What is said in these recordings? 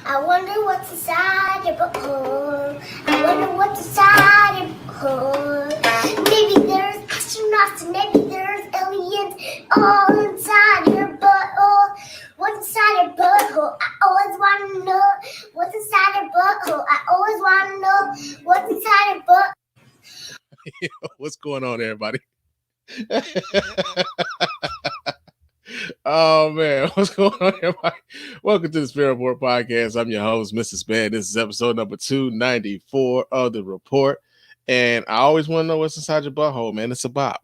I wonder what's inside your butthole. I wonder what's inside your butthole. Maybe there's astronauts and maybe there's aliens all inside your butthole. What's inside your butthole? I always want to know. What's inside your butthole? I always want to know. What's inside your butthole? What's going on, everybody? Oh man, what's going on, everybody? Welcome to the Spirit Report Podcast. I'm your host, Mr. Spann. This is episode number 294 of the report. And I always want to know what's inside your butthole, man. It's a bop.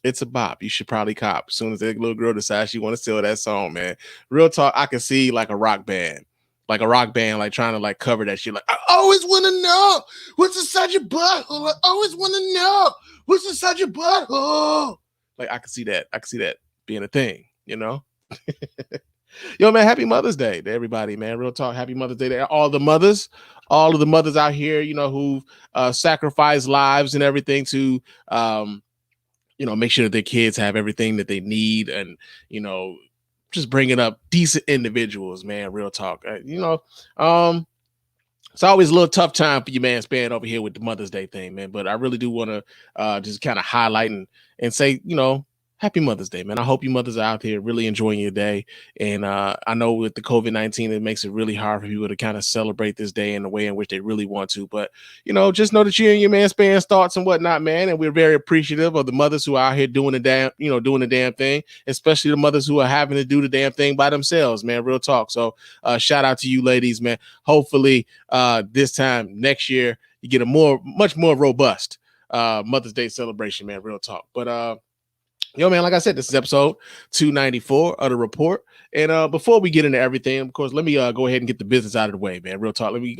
It's a bop. You should probably cop. As soon as that little girl decides she want to steal that song, man. Real talk, I can see like a rock band. Like trying to like cover that shit. Like, I always want to know what's inside your butthole. I always want to know what's inside your butthole. Like, I can see that. I can see that being a thing, you know? Yo, man, happy Mother's Day to everybody, man. Real talk, happy Mother's Day to all of the mothers out here, you know, who've sacrificed lives and everything to, make sure that their kids have everything that they need and, just bringing up decent individuals, man. Real talk. It's always a little tough time for you, man, Spann over here with the Mother's Day thing, man. But I really do want to just kind of highlight and say, happy Mother's Day, man. I hope you mothers are out there really enjoying your day. And I know with the COVID-19, it makes it really hard for people to kind of celebrate this day in the way in which they really want to. But, just know that you and your man Spann's thoughts and whatnot, man. And we're very appreciative of the mothers who are out here doing the damn thing, especially the mothers who are having to do the damn thing by themselves, man. Real talk. So shout out to you ladies, man. Hopefully this time next year, you get a much more robust Mother's Day celebration, man. Real talk. But, yo, man, like I said, this is episode 294 of the report. And before we get into everything, of course, let me go ahead and get the business out of the way, man. Real talk. Let me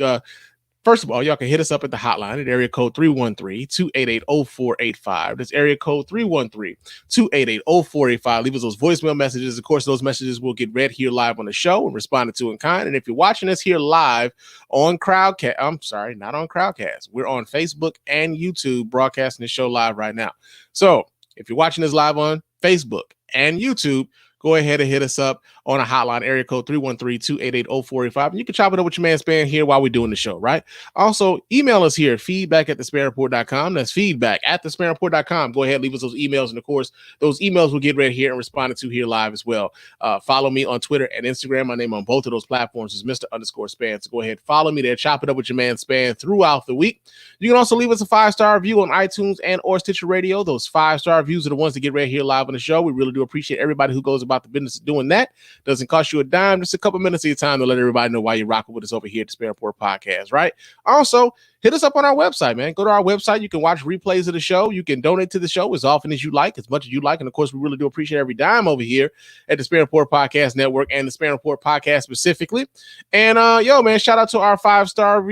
first of all, y'all can hit us up at the hotline at area code 313-288-0485. That's area code 313-288-0485. Leave us those voicemail messages. Of course, those messages will get read here live on the show and responded to in kind. And if you're watching us here live on Crowdcast, I'm sorry, not on Crowdcast. We're on Facebook and YouTube broadcasting the show live right now. So if you're watching this live on Facebook and YouTube, go ahead and hit us up on a hotline, area code 313-288-0485. And you can chop it up with your man Spann here while we're doing the show, right? Also, email us here, feedback@thespannreport.com. That's feedback@thespannreport.com. Go ahead, leave us those emails. And of course, those emails will get read here and responded to here live as well. Follow me on Twitter and Instagram. My name on both of those platforms is Mr._Spann. So go ahead, follow me there, chop it up with your man Spann throughout the week. You can also leave us a 5-star review on iTunes and or Stitcher Radio. Those 5-star reviews are the ones that get read here live on the show. We really do appreciate everybody who goes about the business of doing that. Doesn't cost you a dime, just a couple minutes of your time to let everybody know why you're rocking with us over here at the Spann Report Podcast, right? Also, hit us up on our website, man. Go to our website. You can watch replays of the show. You can donate to the show as often as you like, as much as you like. And of course, we really do appreciate every dime over here at the Spann Report Podcast Network and the Spann Report Podcast specifically. And yo, man, shout out to our 5-star,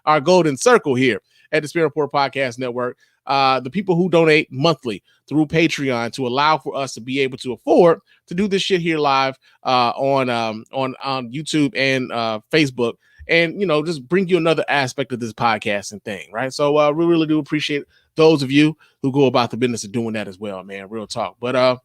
our golden circle here at the Spann Report Podcast Network. The people who donate monthly through Patreon to allow for us to be able to afford to do this shit here live on YouTube and Facebook, and just bring you another aspect of this podcasting thing, right? So we really do appreciate those of you who go about the business of doing that as well, man. Real talk. But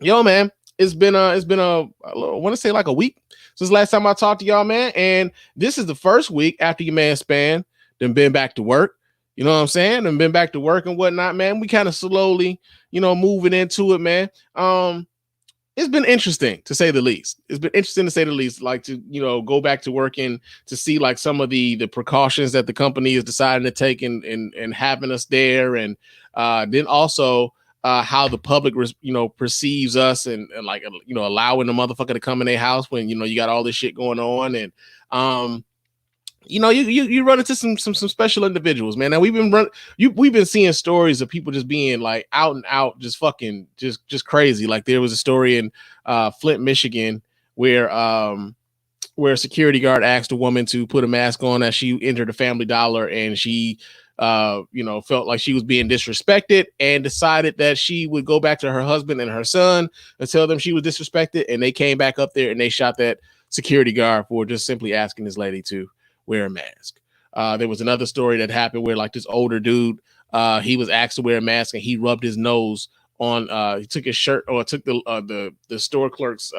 yo, man, it's been I want to say like a week since last time I talked to y'all, man, and this is the first week after your man Spann then been back to work. You know what I'm saying? And been back to work and whatnot, man. We kind of slowly, moving into it, man. It's been interesting to say the least. Like to, go back to work and to see like some of the precautions that the company is deciding to take and having us there. And then also how the public, perceives us and like, allowing the motherfucker to come in their house when, you got all this shit going on. And, you run into some special individuals, man. Now we've been seeing stories of people just being like out and out, just fucking just crazy. Like there was a story in Flint, Michigan, where a security guard asked a woman to put a mask on as she entered a Family Dollar, and she felt like she was being disrespected and decided that she would go back to her husband and her son and tell them she was disrespected. And they came back up there and they shot that security guard for just simply asking this lady to wear a mask. There was another story that happened where like this older dude, he was asked to wear a mask and he rubbed his nose on, he took his shirt or took the store clerk's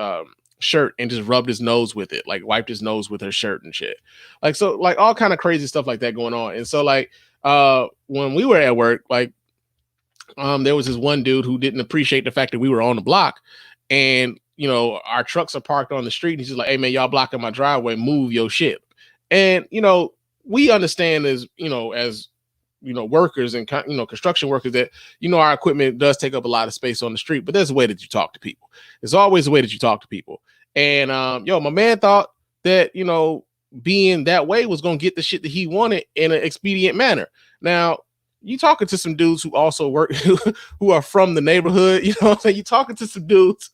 shirt and just rubbed his nose with it, like wiped his nose with her shirt and shit. Like, so like all kind of crazy stuff like that going on. And so like when we were at work, like there was this one dude who didn't appreciate the fact that we were on the block, and our trucks are parked on the street. And he's just like, "Hey man, y'all blocking my driveway, move your shit." And we understand as workers and construction workers that our equipment does take up a lot of space on the street, but there's a way that you talk to people. There's always a way that you talk to people. And my man thought that being that way was gonna get the shit that he wanted in an expedient manner. Now you talking to some dudes who also work who are from the neighborhood, you talking to some dudes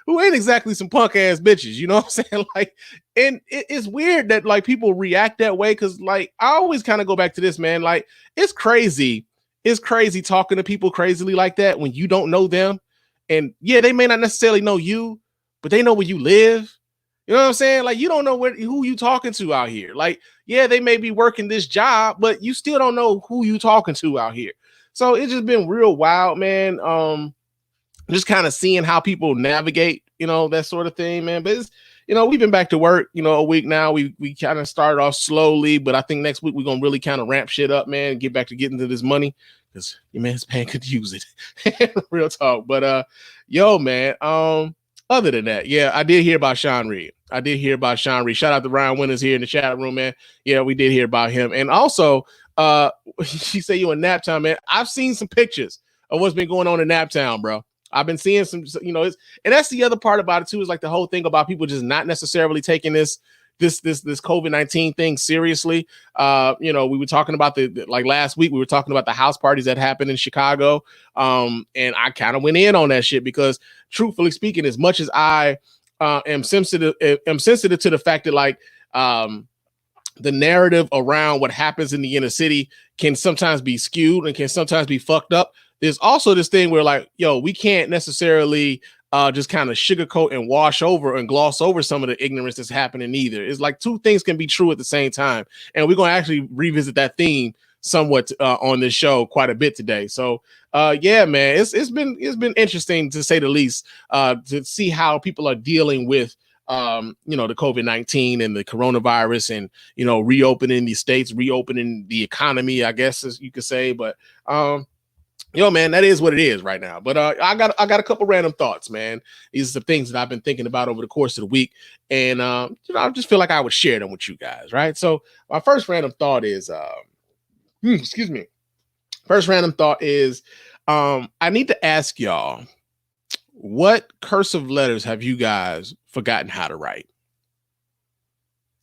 who ain't exactly some punk ass bitches, you know what I'm saying? Like, and it's weird that like people react that way, because like I always kind of go back to this, man. Like, it's crazy talking to people crazily like that when you don't know them. And yeah, they may not necessarily know you, but they know where you live. You know what I'm saying? Like, you don't know who you talking to out here. Like, yeah, they may be working this job, but you still don't know who you talking to out here. So it's just been real wild, man. Just kind of seeing how people navigate, that sort of thing, man. But it's, we've been back to work, a week now. We kind of started off slowly, but I think next week we're gonna really kind of ramp shit up, man, and get back to getting to this money, because your man's Spann could use it. Real talk. But yo, man, other than that, yeah, I did hear about Sean Reed. Shout out to Ryan Winters here in the chat room, man. Yeah, we did hear about him. And also, she said you in Naptown, man. I've seen some pictures of what's been going on in Naptown, bro. I've been seeing some, and that's the other part about it too, is like the whole thing about people just not necessarily taking this COVID-19 thing seriously. We were talking about like last week, we were talking about the house parties that happened in Chicago. And I kind of went in on that shit because, truthfully speaking, as much as I am sensitive to the fact that like the narrative around what happens in the inner city can sometimes be skewed and can sometimes be fucked up. There's also this thing where like, yo, we can't necessarily just kind of sugarcoat and wash over and gloss over some of the ignorance that's happening either. It's like two things can be true at the same time. And we're going to actually revisit that theme somewhat on this show quite a bit today. So yeah, man, it's been interesting to say the least, to see how people are dealing with the COVID-19 and the coronavirus, and reopening the states, reopening the economy, I guess, as you could say. But man, that is what it is right now. But I got a couple random thoughts, man. These are some things that I've been thinking about over the course of the week, and I just feel like I would share them with you guys, right? So my first random thought is excuse me. First random thought is I need to ask y'all, what cursive letters have you guys forgotten how to write?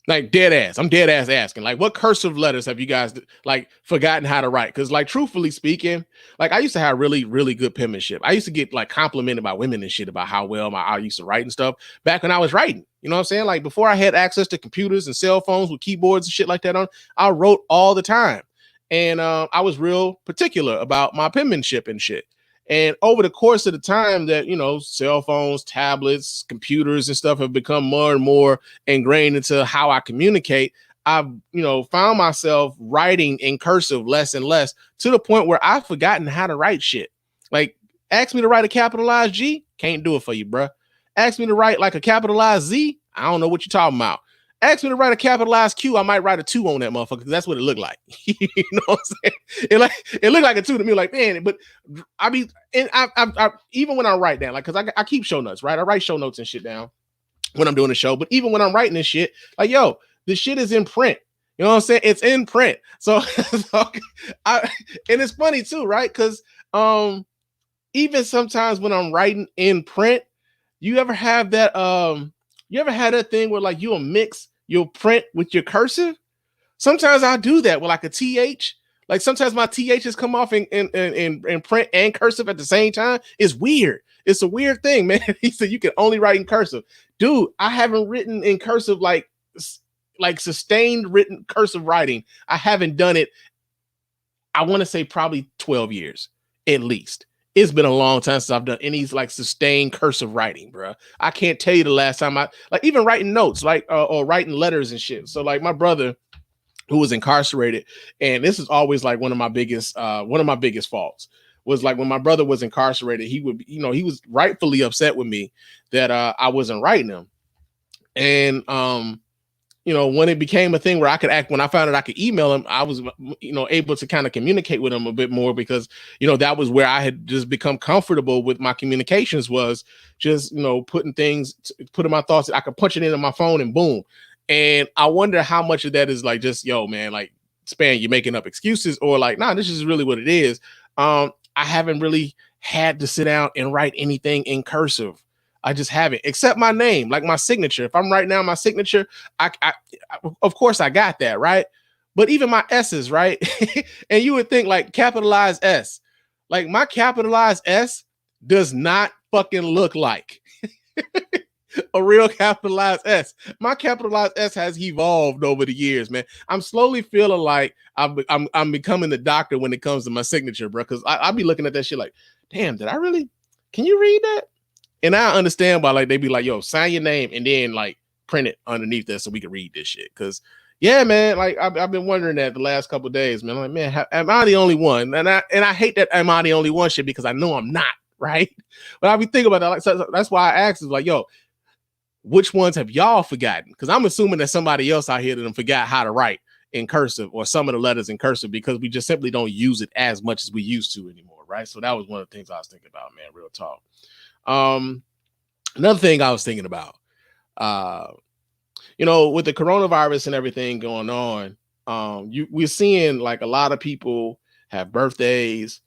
Like, dead ass. I'm dead ass asking. Like, what cursive letters have you guys like forgotten how to write? Because, like, truthfully speaking, like, I used to have really, really good penmanship. I used to get like complimented by women and shit about how well I used to write and stuff back when I was writing. You know what I'm saying? Like, before I had access to computers and cell phones with keyboards and shit like that on, I wrote all the time. And I was real particular about my penmanship and shit. And over the course of the time that, cell phones, tablets, computers and stuff have become more and more ingrained into how I communicate, I've, found myself writing in cursive less and less, to the point where I've forgotten how to write shit. Like, ask me to write a capitalized G, can't do it for you, bruh. Ask me to write like a capitalized Z, I don't know what you're talking about. Ask me to write a capitalized Q, I might write a 2 on that motherfucker, because that's what it looked like. You know what I'm saying? It looked like a 2 to me, like, man, but I mean, and I even when I write down, like, because I keep show notes, right? I write show notes and shit down when I'm doing the show, but even when I'm writing this shit, like, yo, this shit is in print. You know what I'm saying? It's in print. So, and it's funny too, right? Because even sometimes when I'm writing in print, you ever have that, you ever had that thing where like you'll mix your print with your cursive? Sometimes I'll do that with like a TH. Like sometimes my THs come off in print and cursive at the same time. It's weird. It's a weird thing, man. He said you can only write in cursive. Dude, I haven't written in cursive like sustained written cursive writing. I haven't done it, I want to say probably 12 years at least. It's been a long time since I've done any like sustained cursive writing, bro. I can't tell you the last time I like even writing notes, like or writing letters and shit. So like my brother, who was incarcerated, and this is always like one of my biggest faults. was like when my brother was incarcerated, he would, he was rightfully upset with me that I wasn't writing him. And when it became a thing where I could act, when I found out I could email him, I was, able to kind of communicate with him a bit more because, that was where I had just become comfortable with my communications, was just, putting my thoughts, I could punch it into my phone and boom. And I wonder how much of that is like, just, yo, man, like, Spann, you're making up excuses, or like, nah, this is really what it is. I haven't really had to sit down and write anything in cursive. I just haven't, except my name, like my signature. If I'm writing down my signature, I of course I got that, right? But even my S's, right? And you would think like capitalized S, like my capitalized S does not fucking look like a real capitalized S. My capitalized S has evolved over the years, man. I'm slowly feeling like I'm becoming the doctor when it comes to my signature, bro. Because I'll be looking at that shit like, damn, did I really? Can you read that? And I understand why, like, they be like, yo, sign your name and then like print it underneath there so we can read this shit. Cause yeah, man, like I've been wondering that the last couple of days, man. I'm like, man, am I the only one? And I hate that am I the only one shit, because I know I'm not, right? But I be thinking about that. Like, so that's why I asked, is like, yo, which ones have y'all forgotten? Because I'm assuming that somebody else out here that forgot how to write in cursive, or some of the letters in cursive, because we just simply don't use it as much as we used to anymore, right? So that was one of the things I was thinking about, man. Real talk. Another thing I was thinking about, with the coronavirus and everything going on, we're seeing like a lot of people have birthdays.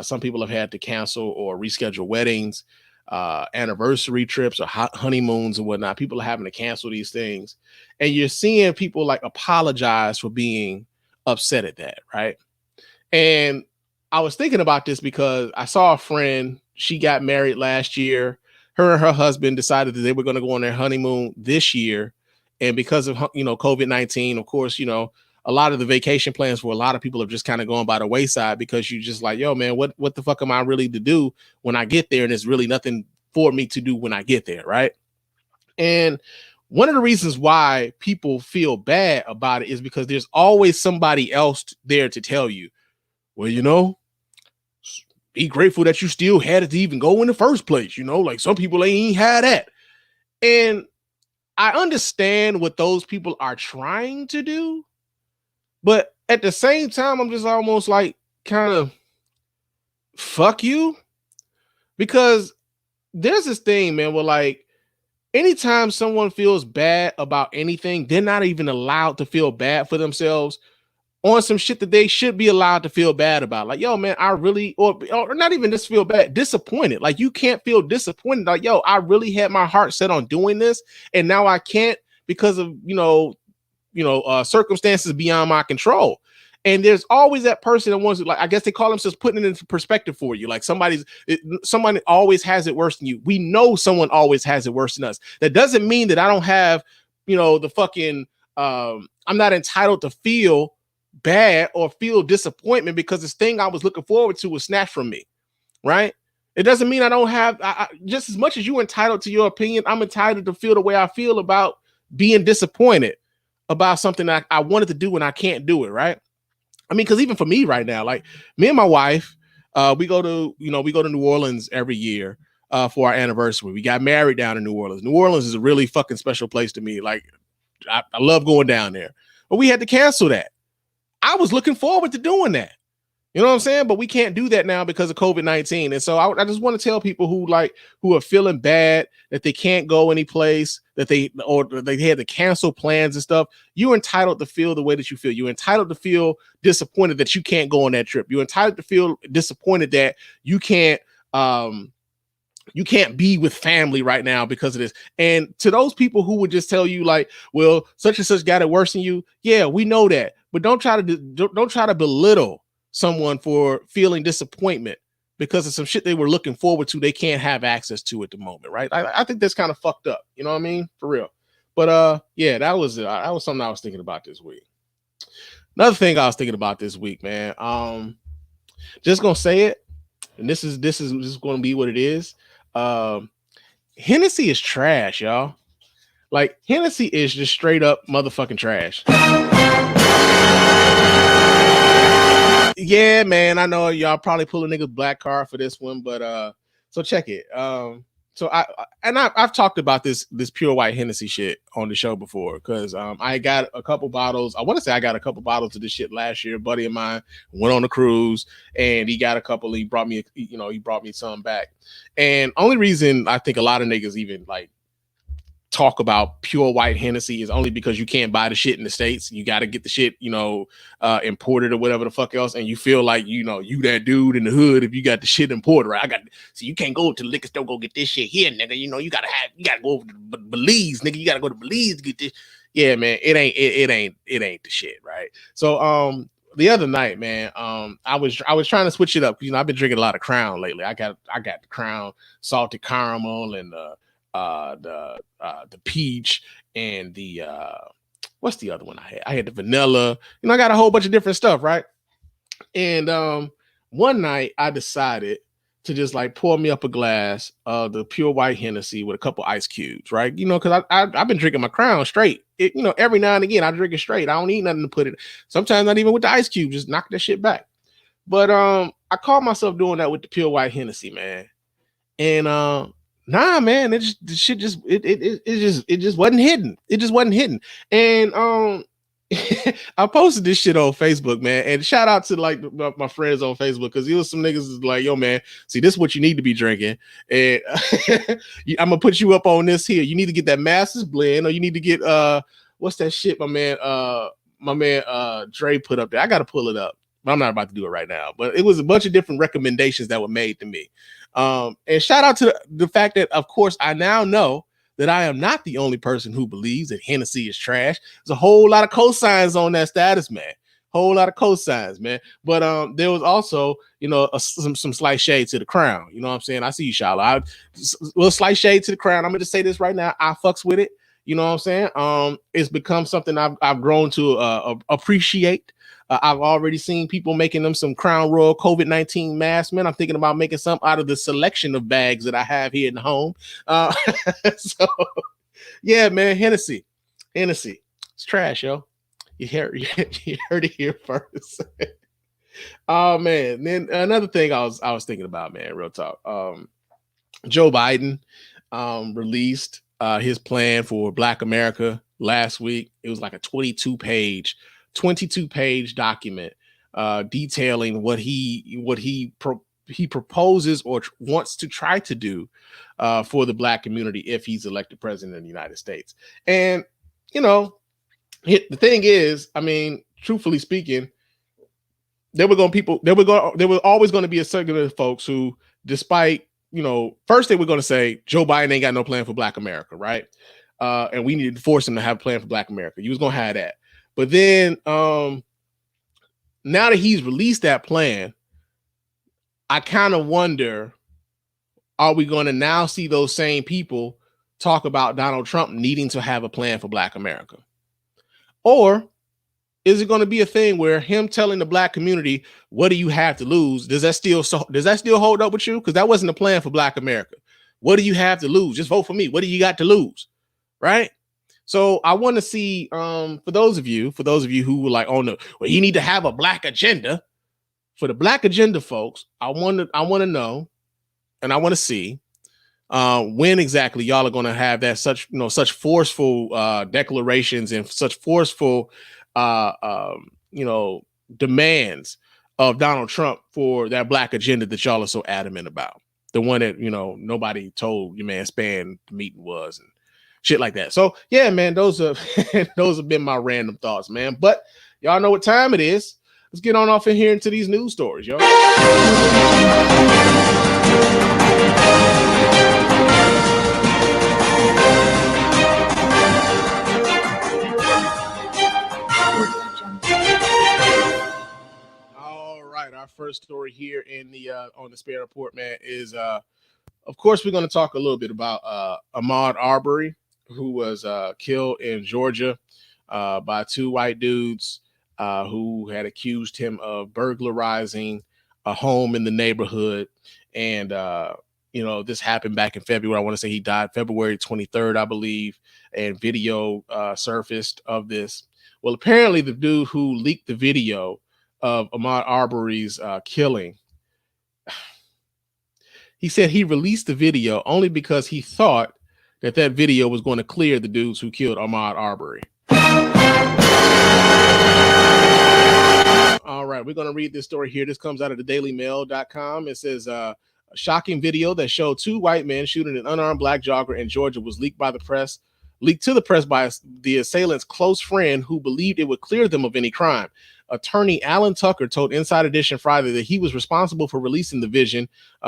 Some people have had to cancel or reschedule weddings, anniversary trips, or honeymoons and whatnot. People are having to cancel these things, and you're seeing people like apologize for being upset at that, right? And I was thinking about this because I saw a friend, she got married last year. Her and her husband decided that they were going to go on their honeymoon this year. And because of, COVID-19, of course, a lot of the vacation plans for a lot of people have just kind of gone by the wayside, because you just like, yo, man, what the fuck am I really to do when I get there? And there's really nothing for me to do when I get there, right? And one of the reasons why people feel bad about it is because there's always somebody else there to tell you, well, be grateful that you still had it to even go in the first place. Like some people ain't had that. And I understand what those people are trying to do, but at the same time, I'm just almost like, kind of, fuck you. Because there's this thing, man, where like, anytime someone feels bad about anything, they're not even allowed to feel bad for themselves on some shit that they should be allowed to feel bad about. Like, yo, man, I really, or not even just feel bad, disappointed. Like, you can't feel disappointed. Like, yo, I really had my heart set on doing this, and now I can't because of, circumstances beyond my control. And there's always that person that wants to, like, I guess they call themselves putting it into perspective for you. Like someone always has it worse than you. We know someone always has it worse than us. That doesn't mean that I don't have, the fucking, I'm not entitled to feel bad or feel disappointment because this thing I was looking forward to was snatched from me, right? It doesn't mean I don't have, just as much as you're entitled to your opinion, I'm entitled to feel the way I feel about being disappointed about something that I wanted to do and I can't do it, right? I mean, because even for me right now, like me and my wife, we go to New Orleans every year for our anniversary. We got married down in New Orleans. New Orleans is a really fucking special place to me. Like I love going down there, but we had to cancel that. I was looking forward to doing that. You know what I'm saying? But we can't do that now because of COVID-19. And so I just want to tell people who are feeling bad that they can't go any place, that they had to cancel plans and stuff. You're entitled to feel the way that you feel. You're entitled to feel disappointed that you can't go on that trip. You're entitled to feel disappointed that you can't be with family right now because of this. And to those people who would just tell you like, well, such and such got it worse than you. Yeah, we know that. But don't try to belittle someone for feeling disappointment because of some shit they were looking forward to. They can't have access to at the moment, right? I think that's kind of fucked up. You know what I mean? For real. But yeah, that was something I was thinking about this week. Another thing I was thinking about this week, man. Just gonna say it, and this is going to be what it is. Hennessy is trash, y'all. Like Hennessy is just straight up motherfucking trash. Yeah, man. I know y'all probably pull a nigga's black card for this one, but so check it. So I've talked about this pure white Hennessy shit on the show before because I got a couple bottles. I want to say I got a couple bottles of this shit last year. A buddy of mine went on a cruise and he got a couple. He brought me, he brought me some back. And only reason I think a lot of niggas even like talk about pure white Hennessy is only because you can't buy the shit in the States. You got to get the shit, imported or whatever the fuck else. And you feel like, you that dude in the hood if you got the shit imported, right? So you can't go to the liquor store, go get this shit here, nigga. You gotta go over to Belize, nigga. You gotta go to Belize to get this. Yeah, man, it ain't the shit, right? So the other night, man, I was trying to switch it up. I've been drinking a lot of Crown lately. I got the Crown salted caramel and the peach and the what's the other one I had? I had the vanilla. I got a whole bunch of different stuff, right? And one night I decided to just like pour me up a glass of the pure white Hennessy with a couple ice cubes, right? Because I've been drinking my Crown straight. Every now and again I drink it straight. I don't need nothing to put it. Sometimes not even with the ice cube, just knock that shit back. But I caught myself doing that with the pure white Hennessy, man. And nah, man, it just wasn't hidden. It just wasn't hidden. And I posted this shit on Facebook, man. And shout out to like my friends on Facebook because there was some niggas like, yo, man, see, this is what you need to be drinking. And I'm gonna put you up on this here. You need to get that Masters blend, or you need to get what's that shit, my man Dre put up there. I gotta pull it up. I'm not about to do it right now, but it was a bunch of different recommendations that were made to me. And shout out to the fact that, of course, I now know that I am not the only person who believes that Hennessy is trash. There's a whole lot of cosigns on that status, man. Whole lot of cosigns, man. But there was also, some slight shade to the Crown. You know what I'm saying? I see you, Shala. A little slight shade to the Crown. I'm gonna just say this right now. I fucks with it. You know what I'm saying? It's become something I've grown to appreciate. I've already seen people making them some Crown Royal COVID-19 masks, man. I'm thinking about making some out of the selection of bags that I have here in the home. So, yeah, man, Hennessy. It's trash, yo. You heard it here first. Oh, man. Then another thing I was thinking about, man, real talk. Joe Biden released his plan for Black America last week. It was like a 22-page document detailing what he proposes or wants to try to do for the Black community if he's elected president of the United States. And the thing is, I mean, truthfully speaking, there were always going to be a segment of folks who, despite first they were going to say Joe Biden ain't got no plan for Black America, right? And we needed to force him to have a plan for Black America. He was going to have that. But then now that he's released that plan, I kind of wonder, are we going to now see those same people talk about Donald Trump needing to have a plan for Black America? Or is it going to be a thing where him telling the Black community, what do you have to lose? Does that still hold up with you? Because that wasn't a plan for Black America. What do you have to lose? Just vote for me. What do you got to lose? Right? So I want to see, for those of you who were like, oh no, well, you need to have a Black agenda. For the Black agenda folks, I want to know, and I want to see when exactly y'all are going to have that such forceful declarations and such forceful demands of Donald Trump for that Black agenda that y'all are so adamant about. The one that nobody told your man Spann the meeting was and shit like that. So yeah, man, those have been my random thoughts, man. But y'all know what time it is. Let's get on off in here into these news stories, yo. All right, our first story here in the on the Spann Report, man, is of course we're going to talk a little bit about Ahmaud Arbery, who was killed in Georgia by two white dudes who had accused him of burglarizing a home in the neighborhood. And, this happened back in February. I want to say he died February 23rd, I believe, and video surfaced of this. Well, apparently the dude who leaked the video of Ahmaud Arbery's killing. He said he released the video only because he thought that video was going to clear the dudes who killed Ahmaud Arbery. All right, we're going to read this story here. This comes out of the dailymail.com. It says a shocking video that showed two white men shooting an unarmed black jogger in Georgia was leaked to the press by the assailant's close friend who believed it would clear them of any crime. Attorney Alan Tucker told Inside Edition Friday that he was responsible for releasing the vision,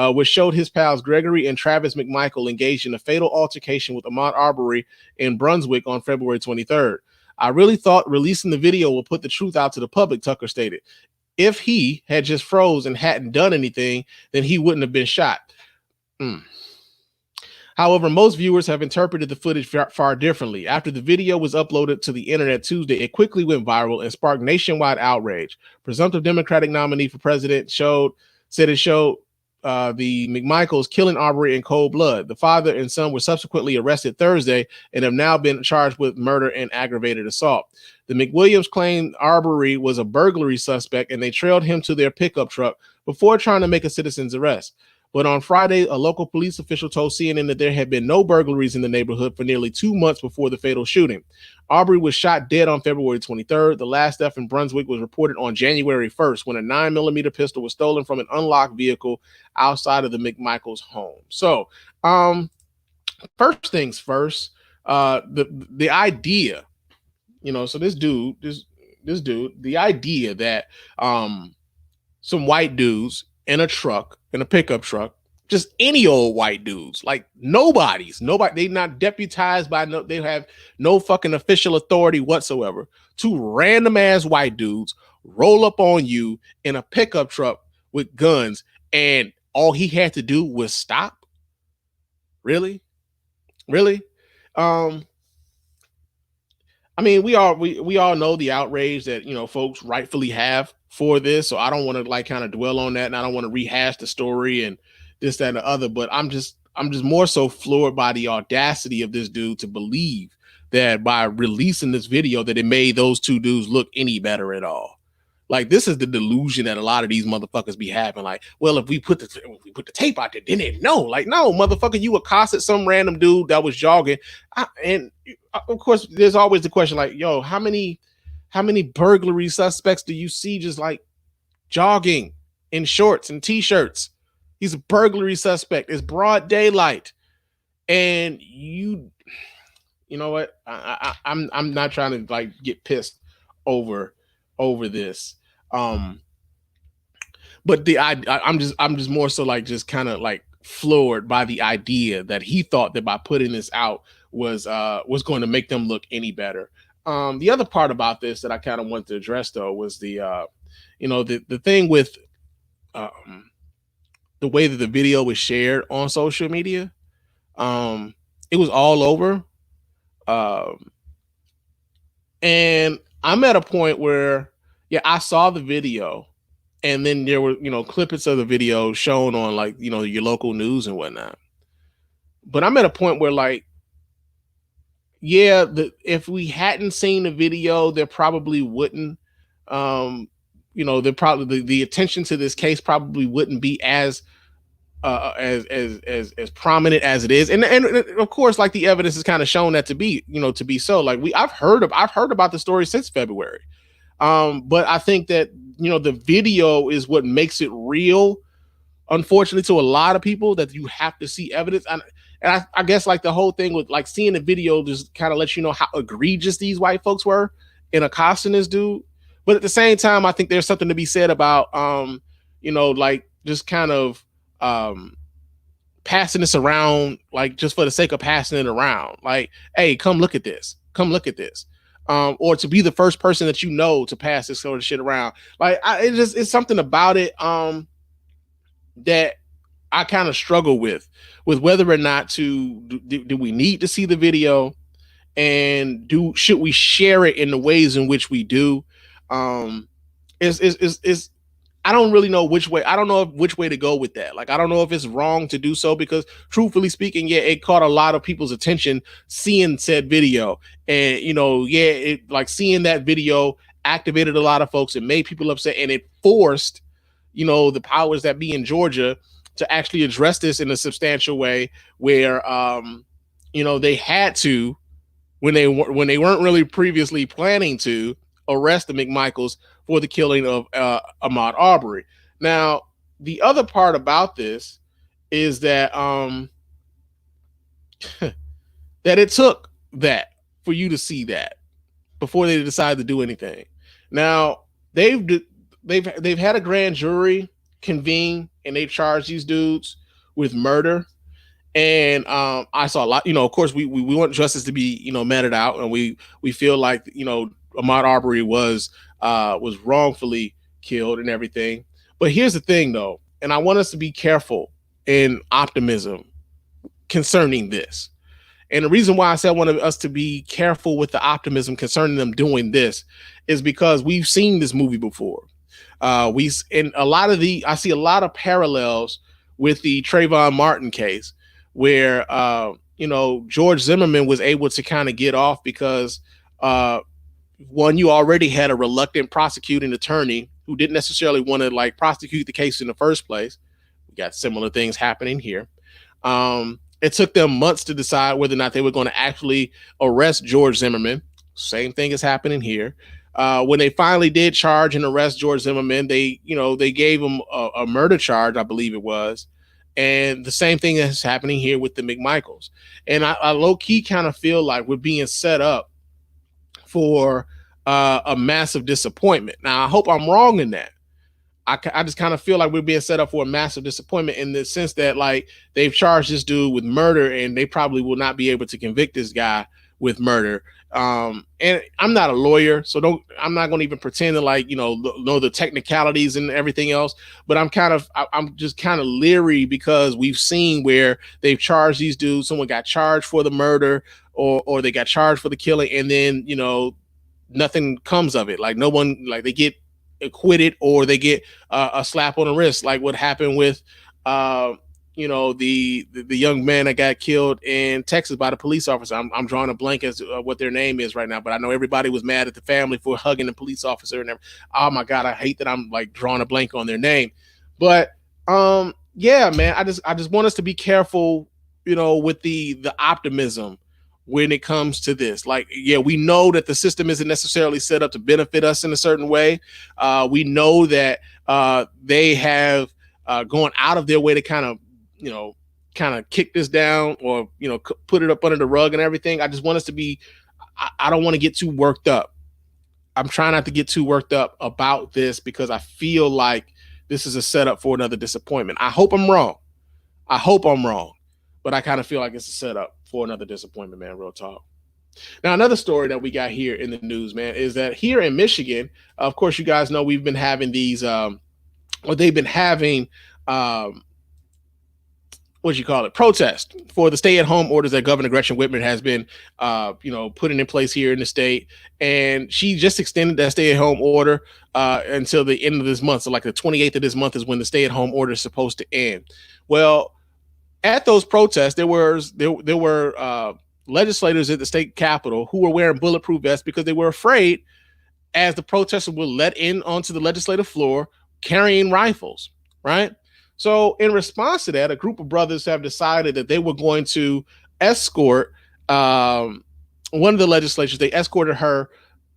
which showed his pals Gregory and Travis McMichael engaged in a fatal altercation with Ahmaud Arbery in Brunswick on February 23rd. I really thought releasing the video would put the truth out to the public, Tucker stated. If he had just froze and hadn't done anything, then he wouldn't have been shot. However, most viewers have interpreted the footage far differently. After the video was uploaded to the internet Tuesday, it quickly went viral and sparked nationwide outrage. Presumptive Democratic nominee for president said it showed the McMichaels killing Arbery in cold blood. The father and son were subsequently arrested Thursday and have now been charged with murder and aggravated assault. The McWilliams claimed Arbery was a burglary suspect and they trailed him to their pickup truck before trying to make a citizen's arrest. But on Friday, a local police official told CNN that there had been no burglaries in the neighborhood for nearly 2 months before the fatal shooting. Arbery was shot dead on February 23rd. The last death in Brunswick was reported on January 1st when a 9mm pistol was stolen from an unlocked vehicle outside of the McMichaels' home. So, first things first, the idea, so this dude, the idea that some white dudes in a pickup truck, just any old white dudes, like nobody, they not deputized by they have no fucking official authority whatsoever. Two random ass white dudes roll up on you in a pickup truck with guns, and all he had to do was stop. Really? I mean, we all know the outrage that folks rightfully have for this, so I don't want to kind of dwell on that, and I don't want to rehash the story and this, that, and the other. But I'm just more so floored by the audacity of this dude to believe that by releasing this video that it made those two dudes look any better at all. Like, this is the delusion that a lot of these motherfuckers be having. Like, well, if we put the tape out there, then they know. Like, no, motherfucker, you accosted some random dude that was jogging, and of course, there's always the question, like, yo, how many burglary suspects do you see just like jogging in shorts and t-shirts? He's a burglary suspect. It's broad daylight, and you know what? I'm not trying to like get pissed over this. But I'm just more so like just kind of like floored by the idea that he thought that by putting this out was going to make them look any better. The other part about this that I kind of wanted to address though was the thing with the way that the video was shared on social media. It was all over. And I'm at a point where, I saw the video, and then there were, clippets of the video shown on like, your local news and whatnot. But I'm at a point where like, if we hadn't seen the video, there probably wouldn't, there probably the attention to this case probably wouldn't be as prominent as it is, and of course, like the evidence has kind of shown that to be so. Like I've heard about the story since February, but I think that the video is what makes it real. Unfortunately, to a lot of people, that you have to see evidence, and I guess like the whole thing with like seeing the video just kind of lets you know how egregious these white folks were in accosting this dude. But at the same time, I think there's something to be said about like just kind of passing this around, like just for the sake of passing it around, like, hey, come look at this, or to be the first person that to pass this sort of shit around. Like it's something about it that I kind of struggle with whether or not do we need to see the video, and should we share it in the ways in which we do. Is I don't really know which way. I don't know which way to go with that. Like, I don't know if it's wrong to do so, because truthfully speaking, it caught a lot of people's attention seeing said video. And, it like seeing that video activated a lot of folks. It made people upset, and it forced, the powers that be in Georgia to actually address this in a substantial way, where they had to, when they weren't really previously planning to, arrest the McMichaels for the killing of Ahmaud Arbery. Now, the other part about this is that that it took that for you to see that before they decided to do anything. Now, they've had a grand jury convene, and they charged these dudes with murder. And I saw a lot, of course, we want justice to be, meted out, and we feel like, Ahmaud Arbery was wrongfully killed and everything. But here's the thing, though, and I want us to be careful in optimism concerning this. And the reason why I said I wanted us to be careful with the optimism concerning them doing this is because we've seen this movie before. I see a lot of parallels with the Trayvon Martin case, where George Zimmerman was able to kind of get off because one, you already had a reluctant prosecuting attorney who didn't necessarily want to prosecute the case in the first place. We got similar things happening here. It took them months to decide whether or not they were going to actually arrest George Zimmerman. Same thing is happening here. When they finally did charge and arrest George Zimmerman, they gave him a murder charge, I believe it was. And the same thing is happening here with the McMichaels. And I low key kind of feel like we're being set up for a massive disappointment. Now, I hope I'm wrong in that. I just kind of feel like we're being set up for a massive disappointment in the sense that they've charged this dude with murder, and they probably will not be able to convict this guy with murder. And I'm not a lawyer, so I'm not going to even pretend to know the technicalities and everything else. But I'm just kind of leery because we've seen where they've charged these dudes. Someone got charged for the murder, or they got charged for the killing, and then nothing comes of it. No one, they get acquitted, or they get a slap on the wrist, like what happened with the young man that got killed in Texas by the police officer. I'm drawing a blank as to what their name is right now, but I know everybody was mad at the family for hugging the police officer and everything. Oh my God, I hate that I'm drawing a blank on their name. But yeah, man, I just want us to be careful, with the optimism when it comes to this. We know that the system isn't necessarily set up to benefit us in a certain way. We know that they have gone out of their way to kind of kick this down, or, put it up under the rug and everything. I just want us to be, I don't want to get too worked up. I'm trying not to get too worked up about this because I feel like this is a setup for another disappointment. I hope I'm wrong. But I kind of feel like it's a setup for another disappointment, man. Real talk. Now, another story that we got here in the news, man, is that here in Michigan, of course, you guys know we've been having these, they've been having, protest for the stay-at-home orders that Governor Gretchen Whitmer has been, putting in place here in the state. And she just extended that stay-at-home order until the end of this month. So the 28th of this month is when the stay-at-home order is supposed to end. Well, at those protests, there were legislators at the state capitol who were wearing bulletproof vests because they were afraid, as the protesters were let in onto the legislative floor carrying rifles, right? So in response to that, a group of brothers have decided that they were going to escort one of the legislators. They escorted her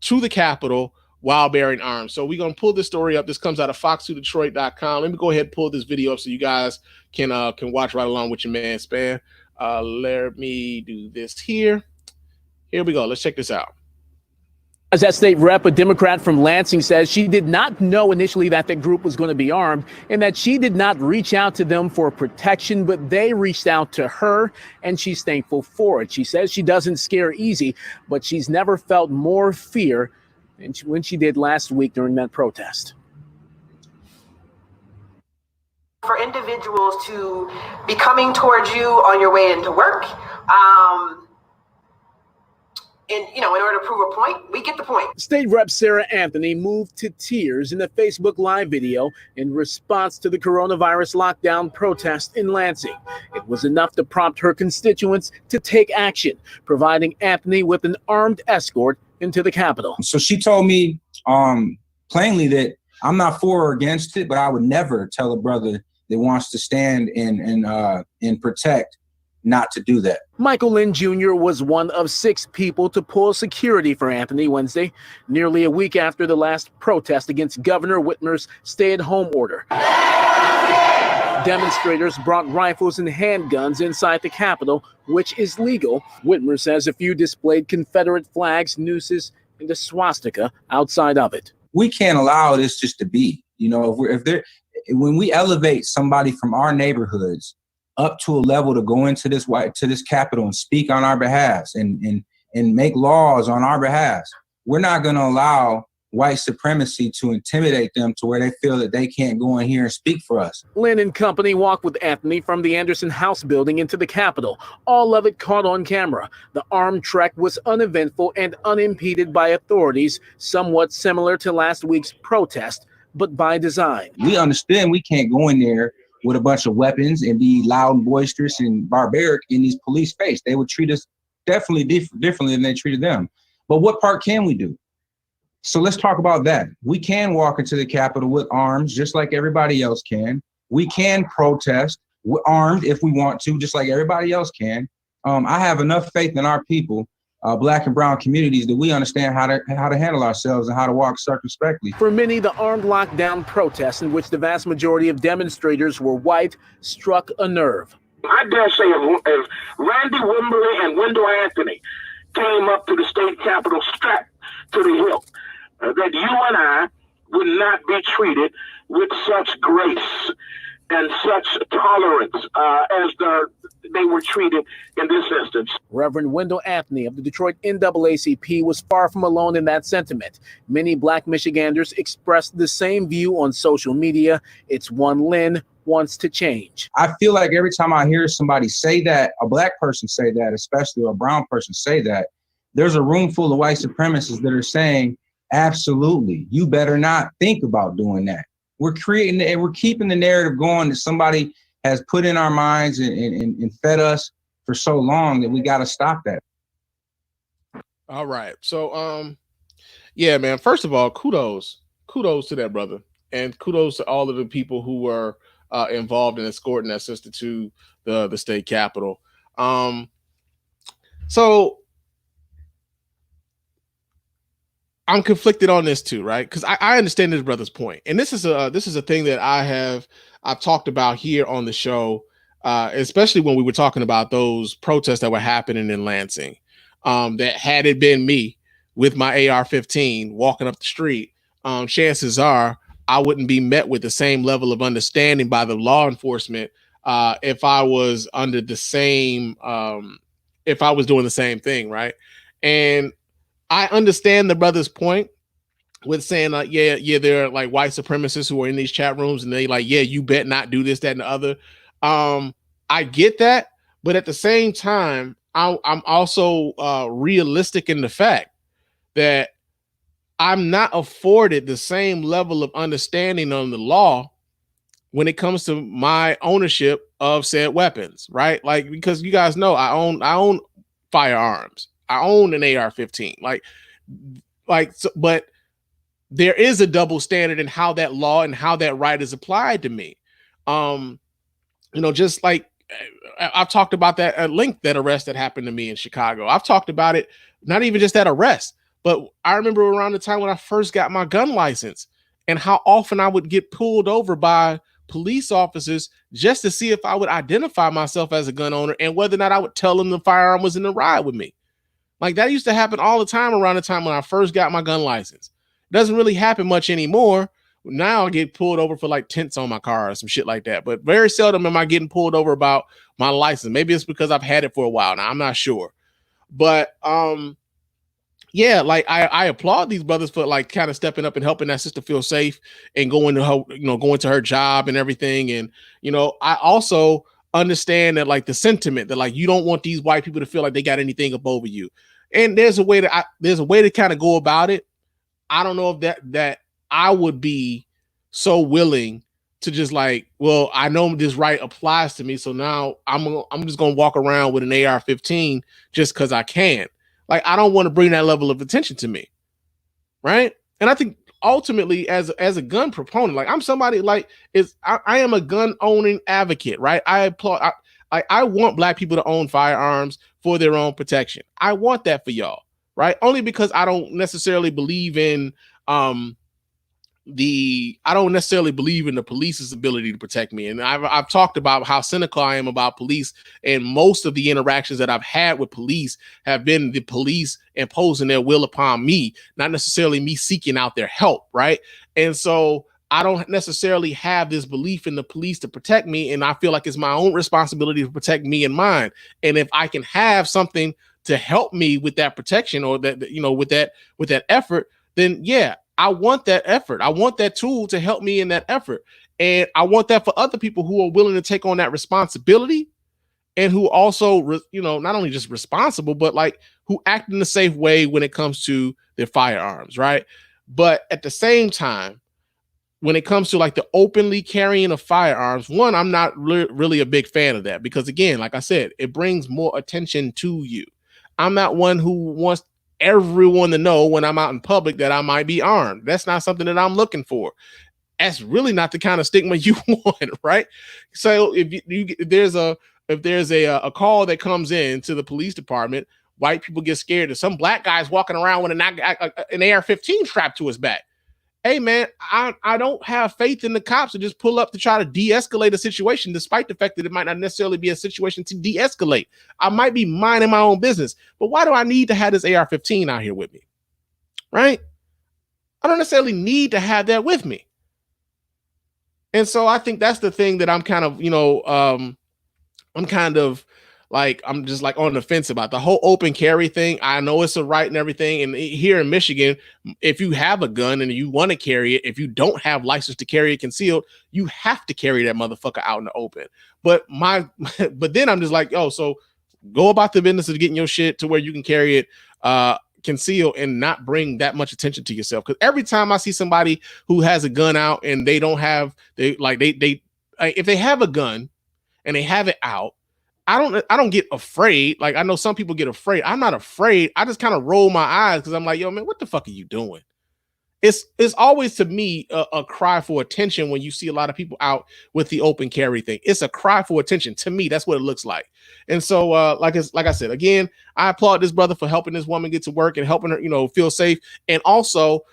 to the Capitol while bearing arms. So we're going to pull this story up. This comes out of fox2detroit.com. Let me go ahead and pull this video up so you guys can watch right along with your man Spann. Let me do this here. Here we go. Let's check this out. As that state rep, a Democrat from Lansing, says she did not know initially that the group was going to be armed, and that she did not reach out to them for protection, but they reached out to her, and she's thankful for it. She says she doesn't scare easy, but she's never felt more fear than when she did last week during that protest. For individuals to be coming towards you on your way into work, in order to prove a point, we get the point. State Rep Sarah Anthony moved to tears in the Facebook Live video in response to the coronavirus lockdown protest in Lansing. It was enough to prompt her constituents to take action, providing Anthony with an armed escort into the Capitol. So she told me plainly that I'm not for or against it, but I would never tell a brother that wants to stand and protect not to do that. Michael Lynn Jr. was one of 6 people to pull security for Anthony Wednesday, nearly a week after the last protest against Governor Whitmer's stay-at-home order. Demonstrators brought rifles and handguns inside the Capitol, which is legal. Whitmer says a few displayed Confederate flags, nooses, and a swastika outside of it. We can't allow this just to be. You know, when we elevate somebody from our neighborhoods up to a level to go into this Capitol and speak on our behalf and make laws on our behalf, we're not going to allow white supremacy to intimidate them to where they feel that they can't go in here and speak for us. Lynn and company walked with Anthony from the Anderson House building into the Capitol. All of it caught on camera. The armed trek was uneventful and unimpeded by authorities, somewhat similar to last week's protest, but by design. We understand we can't go in there with a bunch of weapons and be loud and boisterous and barbaric in these police face. They would treat us definitely differently than they treated them. But what part can we do? So let's talk about that. We can walk into the Capitol with arms, just like everybody else can. We can protest armed if we want to, just like everybody else can. I have enough faith in our people, Black and brown communities, that we understand how to handle ourselves and how to walk circumspectly. For many, the armed lockdown protests, in which the vast majority of demonstrators were white, struck a nerve. I dare say if Randy Wimberly and Wendell Anthony came up to the state capitol strapped to the hilt, that you and I would not be treated with such grace and such tolerance as they were treated in this instance. Reverend Wendell Anthony of the Detroit NAACP was far from alone in that sentiment. Many Black Michiganders expressed the same view on social media. It's one Lynn wants to change. I feel like every time I hear somebody say that, a Black person say that, especially a brown person say that, there's a room full of white supremacists that are saying, absolutely, you better not think about doing that. We're creating and we're keeping the narrative going that somebody has put in our minds and fed us for so long that we got to stop that. All right. So, yeah, man, first of all, kudos to that brother, and kudos to all of the people who were involved in escorting that sister to the state capitol. So I'm conflicted on this too, right? Because I understand this brother's point, and this is a thing that I've talked about here on the show, especially when we were talking about those protests that were happening in Lansing. That had it been me with my AR-15 walking up the street, chances are I wouldn't be met with the same level of understanding by the law enforcement if I was under the same, if I was doing the same thing, right? And I understand the brother's point with saying like, yeah, there are like white supremacists who are in these chat rooms and they like, yeah, you bet not do this, that, and the other. I get that, but at the same time, I'm also realistic in the fact that I'm not afforded the same level of understanding on the law when it comes to my ownership of said weapons, right? Like, because you guys know I own firearms. I own an AR-15, so, but there is a double standard in how that law and how that right is applied to me. Just like I've talked about that at length, that arrest that happened to me in Chicago. I've talked about it, not even just that arrest, but I remember around the time when I first got my gun license and how often I would get pulled over by police officers just to see if I would identify myself as a gun owner and whether or not I would tell them the firearm was in the ride with me. Like, that used to happen all the time around the time when I first got my gun license. It doesn't really happen much anymore. Now I get pulled over for like tents on my car or some shit like that. But very seldom am I getting pulled over about my license. Maybe it's because I've had it for a while now. I'm not sure. But yeah, like I applaud these brothers for like kind of stepping up and helping that sister feel safe and going to her job and everything. And, I also understand that like the sentiment that like you don't want these white people to feel like they got anything up over you. And there's a way to kind of go about it. I don't know if that I would be so willing to just like, well, I know this right applies to me, so now I'm just gonna walk around with an AR-15 just because I can. Like, I don't want to bring that level of attention to me. Right. And I think ultimately, as a gun proponent, like, I'm somebody like I am a gun owning advocate. Right. I applaud. I want Black people to own firearms for their own protection. I want that for y'all. Right. Only because I don't necessarily believe in I don't necessarily believe in the police's ability to protect me. And I've talked about how cynical I am about police, and most of the interactions that I've had with police have been the police imposing their will upon me, not necessarily me seeking out their help, right? And so I don't necessarily have this belief in the police to protect me, and I feel like it's my own responsibility to protect me and mine. And if I can have something to help me with that protection, or that, you know, with that effort, then yeah, I want that effort. I want that tool to help me in that effort. And I want that for other people who are willing to take on that responsibility, and who also, you know, not only just responsible, but like who act in a safe way when it comes to their firearms, right? But at the same time, when it comes to like the openly carrying of firearms, one, I'm not really a big fan of that, because again, like I said, it brings more attention to you. I'm not one who wants everyone to know when I'm out in public that I might be armed. That's not something that I'm looking for. That's really not the kind of stigma you want, right? So if there's a call that comes in to the police department, white people get scared that some Black guy's walking around with an AR-15 strapped to his back. Hey man, I don't have faith in the cops to just pull up to try to de-escalate a situation, despite the fact that it might not necessarily be a situation to de-escalate. I might be minding my own business, but why do I need to have this AR-15 out here with me? Right? I don't necessarily need to have that with me. And so I think that's the thing that I'm kind of, you know, I'm just like on the fence about the whole open carry thing. I know it's a right and everything. And here in Michigan, if you have a gun and you want to carry it, if you don't have license to carry it concealed, you have to carry that motherfucker out in the open. But then I'm just like, oh, so go about the business of getting your shit to where you can carry it concealed and not bring that much attention to yourself. Because every time I see somebody who has a gun out and they don't have, if they have a gun and they have it out, I don't get afraid. Like, I know some people get afraid. I'm not afraid. I just kind of roll my eyes because I'm like, yo, man, what the fuck are you doing? It's always to me a cry for attention when you see a lot of people out with the open carry thing. It's a cry for attention. To me, that's what it looks like. And so, like I said, again, I applaud this brother for helping this woman get to work and helping her, you know, feel safe, and also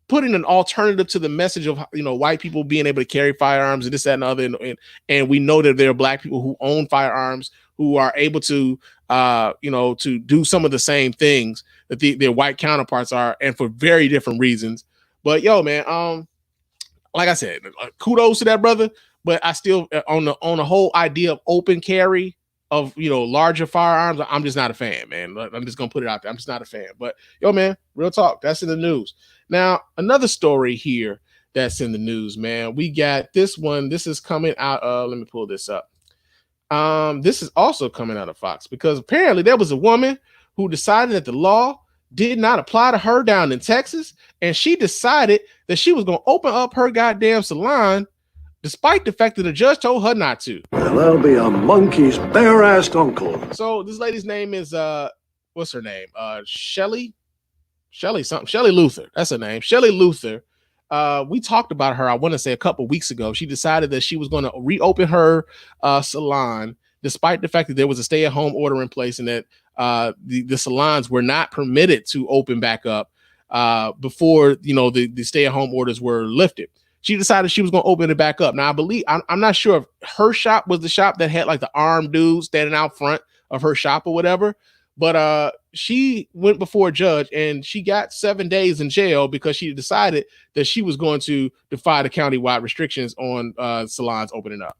putting an alternative to the message of, you know, white people being able to carry firearms and this, that, and other. And we know that there are Black people who own firearms who are able to, you know, to do some of the same things that their white counterparts are, and for very different reasons. But yo, man, like I said, kudos to that brother. But I still, on the whole idea of open carry of, you know, larger firearms, I'm just not a fan, man. I'm just gonna put it out there. I'm just not a fan. But yo, man, real talk, that's in the news. Now, another story here that's in the news, man. We got this one. This is coming out. Let me pull this up. This is also coming out of Fox, because apparently there was a woman who decided that the law did not apply to her down in Texas, and she decided that she was gonna open up her goddamn salon, despite the fact that the judge told her not to. And that'll be a monkey's bare-assed uncle. So this lady's name is what's her name? Shelly Luther. That's her name. Shelly Luther. We talked about her, I want to say a couple weeks ago. She decided that she was going to reopen her salon, despite the fact that there was a stay-at-home order in place, and that the salons were not permitted to open back up before, you know, the stay-at-home orders were lifted. She decided she was going to open it back up. Now, I believe, I'm not sure if her shop was the shop that had like the armed dude standing out front of her shop or whatever, but she went before a judge and she got 7 days in jail because she decided that she was going to defy the county-wide restrictions on salons opening up.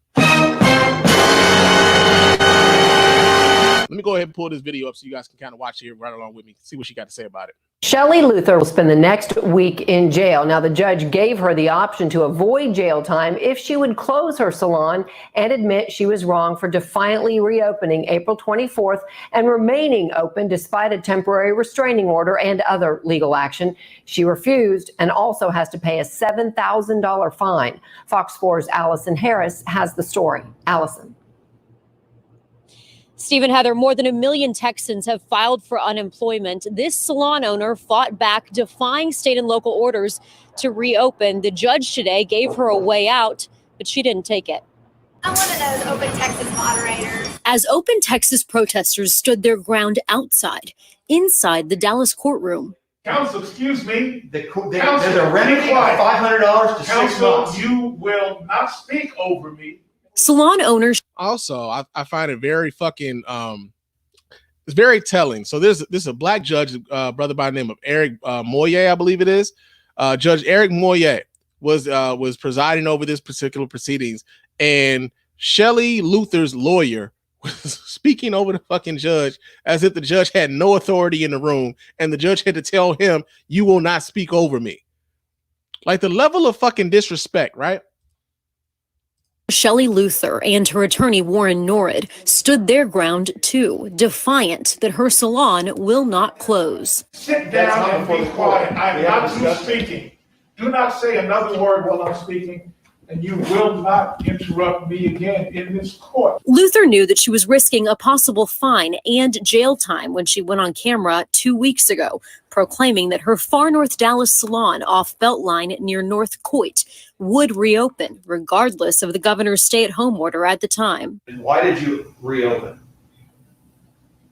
Let me go ahead and pull this video up so you guys can kind of watch it right along with me, see what she got to say about it. Shelly Luther will spend the next week in jail. Now, the judge gave her the option to avoid jail time if she would close her salon and admit she was wrong for defiantly reopening April 24th and remaining open despite a temporary restraining order and other legal action. She refused and also has to pay a $7,000 fine. Fox 4's Allison Harris has the story. Allison. Stephen, Heather, more than 1 million Texans have filed for unemployment. This salon owner fought back, defying state and local orders to reopen. The judge today gave her a way out, but she didn't take it. I'm one of those Open Texas moderators. As Open Texas protesters stood their ground outside, inside the Dallas courtroom. Counsel, excuse me. There's a remedy of $500 to 6 months. You will not speak over me. Salon owners. Also, I find it very fucking it's very telling. So there's a black judge, brother by the name of Eric Moyer, I believe it is. Judge Eric Moyer was presiding over this particular proceedings, and Shelley Luther's lawyer was speaking over the fucking judge as if the judge had no authority in the room, and the judge had to tell him, "You will not speak over me." Like the level of fucking disrespect, right? Shelley Luther and her attorney Warren Norrid stood their ground too, defiant that her salon will not close. Sit down and be quiet. I'm not you speaking. Do not say another word while I'm speaking, and you will not interrupt me again in this court. Luther knew that she was risking a possible fine and jail time when she went on camera 2 weeks ago, proclaiming that her far North Dallas salon off Beltline near North Coit would reopen, regardless of the governor's stay-at-home order at the time. Why did you reopen?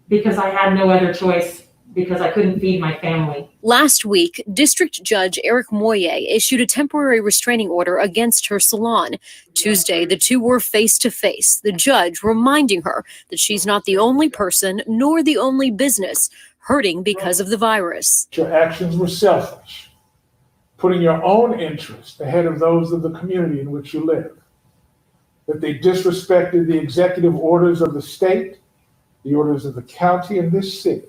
Because I had no other choice, because I couldn't feed my family. Last week, District Judge Eric Moyer issued a temporary restraining order against her salon. Tuesday, the two were face-to-face, the judge reminding her that she's not the only person nor the only business hurting because of the virus. Your actions were selfish, putting your own interests ahead of those of the community in which you live. That they disrespected the executive orders of the state, the orders of the county, and this city.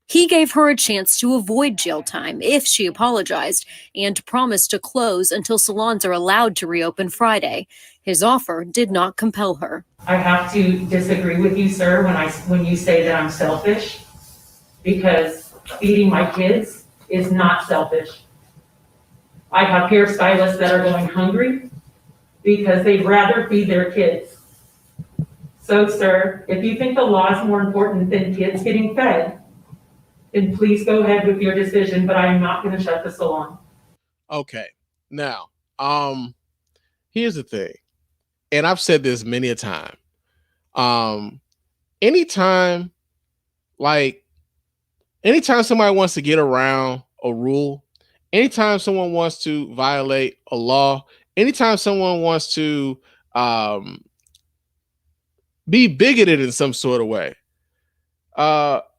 He gave her a chance to avoid jail time if she apologized and promised to close until salons are allowed to reopen Friday. His offer did not compel her. I have to disagree with you, sir, when you say that I'm selfish, because feeding my kids is not selfish. I have hairstylists that are going hungry because they'd rather feed their kids. So, sir, if you think the law is more important than kids getting fed, then please go ahead with your decision, but I'm not going to shut the salon. Okay. Now, here's the thing. And I've said this many a time. Anytime somebody wants to get around a rule, anytime someone wants to violate a law, anytime someone wants to be bigoted in some sort of way,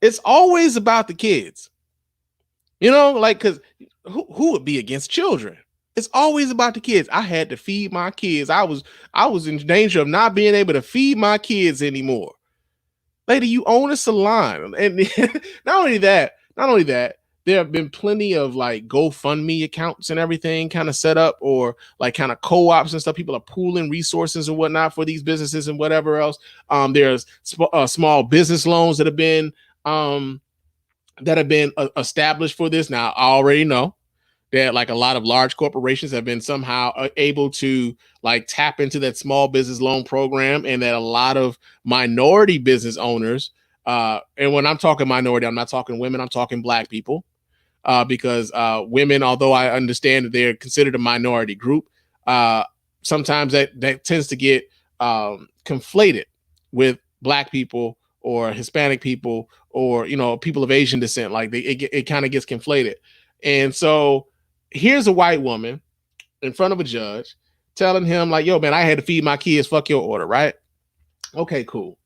it's always about the kids. You know, like, because who would be against children? It's always about the kids. I had to feed my kids. I was in danger of not being able to feed my kids anymore. Lady, you own a salon. And not only that, there have been plenty of like GoFundMe accounts and everything kind of set up, or like kind of co-ops and stuff. People are pooling resources and whatnot for these businesses and whatever else. There's small business loans that have been established for this. Now, I already know that like a lot of large corporations have been somehow able to like tap into that small business loan program, and that a lot of minority business owners, and when I'm talking minority, I'm not talking women, I'm talking Black people, because women, although I understand that they're considered a minority group, sometimes that tends to get conflated with Black people or Hispanic people, or, you know, people of Asian descent. Like it kind of gets conflated. And so here's a white woman in front of a judge telling him like, yo, man, I had to feed my kids. Fuck your order. Right. Okay, cool.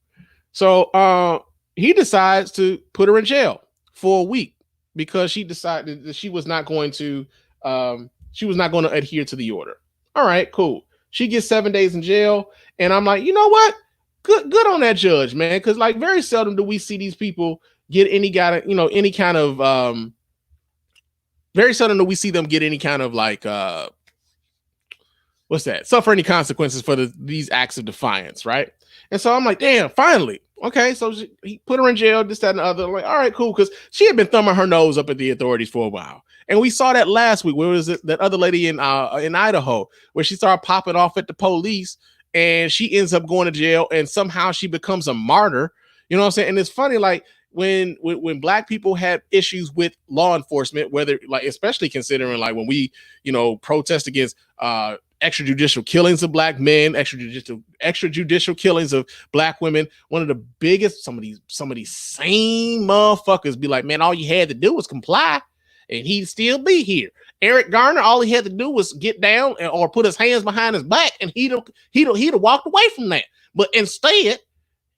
So he decides to put her in jail for a week because she decided that she was not going to adhere to the order. All right, cool. She gets 7 days in jail. And I'm like, you know what? Good on that judge, man. Cause like very seldom do we see these people get very seldom do we see them get any kind of like, suffer any consequences for these acts of defiance, right? And so I'm like, damn, finally. Okay, so he put her in jail, this, that, and the other. I'm like, all right, cool, because she had been thumbing her nose up at the authorities for a while. And we saw that last week. Where was it? That other lady in Idaho, where she started popping off at the police and she ends up going to jail, and somehow she becomes a martyr. You know what I'm saying? And it's funny, like when black people have issues with law enforcement, whether like, especially considering like when we, protest against extrajudicial killings of black men, extrajudicial killings of black women. One of the biggest, some of these same motherfuckers be like, man, all you had to do was comply and he'd still be here. Eric Garner, all he had to do was get down or put his hands behind his back and he'd have walked away from that. But instead,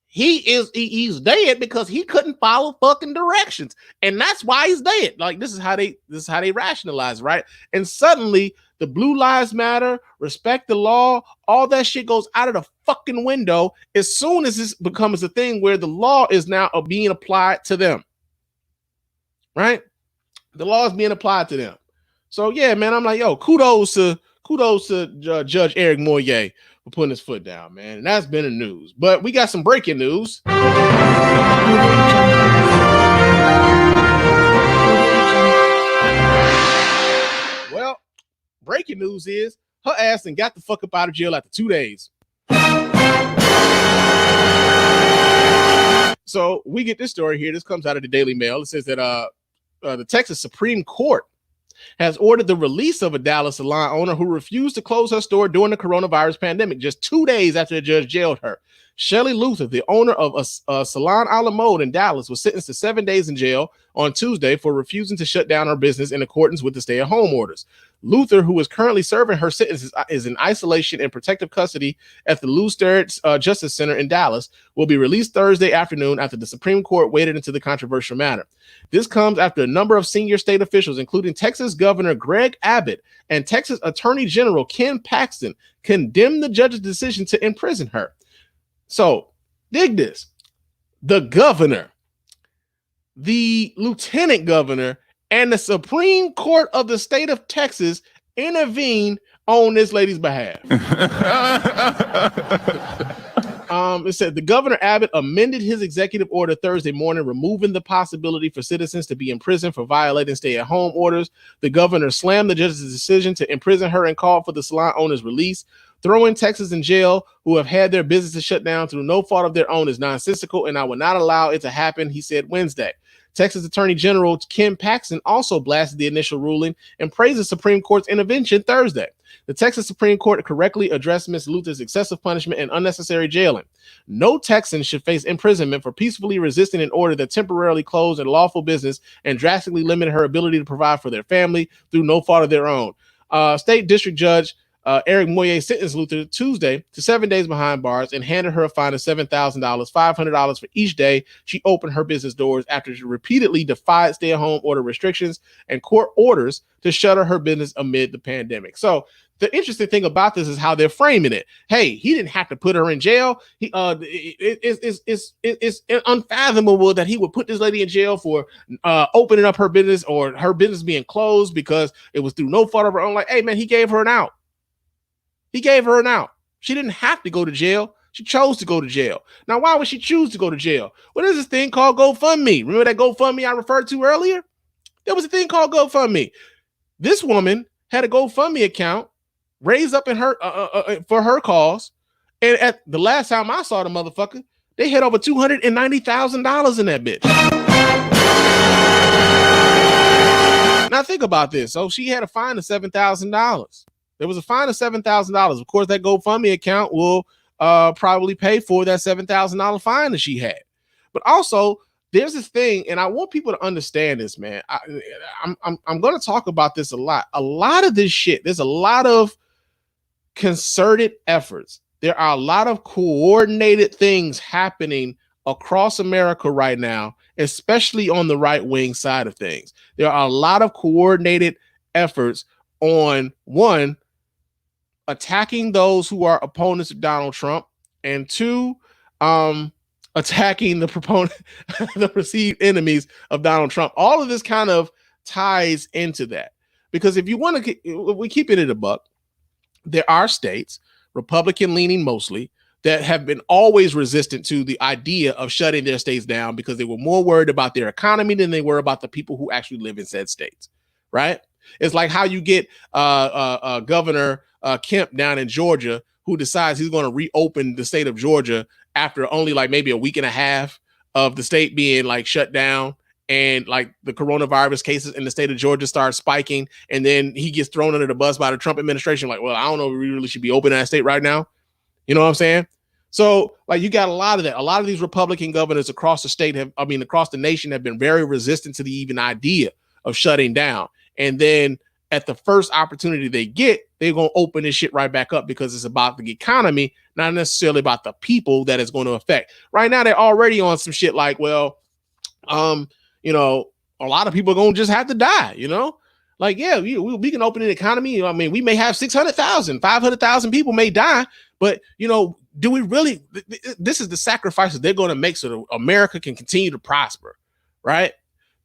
he's dead because he couldn't follow fucking directions. And that's why he's dead. Like this is how they rationalize, right? And suddenly the blue lives matter, respect the law, all that shit goes out of the fucking window as soon as this becomes a thing where the law is now being applied to them. Right? The law is being applied to them. So yeah, man, I'm like, yo, kudos to Judge Eric Moye for putting his foot down, man. And that's been the news. But we got some breaking news. Well, breaking news is her ass done got the fuck up out of jail after 2 days. So we get this story here. This comes out of the Daily Mail. It says that the Texas Supreme Court has ordered the release of a Dallas salon owner who refused to close her store during the coronavirus pandemic just 2 days after the judge jailed her. Shelley Luther, the owner of a salon a la mode in Dallas, was sentenced to 7 days in jail on Tuesday for refusing to shut down her business in accordance with the stay-at-home orders. Luther, who is currently serving her sentence, is in isolation and protective custody at the Lou Sterrett Justice Center in Dallas, will be released Thursday afternoon after the Supreme Court waded into the controversial matter. This comes after a number of senior state officials, including Texas Governor Greg Abbott and Texas Attorney General Ken Paxton, condemned the judge's decision to imprison her. So, dig this. The governor, the lieutenant governor, and the Supreme Court of the state of Texas intervened on this lady's behalf. It said the Governor Abbott amended his executive order Thursday morning, removing the possibility for citizens to be imprisoned for violating stay-at-home orders. The governor slammed the judge's decision to imprison her and called for the salon owner's release. Throwing Texans in jail who have had their businesses shut down through no fault of their own is nonsensical, and I will not allow it to happen, he said Wednesday. Texas Attorney General Ken Paxton also blasted the initial ruling and praised the Supreme Court's intervention Thursday. The Texas Supreme Court correctly addressed Ms. Luther's excessive punishment and unnecessary jailing. No Texan should face imprisonment for peacefully resisting an order that temporarily closed a lawful business and drastically limited her ability to provide for their family through no fault of their own. State District Judge Eric Moye sentenced Luther Tuesday to 7 days behind bars and handed her a fine of $7,000, $500 for each day she opened her business doors after she repeatedly defied stay-at-home order restrictions and court orders to shutter her business amid the pandemic. So the interesting thing about this is how they're framing it. Hey, he didn't have to put her in jail. It's unfathomable that he would put this lady in jail for opening up her business or her business being closed because it was through no fault of her own. Like, hey, man, he gave her an out. He gave her an out. She didn't have to go to jail. She chose to go to jail. Now, why would she choose to go to jail? Well, there's this thing called GoFundMe. Remember that GoFundMe I referred to earlier? There was a thing called GoFundMe. This woman had a GoFundMe account raised up in her for her cause. And at the last time I saw the motherfucker, they had over $290,000 in that bitch. Now think about this. So she had a fine of $7,000. There was a fine of $7,000. Of course, that GoFundMe account will probably pay for that $7,000 fine that she had. But also, there's this thing, and I want people to understand this, man. I'm going to talk about this a lot. A lot of this shit, there's a lot of concerted efforts. There are a lot of coordinated things happening across America right now, especially on the right-wing side of things. There are a lot of coordinated efforts on, one, attacking those who are opponents of Donald Trump, and two, attacking the the perceived enemies of Donald Trump. All of this kind of ties into that, because if you want to, we keep it at a buck. There are states, Republican leaning mostly, that have been always resistant to the idea of shutting their states down because they were more worried about their economy than they were about the people who actually live in said states, right? It's like how you get Governor Kemp down in Georgia, who decides he's going to reopen the state of Georgia after only like maybe a week and a half of the state being like shut down, and like the coronavirus cases in the state of Georgia start spiking, and then he gets thrown under the bus by the Trump administration. Like, well, I don't know if we really should be opening that state right now. You know what I'm saying? So like you got a lot of that. A lot of these Republican governors across the state across the nation have been very resistant to the even idea of shutting down. And then at the first opportunity they get, they're going to open this shit right back up because it's about the economy, not necessarily about the people that it's going to affect. Right now, they're already on some shit like, well, you know, a lot of people are going to just have to die, you know? Like, yeah, we can open an economy. I mean, we may have 600,000, 500,000 people may die, but, you know, do we really, this is the sacrifices they're going to make so that America can continue to prosper, right?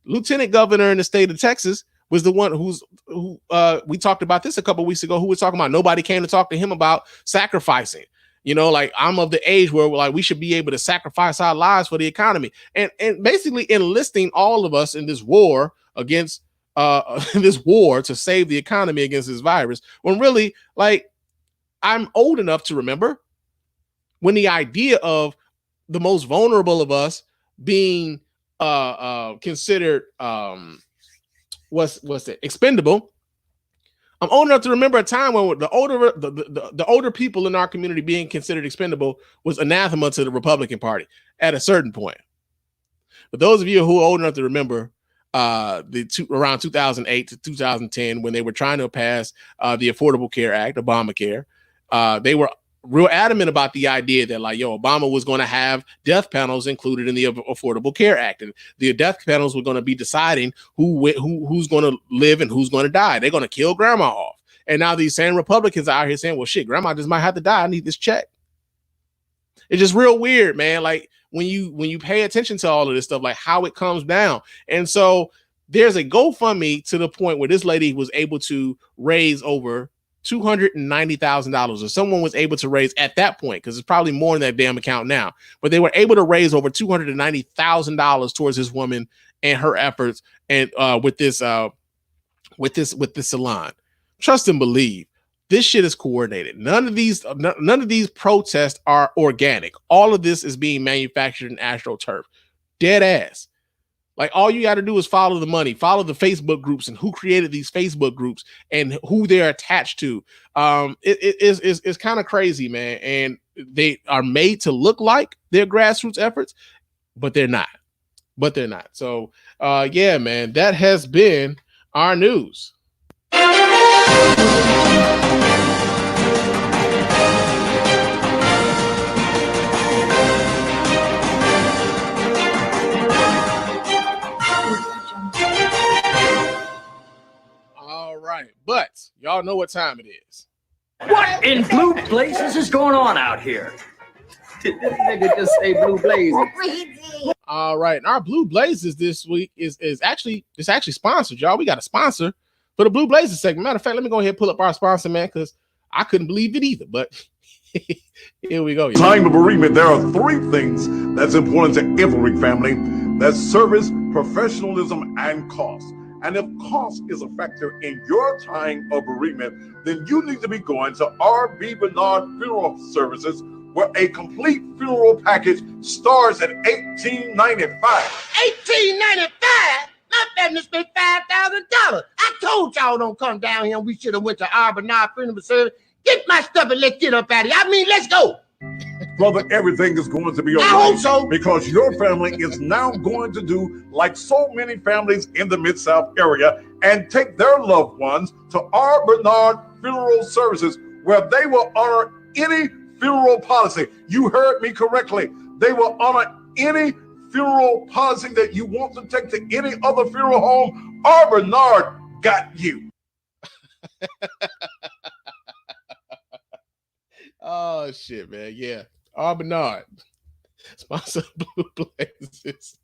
Lieutenant Governor in the state of Texas was the one who we talked about this a couple of weeks ago, who was talking about nobody came to talk to him about sacrificing. You know, like I'm of the age where like we should be able to sacrifice our lives for the economy, and basically enlisting all of us in this war against this war to save the economy against this virus. When really, like, I'm old enough to remember when the idea of the most vulnerable of us being considered what's it, expendable. I'm old enough to remember a time when the older people in our community being considered expendable was anathema to the Republican Party at a certain point. But those of you who are old enough to remember around 2008 to 2010, when they were trying to pass the Affordable Care Act, Obamacare, they were real adamant about the idea that like, yo, Obama was going to have death panels included in the Affordable Care Act, and the death panels were going to be deciding who's going to live and who's going to die. They're going to kill grandma off. And now these same Republicans are out here saying, well, shit, grandma just might have to die. I need this check. It's just real weird, man. Like when you pay attention to all of this stuff, like how it comes down. And so there's a GoFundMe to the point where this lady was able to raise over $290,000, or someone was able to raise at that point, because it's probably more in that damn account now, but they were able to raise over $290,000 towards this woman and her efforts, and with this salon. Trust and believe, this shit is coordinated. None of these protests are organic. All of this is being manufactured in AstroTurf. Dead ass. Like all you got to do is follow the money, follow the Facebook groups and who created these Facebook groups and who they're attached to. It's kind of crazy, man. And they are made to look like they're grassroots efforts, but they're not. So, yeah, man, that has been our news. But y'all know what time it is. What in blue blazes is going on out here? This nigga just say blue blazes. All right, and our blue blazes this week is actually sponsored, y'all. We got a sponsor for the blue blazes segment. Matter of fact, let me go ahead and pull up our sponsor, man, because I couldn't believe it either. But here we go. Y'all. Time of bereavement, there are three things that's important to every family. That's service, professionalism, and cost. And if cost is a factor in your time of bereavement, then you need to be going to R.B. Bernard Funeral Services, where a complete funeral package starts at $1,895. $1,895? My family spent $5,000. I told y'all don't come down here and we should have went to R.B. Bernard Funeral Service. Get my stuff and let's get up out of here. I mean, let's go. Brother, everything is going to be all right. I hope so. Because your family is now going to do like so many families in the Mid-South area and take their loved ones to R. Bernard Funeral Services, where they will honor any funeral policy. You heard me correctly. They will honor any funeral policy that you want to take to any other funeral home. R. Bernard got you. Oh, shit, man. Yeah. R. Bernard, sponsor Blue Blazes.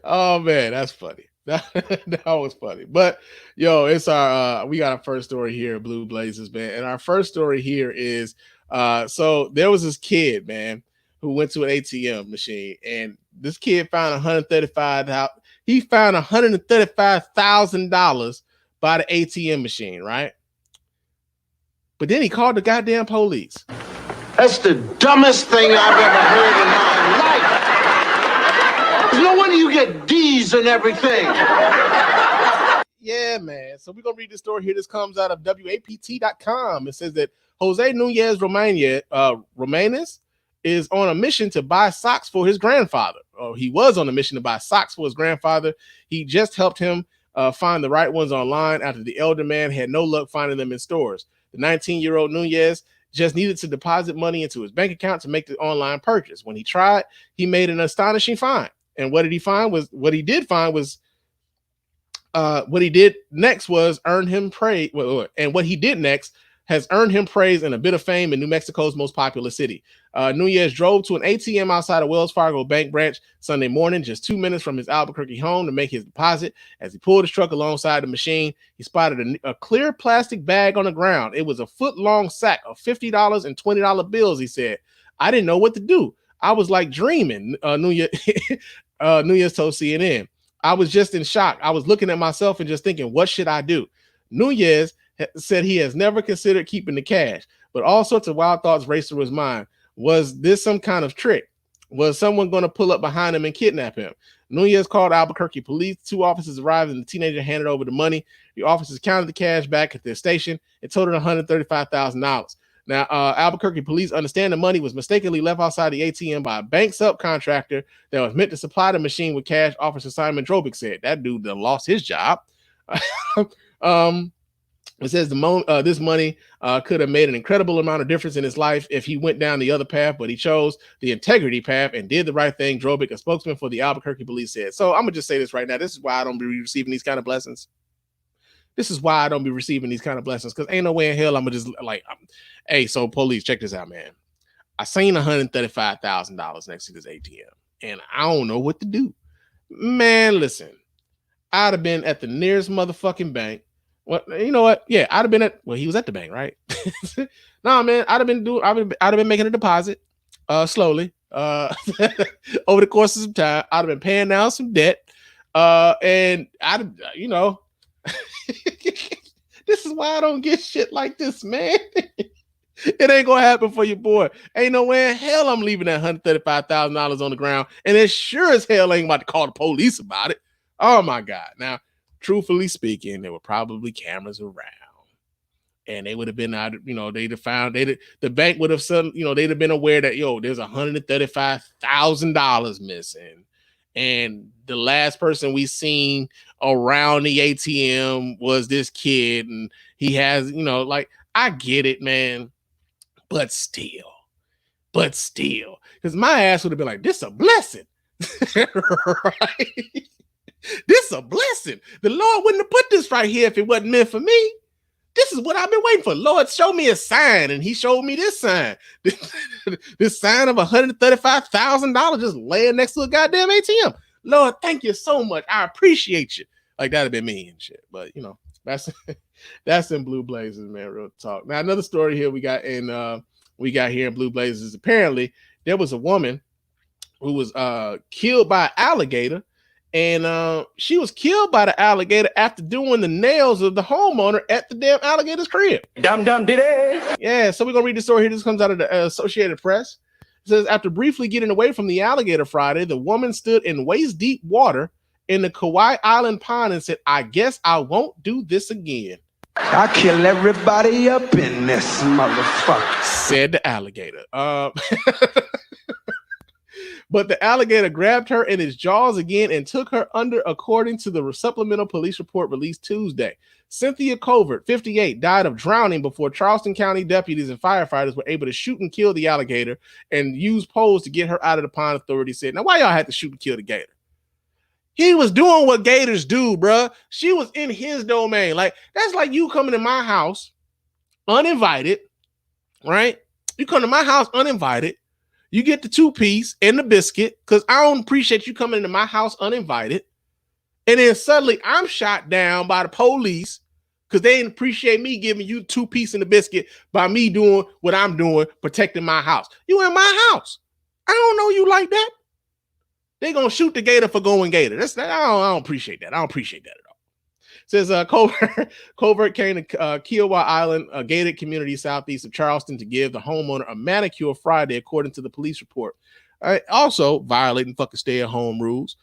Oh, man, that's funny. That was funny. But, yo, it's we got our first story here, Blue Blazes, man. And our first story here is, so there was this kid, man, who went to an ATM machine, and this kid found $135,000 by the ATM machine, right? But then he called the goddamn police. That's the dumbest thing I've ever heard in my life. No wonder you get D's and everything. Yeah, man. So we're going to read this story here. This comes out of WAPT.com. It says that Jose Nunez Romanes is on a mission to buy socks for his grandfather. Or he was on a mission to buy socks for his grandfather. He just helped him find the right ones online after the elder man had no luck finding them in stores. The 19-year-old Nunez just needed to deposit money into his bank account to make the online purchase. When he tried, he made an astonishing find. And what he did next was earn him praise. And what he did next has earned him praise and a bit of fame in New Mexico's most popular city. Nunez drove to an ATM outside a Wells Fargo bank branch Sunday morning, just 2 minutes from his Albuquerque home, to make his deposit. As he pulled his truck alongside the machine, he spotted a clear plastic bag on the ground. It was a foot-long sack of $50 and $20 bills, he said. I didn't know what to do. I was like dreaming, Nunez told CNN. I was just in shock. I was looking at myself and just thinking, what should I do? Nunez said he has never considered keeping the cash, but all sorts of wild thoughts raced through his mind. Was this some kind of trick? Was someone going to pull up behind him and kidnap him? Nunez called Albuquerque police. 2 officers arrived and the teenager handed over the money. The officers counted the cash back at their station. It totaled $135,000. Now, Albuquerque police understand the money was mistakenly left outside the ATM by a bank subcontractor that was meant to supply the machine with cash. Officer Simon Drobick said that dude done lost his job. It says this money could have made an incredible amount of difference in his life if he went down the other path, but he chose the integrity path and did the right thing. Drobick, a spokesman for the Albuquerque police, said. So I'm gonna just say this right now. This is why I don't be receiving these kind of blessings. This is why I don't be receiving these kind of blessings, because ain't no way in hell I'm gonna just hey, so police, check this out, man. I seen $135,000 next to this ATM, and I don't know what to do. Man, listen, I'd have been at the nearest motherfucking bank. Well, you know what? Yeah, I'd have been he was at the bank, right? Nah, man, I'd have been making a deposit slowly over the course of some time. I'd have been paying down some debt. And this is why I don't get shit like this, man. It ain't gonna happen for your boy. Ain't no way in hell I'm leaving that $135,000 on the ground, and it sure as hell ain't about to call the police about it. Oh my God. Now, truthfully speaking, there were probably cameras around, and they would have been out, they'd have found, the bank would have they'd have been aware that, there's $135,000 missing. And the last person we seen around the ATM was this kid, and he has, I get it, man, but still, because my ass would have been like, this a blessing, right? This a blessing. The Lord wouldn't have put this right here if it wasn't meant for me. This is what I've been waiting for. Lord, show me a sign, and he showed me this sign. This sign of $135,000 just laying next to a goddamn ATM. Lord, thank you so much. I appreciate you. Like, that'd have been me and shit. But that's in Blue Blazers, man. Real talk. Now, another story here we got here in Blue Blazers. Apparently, there was a woman who was killed by an alligator. And she was killed by the alligator after doing the nails of the homeowner at the damn alligator's crib. Dum did it. Yeah, so we're gonna read the story here. This comes out of the Associated Press. It says, after briefly getting away from the alligator Friday, the woman stood in waist-deep water in the Kauai Island pond and said, I guess I won't do this again. I kill everybody up in this motherfucker, said the alligator. But the alligator grabbed her in its jaws again and took her under, according to the supplemental police report released Tuesday. Cynthia Covert, 58, died of drowning before Charleston County deputies and firefighters were able to shoot and kill the alligator and use poles to get her out of the pond, authorities said. Now, why y'all had to shoot and kill the gator? He was doing what gators do, bruh. She was in his domain. Like, that's like you coming to my house uninvited, right? You come to my house uninvited. You get the 2-piece and the biscuit because I don't appreciate you coming into my house uninvited. And then suddenly I'm shot down by the police because they didn't appreciate me giving you 2-piece and the biscuit by me doing what I'm doing, protecting my house. You in my house. I don't know you like that. They going to shoot the gator for going gator. I don't appreciate that. I don't appreciate that at all. Says Covert came to Kiowa Island, a gated community southeast of Charleston, to give the homeowner a manicure Friday, according to the police report. Also violating fucking stay-at-home rules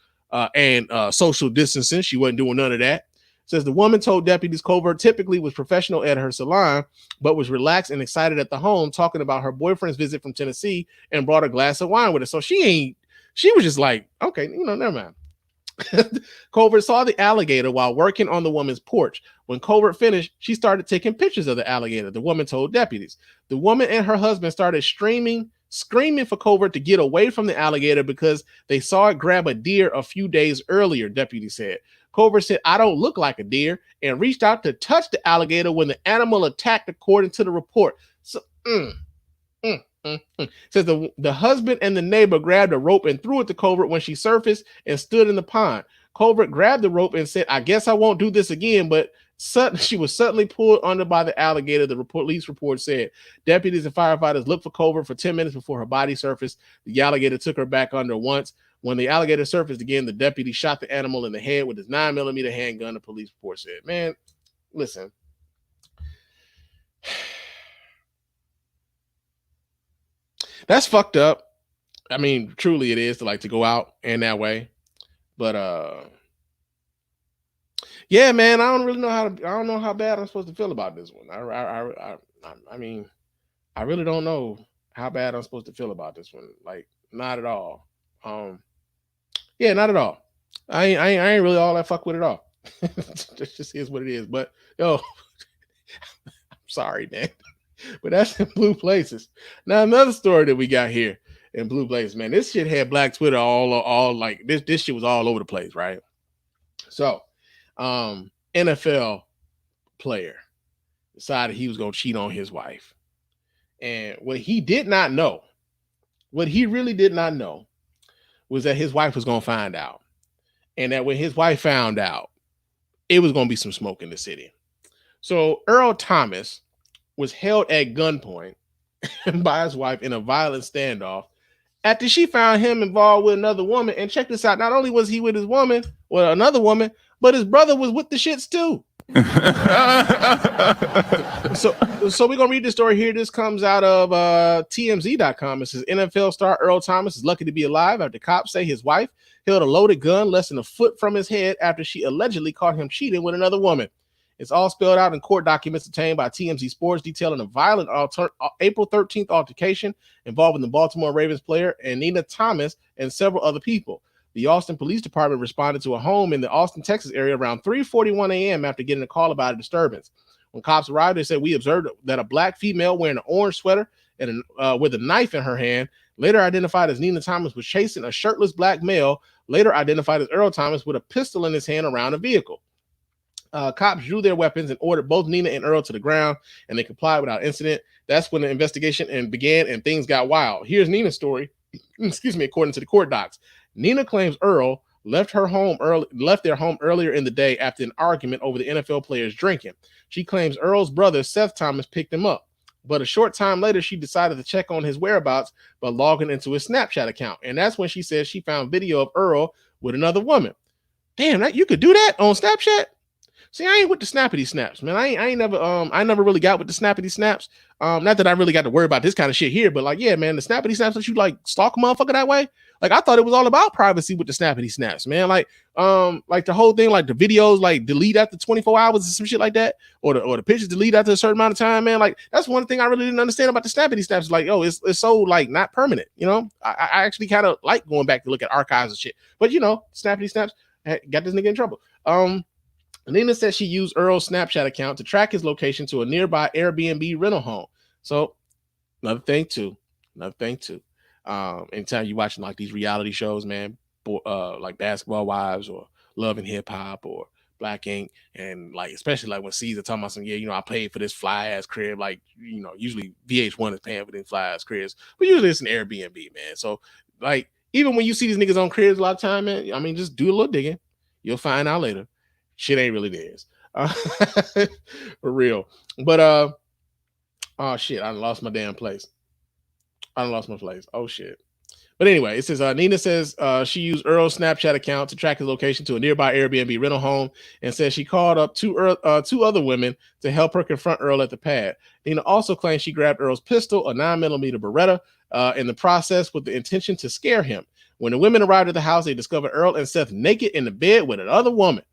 and social distancing. She wasn't doing none of that. Says the woman told deputies Covert typically was professional at her salon, but was relaxed and excited at the home, talking about her boyfriend's visit from Tennessee and brought a glass of wine with her. So she was just like, okay, never mind. Covert saw the alligator while working on the woman's porch. When Covert finished, she started taking pictures of the alligator, the woman told deputies. The woman and her husband started screaming for Covert to get away from the alligator because they saw it grab a deer a few days earlier, deputies said. Covert said, "I don't look like a deer," and reached out to touch the alligator when the animal attacked, according to the report. So, Says the husband and the neighbor grabbed a rope and threw it to Covert when she surfaced and stood in the pond. Covert grabbed the rope and said, "I guess I won't do this again," but she was suddenly pulled under by the alligator, the police report said. Deputies and firefighters looked for Covert for 10 minutes before her body surfaced. The alligator took her back under once. When the alligator surfaced again, the deputy shot the animal in the head with his 9mm handgun, the police report said. Man, listen. That's fucked up. I mean, truly it is to go out in that way. But yeah, man, I don't know how bad I'm supposed to feel about this one. I mean, I really don't know how bad I'm supposed to feel about this one. Like, not at all. Yeah, not at all. I ain't really all that fuck with it all. This just is what it is. But yo, I'm sorry, man. But that's in Blue Places. Now, another story that we got here in Blue Places, man. This shit had Black Twitter all like this shit was all over the place, right? So, NFL player decided he was gonna cheat on his wife. And what he really did not know, was that his wife was gonna find out. And that when his wife found out, it was gonna be some smoke in the city. So Earl Thomas was held at gunpoint by his wife in a violent standoff after she found him involved with another woman. And check this out, not only was he with his woman, or another woman, but his brother was with the shits too. So we're gonna read this story here. This comes out of TMZ.com. It says NFL star Earl Thomas is lucky to be alive after cops say his wife held a loaded gun less than a foot from his head after she allegedly caught him cheating with another woman. It's all spelled out in court documents obtained by TMZ Sports, detailing a violent April 13th altercation involving the Baltimore Ravens player and Nina Thomas and several other people. The Austin Police Department responded to a home in the Austin, Texas area around 3:41 a.m. after getting a call about a disturbance. When cops arrived, they said, "We observed that a black female wearing an orange sweater and with a knife in her hand, later identified as Nina Thomas, was chasing a shirtless black male, later identified as Earl Thomas, with a pistol in his hand around a vehicle." Cops drew their weapons and ordered both Nina and Earl to the ground, and they complied without incident. That's when the investigation began, and things got wild. Here's Nina's story. According to the court docs. Nina claims Earl left their home earlier in the day after an argument over the NFL players drinking. She claims Earl's brother, Seth Thomas, picked him up. But a short time later, she decided to check on his whereabouts by logging into his Snapchat account. And that's when she says she found video of Earl with another woman. Damn, you could do that on Snapchat? See, I ain't with the snappity snaps, man. I never really got with the snappity snaps. Not that I really got to worry about this kind of shit here, but yeah, man, the snappity snaps that you stalk a motherfucker that way. I thought it was all about privacy with the snappity snaps, man. The whole thing, the videos delete after 24 hours or some shit like that, or the pictures delete after a certain amount of time, man. That's one thing I really didn't understand about the snappity snaps. It's so not permanent, I actually kind of like going back to look at archives and shit. But snappity snaps got this nigga in trouble. Nina said she used Earl's Snapchat account to track his location to a nearby Airbnb rental home. So another thing too. Anytime you watching these reality shows, man, like Basketball Wives or Love and Hip Hop or Black Ink, and especially when Caesar talking about some, I paid for this fly ass crib. Usually VH1 is paying for these fly ass cribs, but usually it's an Airbnb, man. So even when you see these niggas on cribs a lot of time, man, I mean, just do a little digging. You'll find out later. Shit ain't really theirs. For real. But oh shit, I lost my damn place. Oh shit. But anyway, it says Nina says she used Earl's Snapchat account to track his location to a nearby Airbnb rental home, and says she called up two other women to help her confront Earl at the pad. Nina also claims she grabbed Earl's pistol, a 9mm Beretta, in the process with the intention to scare him. When the women arrived at the house, they discovered Earl and Seth naked in the bed with another woman.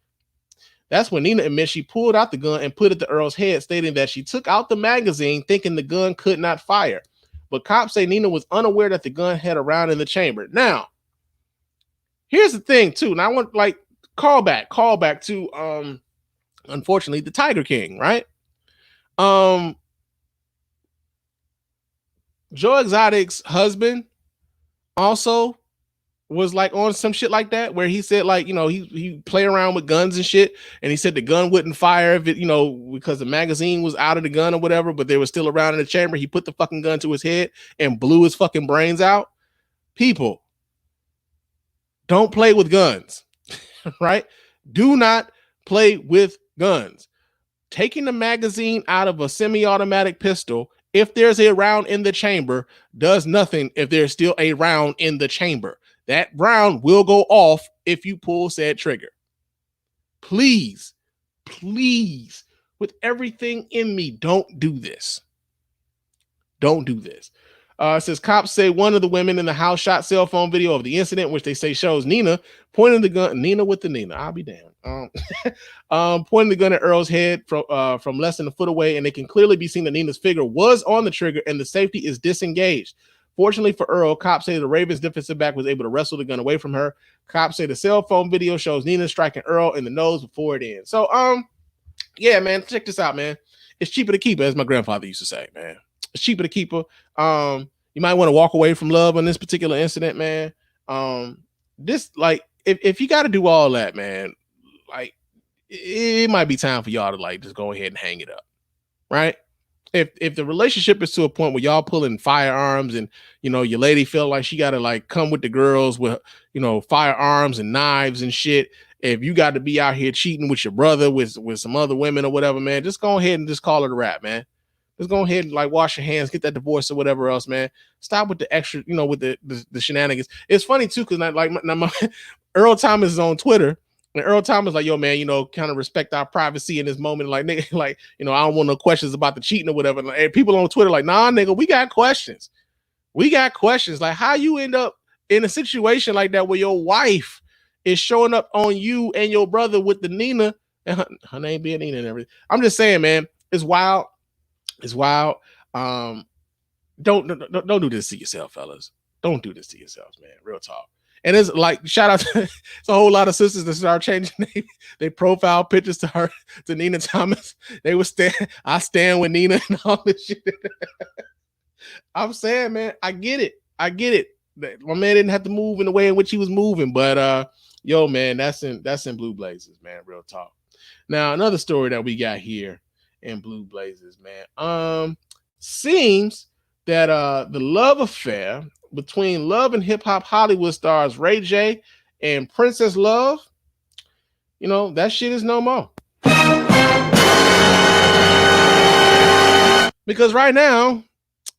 That's when Nina admits she pulled out the gun and put it to Earl's head, stating that she took out the magazine thinking the gun could not fire. But cops say Nina was unaware that the gun had a round in the chamber. Now, here's the thing, too. And I want, call back to, unfortunately, the Tiger King, right? Joe Exotic's husband also was on some shit like that, where he said he play around with guns and shit, and he said the gun wouldn't fire if it, because the magazine was out of the gun or whatever, but they were still around in the chamber. He put the fucking gun to his head and blew his fucking brains out. People, don't play with guns, right? Do not play with guns. Taking the magazine out of a semi-automatic pistol, if there's a round in the chamber, does nothing if there's still a round in the chamber. That round will go off if you pull said trigger. Please, with everything in me, don't do this. Don't do this. It says cops say one of the women in the house shot cell phone video of the incident, which they say shows Nina pointing the gun. Nina with the Nina. I'll be damned. Pointing the gun at Earl's head from less than a foot away, and it can clearly be seen that Nina's figure was on the trigger and the safety is disengaged. Fortunately for Earl, cops say the Ravens defensive back was able to wrestle the gun away from her. Cops say the cell phone video shows Nina striking Earl in the nose before it ends. So, yeah, man, check this out, man. It's cheaper to keep it, as my grandfather used to say, man. It's cheaper to keep her. You might want to walk away from love on this particular incident, man. This, if you got to do all that, man, it might be time for y'all to just go ahead and hang it up, right? If the relationship is to a point where y'all pulling firearms and your lady feel like she got to come with the girls with firearms and knives and shit, if you got to be out here cheating with your brother with some other women or whatever, man, just go ahead and just call it a wrap, man. Just go ahead and wash your hands, get that divorce or whatever else, man. Stop with the extra, with the shenanigans. It's funny too, because my Earl Thomas is on Twitter. And Earl Thomas yo, man, kind of respect our privacy in this moment. Nigga, I don't want no questions about the cheating or whatever. And people on Twitter nah, nigga, we got questions. We got questions. How you end up in a situation like that where your wife is showing up on you and your brother with the Nina and her name being Nina and everything. I'm just saying, man, it's wild. It's wild. Don't do this to yourself, fellas. Don't do this to yourselves, man. Real talk. And it's shout out to it's a whole lot of sisters that start changing their profile pictures to Nina Thomas. They would I stand with Nina and all this shit. I'm saying, man, I get it. My man didn't have to move in the way in which he was moving, but yo, man, that's in Blue Blazers, man. Real talk. Now, another story that we got here in Blue Blazers, man. Seems that the love affair between Love and Hip Hop Hollywood stars Ray J and Princess Love, that shit is no more. Because right now,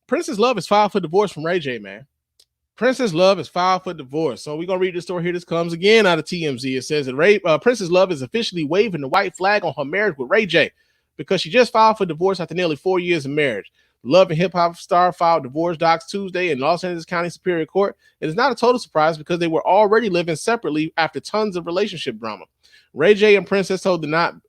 Princess Love is filed for divorce from Ray J, man. Princess Love is filed for divorce. So we're going to read the story here. This comes again out of TMZ. It says that Princess Love is officially waving the white flag on her marriage with Ray J because she just filed for divorce after nearly 4 years of marriage. Love and Hip Hop star filed divorce docs Tuesday in Los Angeles County Superior Court. It is not a total surprise because they were already living separately after tons of relationship drama. Ray J and Princess tied the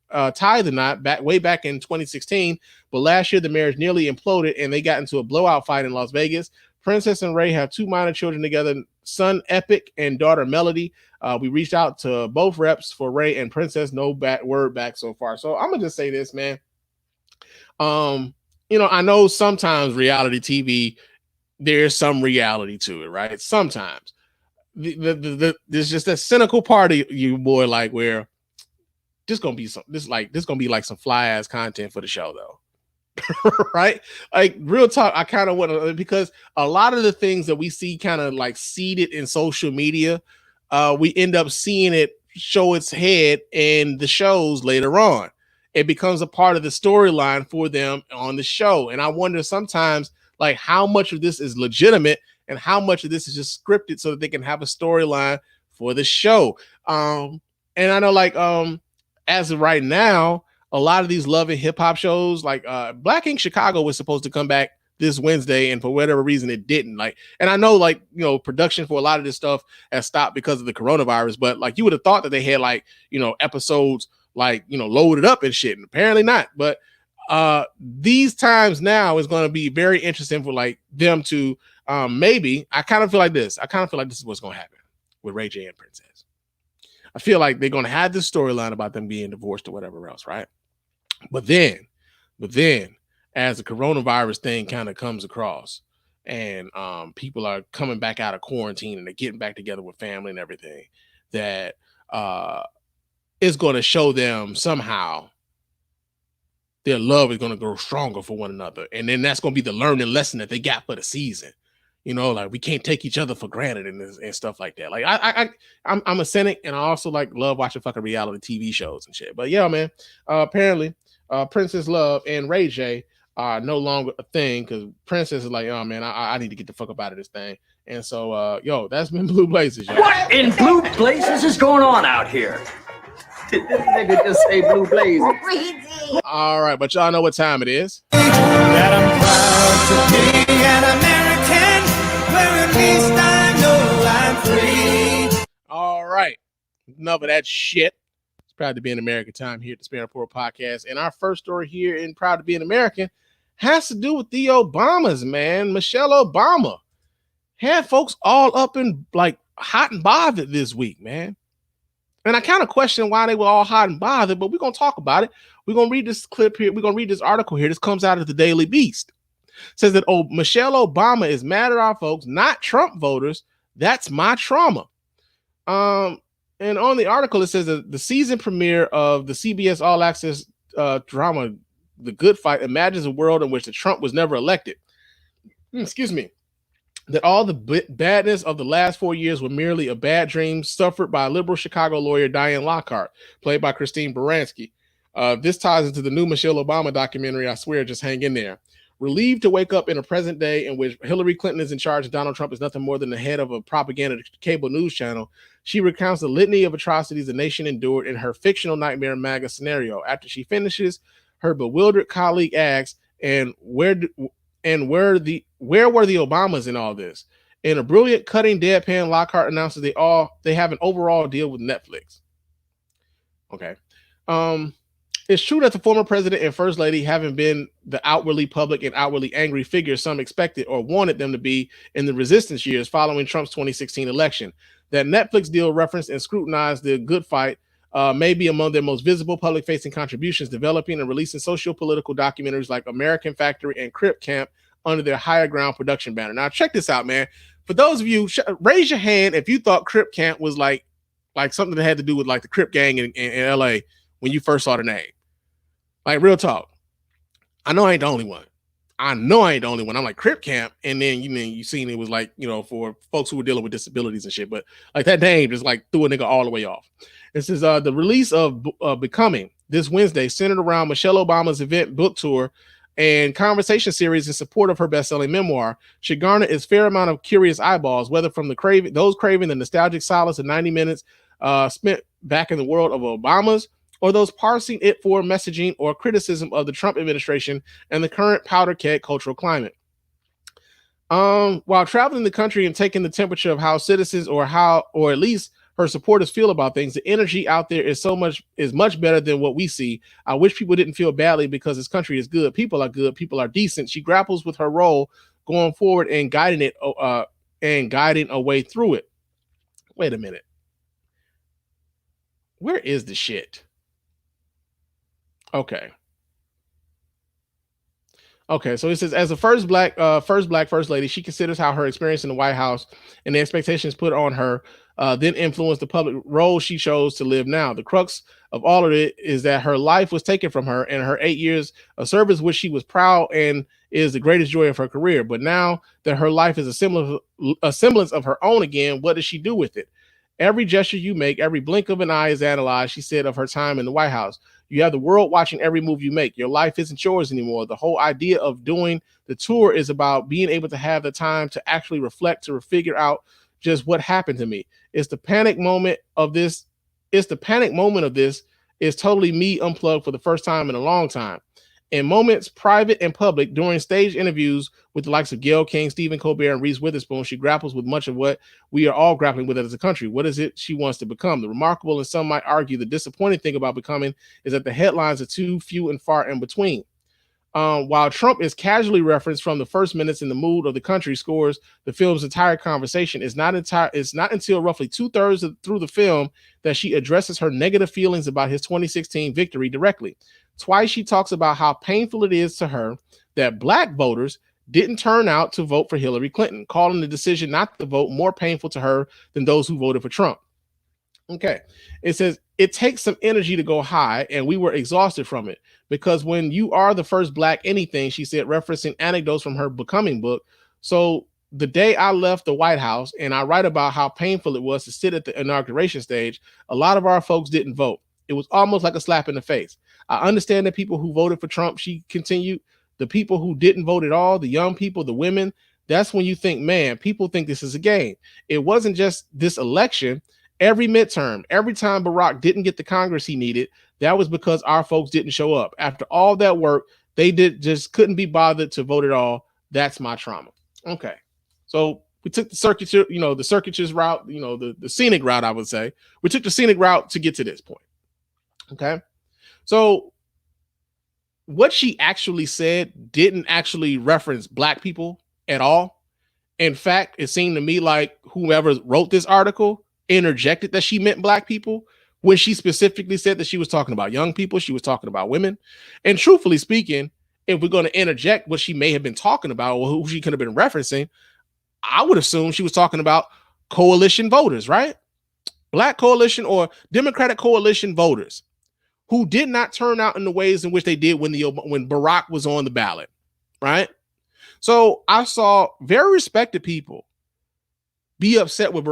knot way back in 2016, but last year the marriage nearly imploded and they got into a blowout fight in Las Vegas. Princess and Ray have two minor children together, son Epic and daughter Melody. We reached out to both reps for Ray and Princess, no word back so far. So I'm gonna just say this, man. I know sometimes reality TV, there's some reality to it, right? Sometimes there's just that cynical part of you, boy, where this gonna be some fly ass content for the show, though. Right? Real talk, I kind of want to, because a lot of the things that we see kind of seeded in social media, we end up seeing it show its head in the shows later on. It becomes a part of the storyline for them on the show. And I wonder sometimes how much of this is legitimate and how much of this is just scripted so that they can have a storyline for the show. And I know, like, as of right now, a lot of these love and hip hop shows, like Black Ink Chicago was supposed to come back this Wednesday, and for whatever reason it didn't. Like, and I know, like, you know, production for a lot of this stuff has stopped because of the coronavirus, but like you would have thought that they had, like, you know, episodes like, you know, loaded up and shit, and apparently not. But these times now is going to be very interesting for like them to maybe, I kind of feel like this is what's going to happen with Ray J and Princess. I feel like they're going to have this storyline about them being divorced or whatever else, right? But then as the coronavirus thing kind of comes across, and people are coming back out of quarantine and they're getting back together with family and everything, that is going to show them somehow their love is going to grow stronger for one another. And then that's going to be the learning lesson that they got for the season. You know, like, we can't take each other for granted and stuff like that. Like, I'm a cynic, and I also like love watching fucking reality TV shows and shit. But yeah, man, apparently Princess Love and Ray J are no longer a thing, because Princess is like, oh man, I need to get the fuck up out of this thing. And so, yo, that's been Blue Blazers. Yo. What in blue blazes is going on out here? Did this nigga just say blue blazes? All right, but y'all know what time it is. That I'm proud to be an American, where at least I know I'm free. All right, enough of that shit. It's Proud to be an American time here at the Spann Report podcast. And our first story here in Proud to be an American has to do with the Obamas, man. Michelle Obama had folks all up in like hot and bothered this week, man. And I kind of question why they were all hot and bothered, but we're going to talk about it. We're going to read this clip here. We're going to read this article here. This comes out of the Daily Beast. It says that Michelle Obama is mad at our folks, not Trump voters. That's my trauma. And on the article, it says that the season premiere of the CBS All Access drama, The Good Fight, imagines a world in which the Trump was never elected. Excuse me. That all the badness of the last 4 years were merely a bad dream suffered by a liberal Chicago lawyer, Diane Lockhart, played by Christine Baranski. This ties into the new Michelle Obama documentary, I Swear, Just Hang in There. Relieved to wake up in a present day in which Hillary Clinton is in charge and Donald Trump is nothing more than the head of a propaganda cable news channel, she recounts the litany of atrocities the nation endured in her fictional nightmare MAGA scenario. After she finishes, her bewildered colleague asks, and where were the Obamas in all this? In a brilliant, cutting deadpan, Lockhart announces they have an overall deal with Netflix. Okay. It's true that the former president and first lady haven't been the outwardly public and outwardly angry figures some expected or wanted them to be in the resistance years following Trump's 2016 election. That Netflix deal referenced and scrutinized The Good Fight may be among their most visible public-facing contributions, developing and releasing socio-political documentaries like American Factory and Crip Camp under their Higher Ground production banner. Now, check this out, man. For those of you, raise your hand if you thought Crip Camp was like something that had to do with like the Crip gang in LA when you first saw the name. Like, real talk. I know I ain't the only one. I'm like, Crip Camp, and then you seen it was like, you know, for folks who were dealing with disabilities and shit. But like that name just like threw a nigga all the way off. This is the release of Becoming this Wednesday, centered around Michelle Obama's event book tour and conversation series in support of her best-selling memoir, should garner its fair amount of curious eyeballs, whether from those craving the nostalgic solace of 90 minutes spent back in the world of Obama's, or those parsing it for messaging or criticism of the Trump administration and the current powder keg cultural climate. While traveling the country and taking the temperature of how citizens or at least her supporters feel about things, the energy out there is much better than what we see. I wish people didn't feel badly because this country is good. People are good. People are decent. She grapples with her role going forward and guiding a way through it. Wait a minute. Where is the shit? Okay, so it says, as the first black first lady, she considers how her experience in the White House and the expectations put on her then influenced the public role she chose to live now. The crux of all of it is that her life was taken from her and her 8 years of service, which she was proud and is the greatest joy of her career. But now that her life is a semblance of her own again, what does she do with it? Every gesture you make, every blink of an eye is analyzed, she said of her time in the White House. You have the world watching every move you make. Your life isn't yours anymore. The whole idea of doing the tour is about being able to have the time to actually reflect, to figure out just what happened to me. It's the panic moment of this. It's the panic moment of this is totally me unplugged for the first time in a long time. In moments, private and public, during stage interviews with the likes of Gayle King, Stephen Colbert, and Reese Witherspoon, she grapples with much of what we are all grappling with as a country. What is it she wants to become? The remarkable, and some might argue the disappointing thing about becoming, is that the headlines are too few and far in between. While Trump is casually referenced from the first minutes in the mood of the country scores the film's entire conversation, it's not until roughly 2/3 through the film that she addresses her negative feelings about his 2016 victory directly. Twice she talks about how painful it is to her that Black voters didn't turn out to vote for Hillary Clinton, calling the decision not to vote more painful to her than those who voted for Trump. Okay. It says, it takes some energy to go high, and we were exhausted from it. Because when you are the first Black anything, she said, referencing anecdotes from her Becoming book. So the day I left the White House, and I write about how painful it was to sit at the inauguration stage, a lot of our folks didn't vote. It was almost like a slap in the face. I understand that people who voted for Trump, she continued, the people who didn't vote at all, the young people, the women, that's when you think, man, people think this is a game. It wasn't just this election. Every midterm, every time Barack didn't get the Congress he needed, that was because our folks didn't show up. After all that work, they just couldn't be bothered to vote at all. That's my trauma. Okay. So we took the circuitous, the circuitous route, the scenic route, I would say. We took the scenic route to get to this point. Okay. So what she actually said didn't actually reference Black people at all. In fact, it seemed to me like whoever wrote this article interjected that she meant Black people when she specifically said that she was talking about young people, she was talking about women. And truthfully speaking, if we're going to interject what she may have been talking about or who she could have been referencing, I would assume she was talking about coalition voters, right? Black coalition or Democratic coalition voters who did not turn out in the ways in which they did when Barack was on the ballot, right? So I saw very respected people be upset with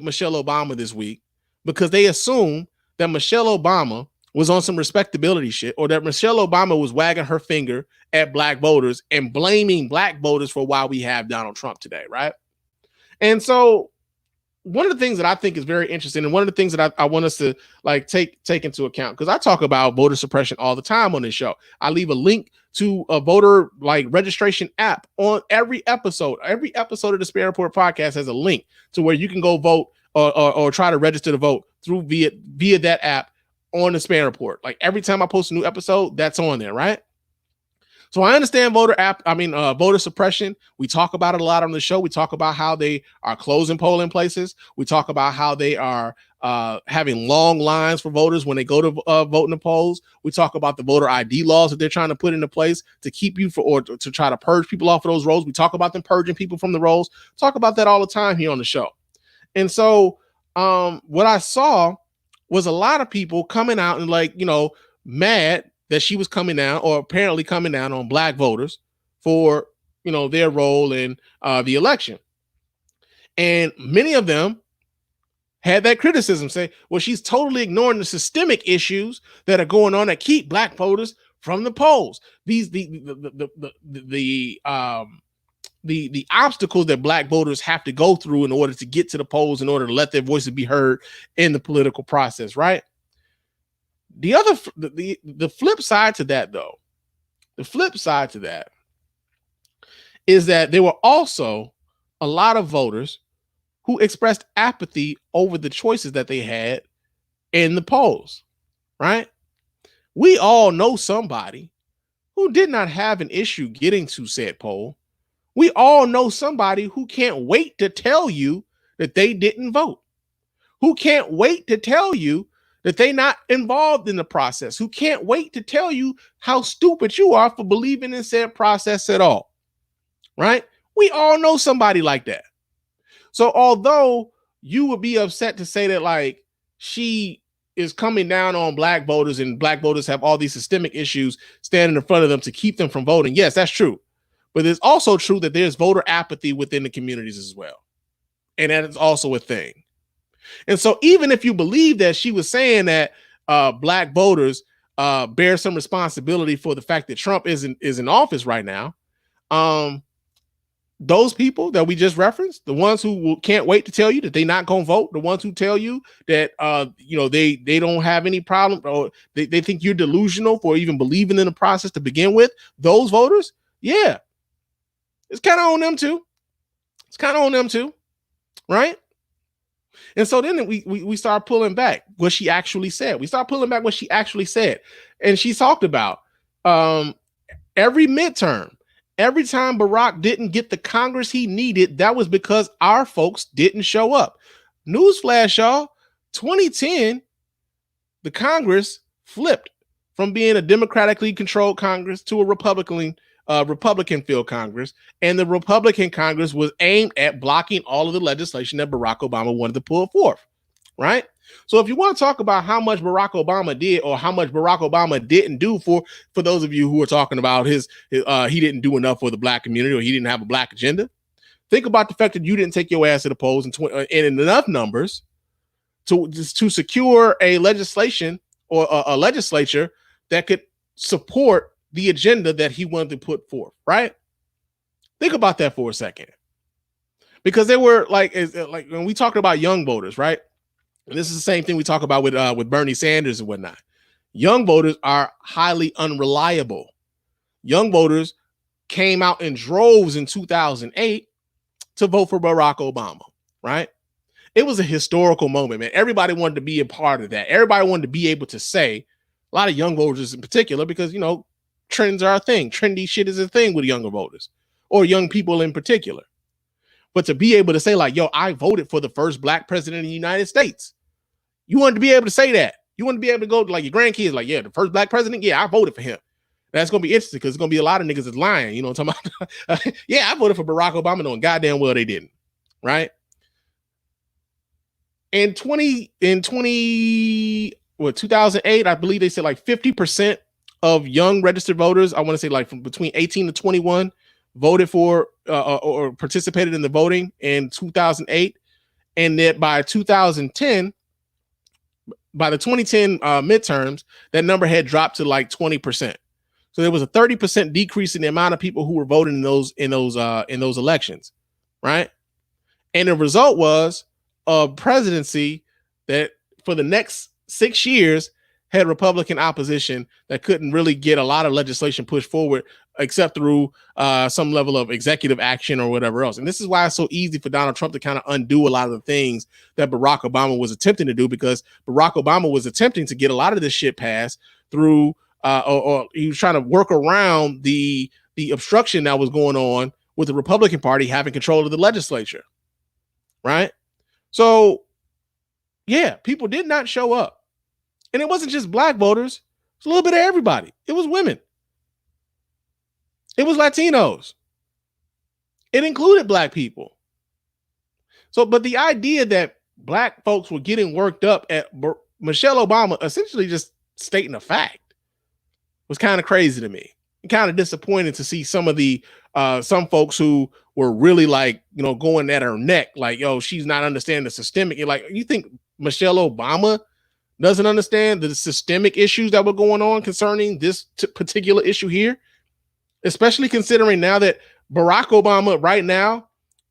Michelle Obama this week because they assumed that Michelle Obama was on some respectability shit, or that Michelle Obama was wagging her finger at Black voters and blaming Black voters for why we have Donald Trump today, right? And so one of the things that I think is very interesting, and one of the things that I want us to take into account, because I talk about voter suppression all the time on this show. I leave a link to a voter registration app on every episode. Every episode of the Spann Report podcast has a link to where you can go vote or try to register to vote through via that app on the Spann Report. Like every time I post a new episode, that's on there, right? So I understand voter suppression. We talk about it a lot on the show. We talk about how they are closing polling places. We talk about how they are having long lines for voters when they go to vote in the polls. We talk about the voter ID laws that they're trying to put into place to keep you or to try to purge people off of those rolls. We talk about them purging people from the rolls. Talk about that all the time here on the show. And so what I saw was a lot of people coming out and mad that she was coming down, or apparently coming down, on Black voters for, their role in the election. And many of them had that criticism, say, well, she's totally ignoring the systemic issues that are going on that keep Black voters from the polls. The obstacles that Black voters have to go through in order to get to the polls, in order to let their voices be heard in the political process, right? The flip side to that, though, is that there were also a lot of voters who expressed apathy over the choices that they had in the polls, right? We all know somebody who did not have an issue getting to said poll. We all know somebody who can't wait to tell you that they didn't vote, who can't wait to tell you that they're not involved in the process, who can't wait to tell you how stupid you are for believing in said process at all, right? We all know somebody like that. So although you would be upset to say that she is coming down on Black voters and Black voters have all these systemic issues standing in front of them to keep them from voting, yes, that's true. But it's also true that there's voter apathy within the communities as well. And that is also a thing. And so even if you believe that she was saying that black voters bear some responsibility for the fact that Trump is in office right now, those people that we just referenced, the ones who can't wait to tell you that they're not going to vote, the ones who tell you that they don't have any problem, or they think you're delusional for even believing in the process to begin with, those voters, yeah, it's kind of on them too. It's kind of on them too, right? And so then we start pulling back what she actually said. We start pulling back what she actually said. And she talked about every midterm, every time Barack didn't get the Congress he needed, that was because our folks didn't show up. Newsflash, y'all, 2010, the Congress flipped from being a democratically controlled Congress to a Republican-filled Congress, and the Republican Congress was aimed at blocking all of the legislation that Barack Obama wanted to pull forth, right? So if you want to talk about how much Barack Obama did or how much Barack Obama didn't do for those of you who are talking about he didn't do enough for the black community or he didn't have a black agenda, think about the fact that you didn't take your ass to the polls in enough numbers to secure a legislation or a legislature that could support the agenda that he wanted to put forth, right? Think about that for a second. Because they were like when we talk about young voters, right? And this is the same thing we talk about with Bernie Sanders and whatnot. Young voters are highly unreliable. Young voters came out in droves in 2008 to vote for Barack Obama, right? It was a historical moment, man. Everybody wanted to be a part of that. Everybody wanted to be able to say, a lot of young voters in particular, because, trends are a thing. Trendy shit is a thing with younger voters or young people in particular. But to be able to say like, yo, I voted for the first black president of the United States. You wanted to be able to say that. You want to be able to go to like your grandkids, like, yeah, the first black president. Yeah, I voted for him. That's going to be interesting because there's going to be a lot of niggas that's lying. You know what I'm talking about? Yeah, I voted for Barack Obama, knowing goddamn well they didn't. Right. In 2008, I believe they said like 50% of young registered voters, I want to say like from between 18 to 21, voted for or participated in the voting in 2008. And that by 2010, by the 2010 midterms, that number had dropped to like 20%. So there was a 30% decrease in the amount of people who were voting in those elections, right? And the result was a presidency that for the next 6 years had Republican opposition that couldn't really get a lot of legislation pushed forward except through some level of executive action or whatever else. And this is why it's so easy for Donald Trump to kind of undo a lot of the things that Barack Obama was attempting to do, because Barack Obama was attempting to get a lot of this shit passed through or he was trying to work around the obstruction that was going on with the Republican Party having control of the legislature, right? So, yeah, people did not show up. And it wasn't just black voters. It was a little bit of everybody. It was women. It was Latinos. It included black people. So, but the idea that black folks were getting worked up at Michelle Obama essentially just stating a fact was kind of crazy to me. Kind of disappointed to see some of the some folks who were really like, going at her neck, like, yo, she's not understanding the systemic. You're like, you think Michelle Obama doesn't understand the systemic issues that were going on concerning this particular issue here? Especially considering now that Barack Obama right now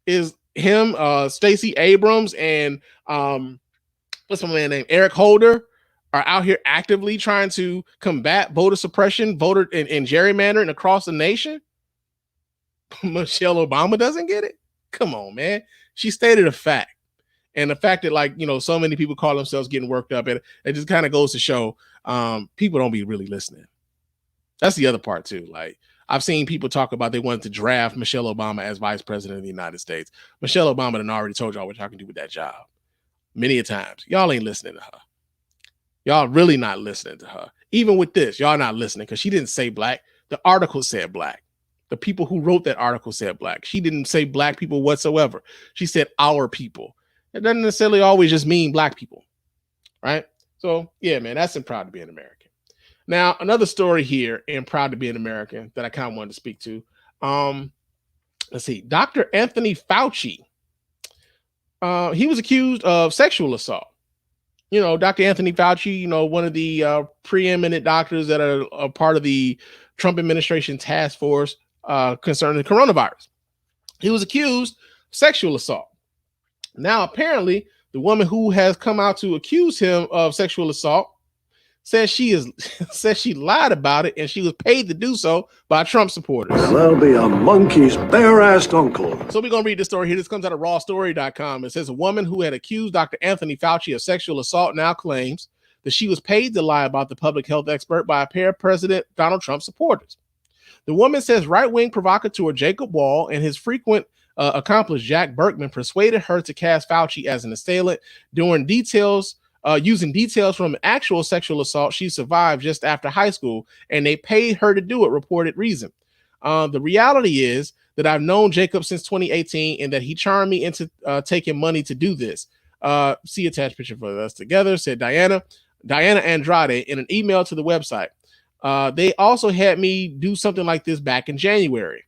is him, Stacey Abrams, and what's my man name? Eric Holder are out here actively trying to combat voter suppression, voter and gerrymandering across the nation. Michelle Obama doesn't get it. Come on, man. She stated a fact. And the fact that, like, so many people call themselves getting worked up, it just kind of goes to show people don't be really listening. That's the other part too. Like, I've seen people talk about they wanted to draft Michelle Obama as vice president of the United States. Michelle Obama done already told y'all what y'all can do with that job many a times. Y'all ain't listening to her. Y'all really not listening to her. Even with this, y'all not listening because she didn't say black. The article said black. The people who wrote that article said black. She didn't say black people whatsoever. She said our people. It doesn't necessarily always just mean black people, right? So, yeah, man, that's in Proud to be an American. Now, another story here in Proud to be an American that I kind of wanted to speak to. Let's see. Dr. Anthony Fauci He was accused of sexual assault. You know, Dr. Anthony Fauci, you know, one of the preeminent doctors that are a part of the Trump administration task force concerning the coronavirus. He was accused of sexual assault. Now, apparently, the woman who has come out to accuse him of sexual assault says she lied about it, and she was paid to do so by Trump supporters. There'll be a monkey's bare-assed uncle. So we're going to read this story here. This comes out of rawstory.com. It says a woman who had accused Dr. Anthony Fauci of sexual assault now claims that she was paid to lie about the public health expert by a pair of President Donald Trump supporters. The woman says right-wing provocateur Jacob Wall and his frequent accomplice Jack Berkman persuaded her to cast Fauci as an assailant using details from an actual sexual assault she survived just after high school, and they paid her to do it, reported Reason. The reality is that I've known Jacob since 2018 and that he charmed me into taking money to do this. See attached picture for us together, said Diana Andrade in an email to the website. They also had me do something like this back in January.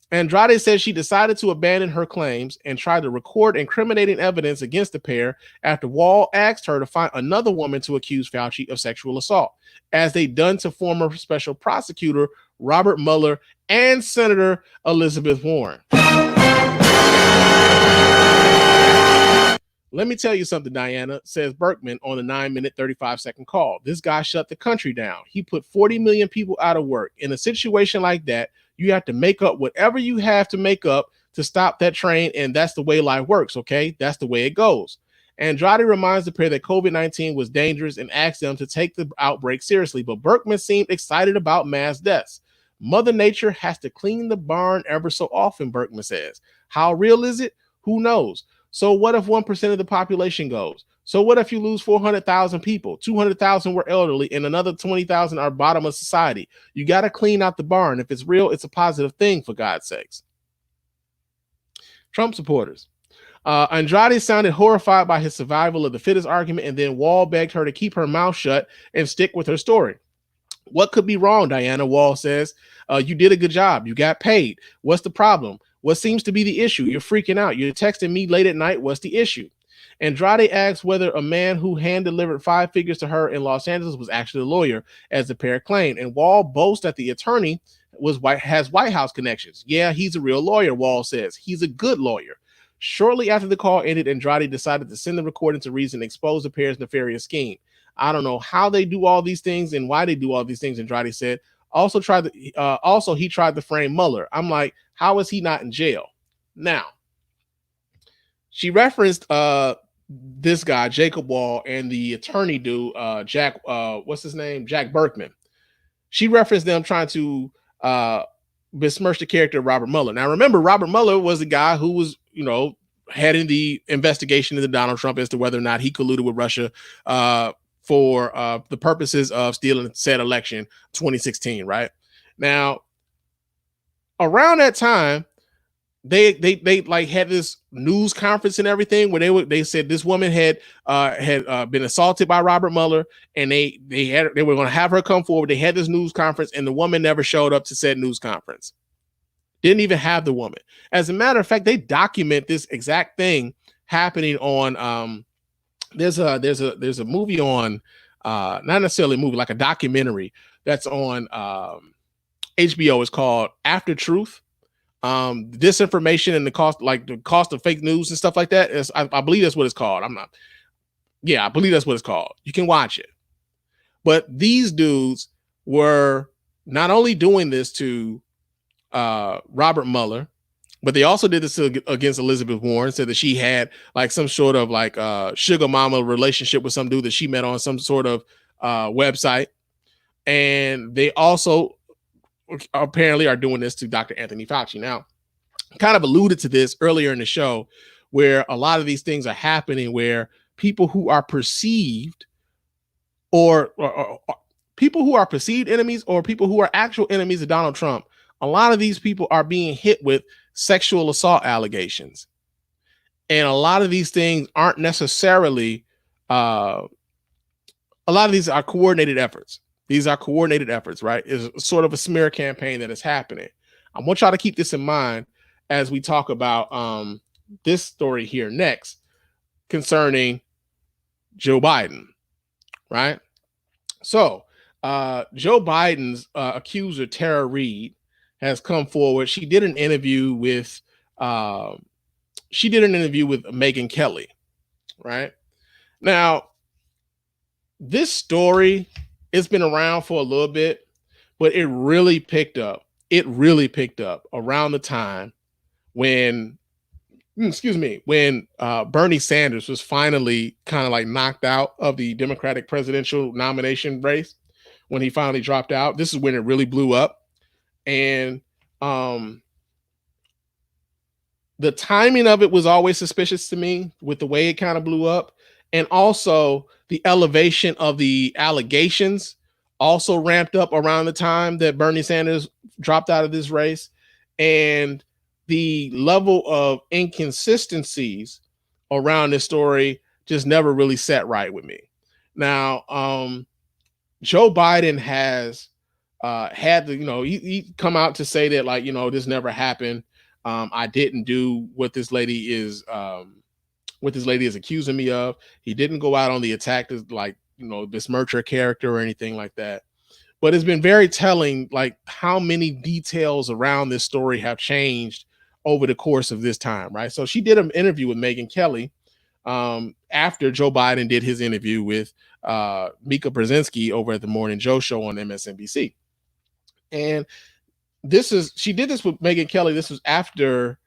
Andrade says she decided to abandon her claims and tried to record incriminating evidence against the pair after Wall asked her to find another woman to accuse Fauci of sexual assault, as they done to former special prosecutor Robert Mueller and Senator Elizabeth Warren. Let me tell you something, Diana, says Berkman on a 9-minute, 35-second call. This guy shut the country down. He put 40 million people out of work. In a situation like that, you have to make up whatever you have to make up to stop that train, and that's the way life works, okay? That's the way it goes. Andrade reminds the pair that COVID-19 was dangerous and asked them to take the outbreak seriously, but Berkman seemed excited about mass deaths. Mother Nature has to clean the barn ever so often, Berkman says. How real is it? Who knows? So what if 1% of the population goes? So what if you lose 400,000 people? 200,000 were elderly and another 20,000 are bottom of society. You got to clean out the barn. If it's real, it's a positive thing, for God's sakes. Trump supporters. Andrade sounded horrified by his survival of the fittest argument, and then Wall begged her to keep her mouth shut and stick with her story. What could be wrong, Diana? Wall says. You did a good job. You got paid. What's the problem? What seems to be the issue? You're freaking out. You're texting me late at night. What's the issue? Andrade asks whether a man who hand-delivered 5 figures to her in Los Angeles was actually a lawyer, as the pair claimed. And Wall boasts that the attorney has White House connections. Yeah, he's a real lawyer, Wall says. He's a good lawyer. Shortly after the call ended, Andrade decided to send the recording to Reason and expose the pair's nefarious scheme. I don't know how they do all these things and why they do all these things, Andrade said. Also, he tried to frame Mueller. I'm like, how is he not in jail? Now, she referenced this guy, Jacob Wall, and the attorney dude, Jack, what's his name? Jack Berkman. She referenced them trying to besmirch the character of Robert Mueller. Now, remember, Robert Mueller was the guy who was, heading the investigation into Donald Trump as to whether or not he colluded with Russia for the purposes of stealing said election 2016, right? Now, around that time, they like had this news conference and everything where they said this woman had been assaulted by Robert Mueller, and they were going to have her come forward. They had this news conference, and the woman never showed up to said news conference. Didn't even have the woman. As a matter of fact, they document this exact thing happening on there's a movie on not necessarily a movie, like a documentary that's on HBO. It's called After Truth. Disinformation and the cost of fake news and stuff like that is, I believe that's what it's called. I believe that's what it's called. You can watch it. But these dudes were not only doing this to Robert Mueller, but they also did this against Elizabeth Warren, said that she had like some sort of like sugar mama relationship with some dude that she met on some sort of website. And they also apparently are doing this to Dr. Anthony Fauci. Now, kind of alluded to this earlier in the show, where a lot of these things are happening where people who are perceived or people who are perceived enemies or people who are actual enemies of Donald Trump, a lot of these people are being hit with sexual assault allegations. And a lot of these things aren't necessarily, a lot of these are coordinated efforts. These are coordinated efforts, right? It's sort of a smear campaign that is happening. I want y'all to keep this in mind as we talk about this story here next concerning Joe Biden, right? So Joe Biden's accuser, Tara Reid, has come forward. She did an interview with Megyn Kelly, right? Now, this story, it's been around for a little bit, but it really picked up. It really picked up around the time when Bernie Sanders was finally kind of like knocked out of the Democratic presidential nomination race. When he finally dropped out, this is when it really blew up. And the timing of it was always suspicious to me with the way it kind of blew up. And also the elevation of the allegations also ramped up around the time that Bernie Sanders dropped out of this race. And the level of inconsistencies around this story just never really sat right with me. Now, Joe Biden has had to, he come out to say that, like, this never happened. I didn't do what this lady is accusing me of. He didn't go out on the attack to, like, besmirch her character or anything like that. But it's been very telling, like, how many details around this story have changed over the course of this time, right? So she did an interview with Megyn Kelly after Joe Biden did his interview with Mika Brzezinski over at the Morning Joe show on MSNBC. And she did this with Megyn Kelly. This was after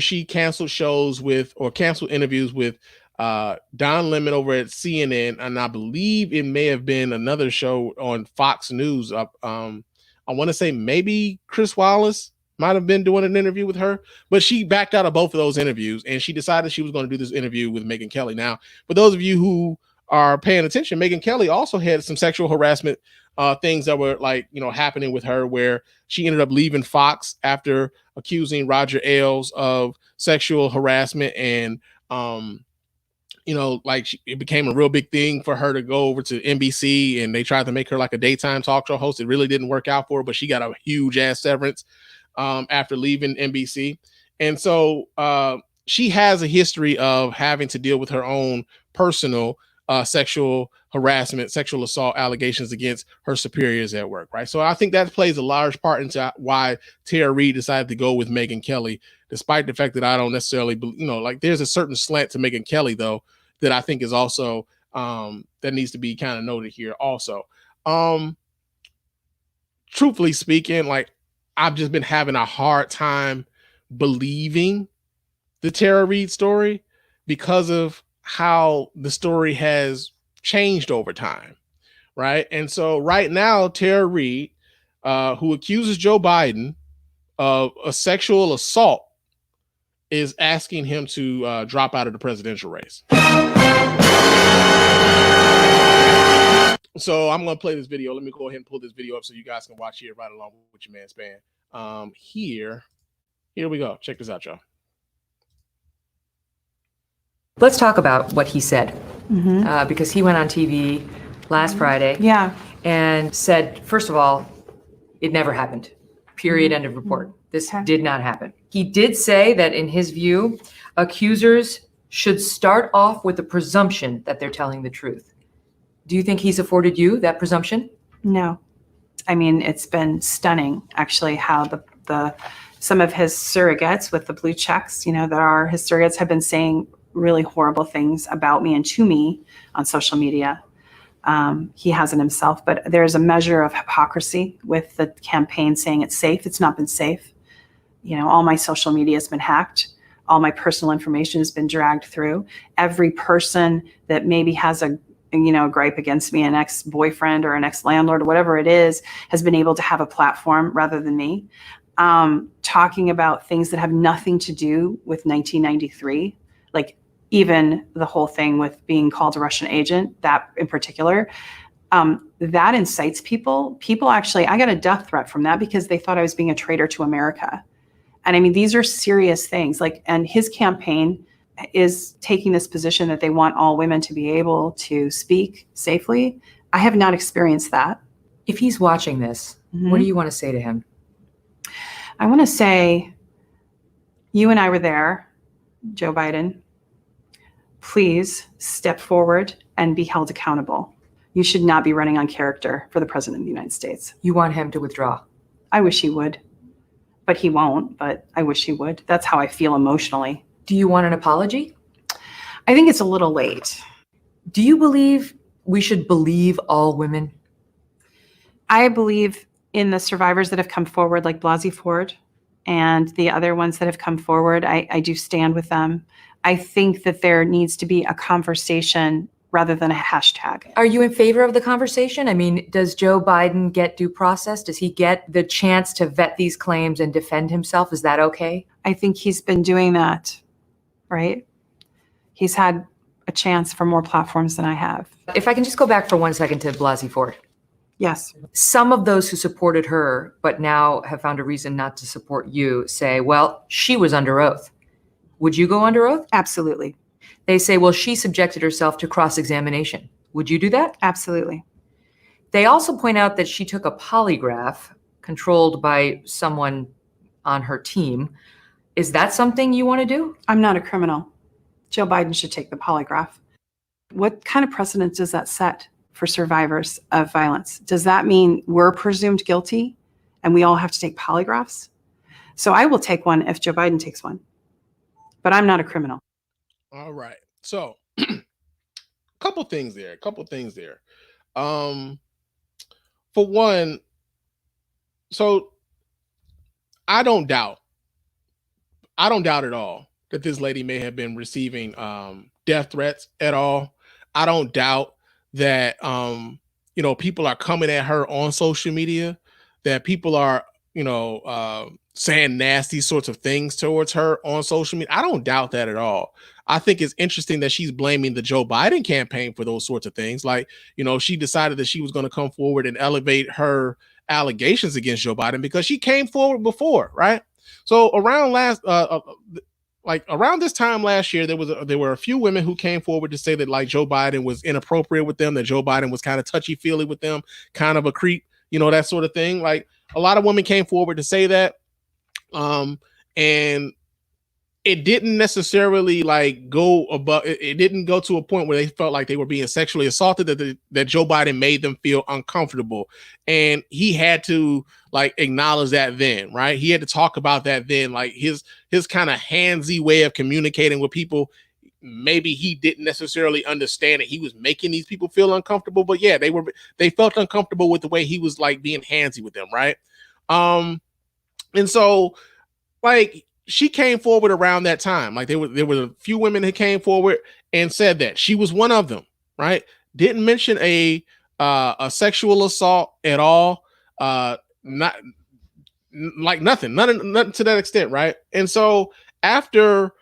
she canceled canceled interviews with Don Lemon over at CNN, and I believe it may have been another show on Fox News. I want to say maybe Chris Wallace might have been doing an interview with her, but she backed out of both of those interviews, and she decided she was going to do this interview with Megyn Kelly. Now, for those of you who are paying attention, Megyn Kelly also had some sexual harassment things that were, like, happening with her, where she ended up leaving Fox after accusing Roger Ailes of sexual harassment. And, it became a real big thing for her to go over to NBC, and they tried to make her like a daytime talk show host. It really didn't work out for her, but she got a huge ass severance after leaving NBC. And so she has a history of having to deal with her own personal sexual harassment, sexual assault allegations against her superiors at work, right? So I think that plays a large part into why Tara Reid decided to go with Megyn Kelly, despite the fact that I don't necessarily, there's a certain slant to Megyn Kelly, though, that I think is also that needs to be kind of noted here also. Truthfully speaking, like, I've just been having a hard time believing the Tara Reid story because of how the story has changed over time, right? And so right now, Tara Reid, who accuses Joe Biden of a sexual assault, is asking him to drop out of the presidential race. So I'm going to play this video. Let me go ahead and pull this video up so you guys can watch here right along with your man Spann. Here we go. Check this out, y'all. Let's talk about what he said, because he went on TV last Friday and said, first of all, it never happened. Period. End of report. This did not happen. He did say that, in his view, accusers should start off with the presumption that they're telling the truth. Do you think he's afforded you that presumption? No. I mean, it's been stunning, actually, how the some of his surrogates with the blue checks, that are his surrogates, have been saying really horrible things about me and to me on social media. He hasn't himself, but there's a measure of hypocrisy with the campaign saying it's safe. It's not been safe. All my social media has been hacked. All my personal information has been dragged through. Every person that maybe has a gripe against me, an ex-boyfriend or an ex-landlord or whatever it is, has been able to have a platform rather than me, talking about things that have nothing to do with 1993, like even the whole thing with being called a Russian agent, that in particular, that incites people. People actually, I got a death threat from that because they thought I was being a traitor to America. And I mean, these are serious things. And his campaign is taking this position that they want all women to be able to speak safely. I have not experienced that. If he's watching this, what do you want to say to him? I want to say You and I were there, Joe Biden. Please step forward and be held accountable. You should not be running on character for the president of the United States. You want him to withdraw? I wish he would, but he won't, but I wish he would. That's how I feel emotionally. Do you want an apology? I think it's a little late. Do you believe we should believe all women? I believe in the survivors that have come forward, like Blasey Ford and the other ones that have come forward. I do stand with them. I think that there needs to be a conversation rather than a hashtag. Are you in favor of the conversation? I mean, does Joe Biden get due process? Does he get the chance to vet these claims and defend himself? Is that okay? I think he's been doing that, right? He's had a chance for more platforms than I have. If I can just go back for 1 second to Blasey Ford. Yes. Some of those who supported her, but now have found a reason not to support you, say, well, she was under oath. Would you go under oath? Absolutely. They say, well, she subjected herself to cross-examination. Would you do that? Absolutely. They also point out that she took a polygraph controlled by someone on her team. Is that something you want to do? I'm not a criminal. Joe Biden should take the polygraph. What kind of precedent does that set for survivors of violence? Does that mean we're presumed guilty and we all have to take polygraphs? So I will take one if Joe Biden takes one, but I'm not a criminal. All right. So couple things there. For one, so I don't doubt at all that this lady may have been receiving death threats at all. I don't doubt that people are coming at her on social media, that people are saying nasty sorts of things towards her on social media. I don't doubt that at all. I think it's interesting that she's blaming the Joe Biden campaign for those sorts of things. Like, she decided that she was going to come forward and elevate her allegations against Joe Biden because she came forward before, right? So around around this time last year, there were a few women who came forward to say that like Joe Biden was inappropriate with them, that Joe Biden was kind of touchy-feely with them, kind of a creep, that sort of thing. Like a lot of women came forward to say that. And it didn't necessarily go above, it didn't go to a point where they felt like they were being sexually assaulted, that Joe Biden made them feel uncomfortable. And he had to acknowledge that then, right? He had to talk about that then, like his kind of handsy way of communicating with people. Maybe he didn't necessarily understand that he was making these people feel uncomfortable, but yeah, they felt uncomfortable with the way he was being handsy with them, right? And so she came forward around that time. There were a few women that came forward and said that she was one of them, right? Didn't mention a sexual assault at all. Not nothing to that extent, right? And so after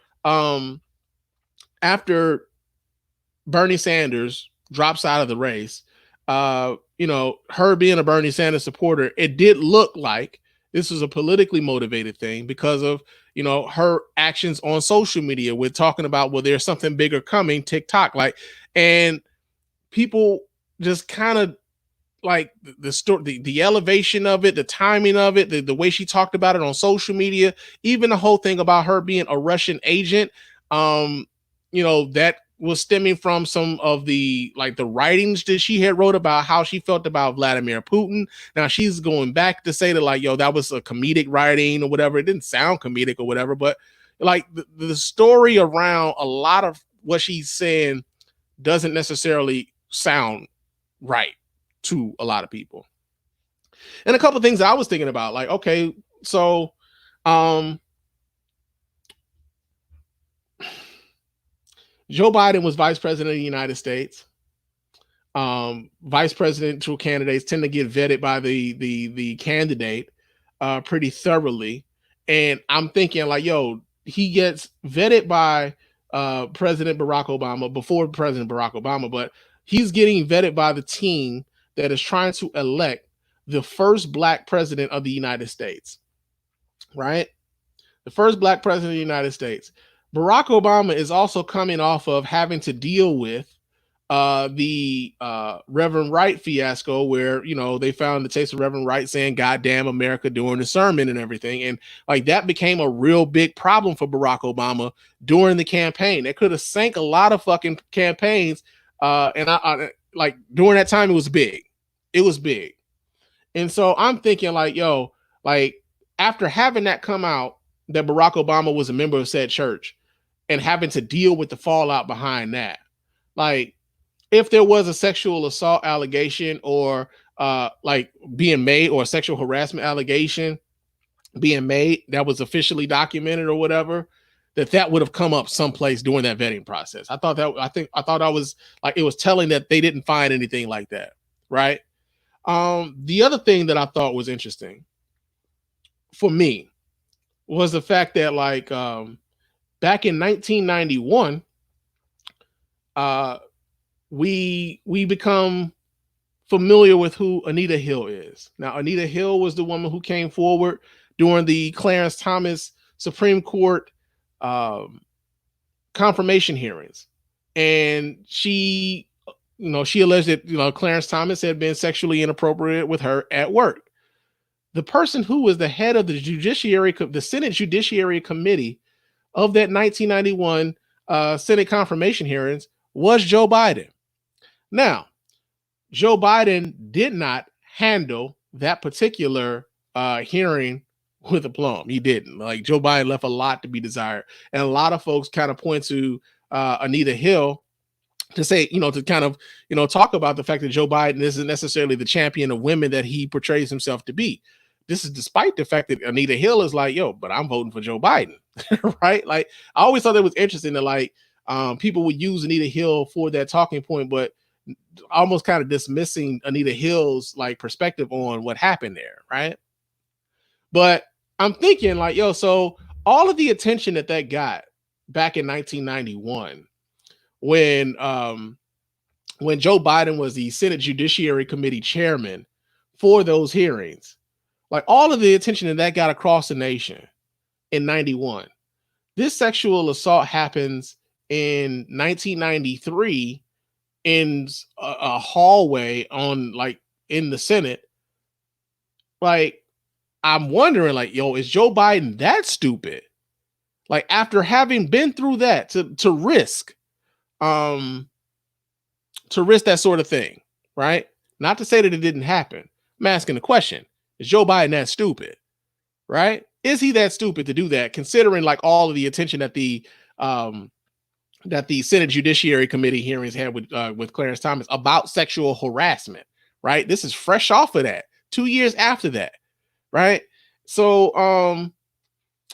Bernie Sanders drops out of the race, her being a Bernie Sanders supporter, it did look like this was a politically motivated thing because of, her actions on social media with talking about, well, there's something bigger coming, TikTok, and people just kind of the story, the elevation of it, the timing of it, the way she talked about it on social media, even the whole thing about her being a Russian agent, that was stemming from some of the writings that she had wrote about how she felt about Vladimir Putin. Now she's going back to say that that was a comedic writing or whatever. It didn't sound comedic or whatever, but the story around a lot of what she's saying doesn't necessarily sound right to a lot of people. And a couple of things I was thinking about, okay, so Joe Biden was vice president of the United States. Vice presidential candidates tend to get vetted by the candidate pretty thoroughly. And I'm thinking he gets vetted by President Barack Obama before President Barack Obama, but he's getting vetted by the team that is trying to elect the first Black president of the United States, right? The first Black president of the United States. Barack Obama is also coming off of having to deal with the Reverend Wright fiasco, where they found the tapes of Reverend Wright saying "Goddamn America" during the sermon and everything, and like that became a real big problem for Barack Obama during the campaign. That could have sank a lot of fucking campaigns. And I like during that time, it was big. It was big, and so I'm thinking like, yo, like after having that come out that Barack Obama was a member of said church, and having to deal with the fallout behind that, like. If there was a sexual assault allegation or like being made, or a sexual harassment allegation being made that was officially documented or whatever, that would have come up someplace during that vetting process. I thought I was like, it was telling that they didn't find anything like that. Right. The other thing that I thought was interesting for me was the fact that like back in 1991, we become familiar with who Anita Hill is. Now, Anita Hill was the woman who came forward during the Clarence Thomas Supreme Court confirmation hearings. And she alleged that, Clarence Thomas had been sexually inappropriate with her at work. The person who was the head of the Senate Judiciary Committee of that 1991 Senate confirmation hearings was Joe Biden. Now, Joe Biden did not handle that particular hearing with aplomb. He didn't. Like, Joe Biden left a lot to be desired. And a lot of folks kind of point to Anita Hill to say, to kind of, talk about the fact that Joe Biden isn't necessarily the champion of women that he portrays himself to be. This is despite the fact that Anita Hill is like, yo, but I'm voting for Joe Biden. Right? Like, I always thought that was interesting that like people would use Anita Hill for that talking point, but almost kind of dismissing Anita Hill's like perspective on what happened there. Right. But I'm thinking like, yo, so all of the attention that got back in 1991, when Joe Biden was the Senate Judiciary Committee chairman for those hearings, like all of the attention that got across the nation in 91, this sexual assault happens in 1993 in a hallway on like in the Senate. Like, I'm wondering like, yo, is Joe Biden that stupid? Like, after having been through that to risk that sort of thing, right? Not to say that it didn't happen. I'm asking the question, is Joe Biden that stupid? Right? Is he that stupid to do that, considering like all of the attention that the Senate Judiciary Committee hearings had with Clarence Thomas about sexual harassment, right? This is fresh off of that, 2 years after that, right? So I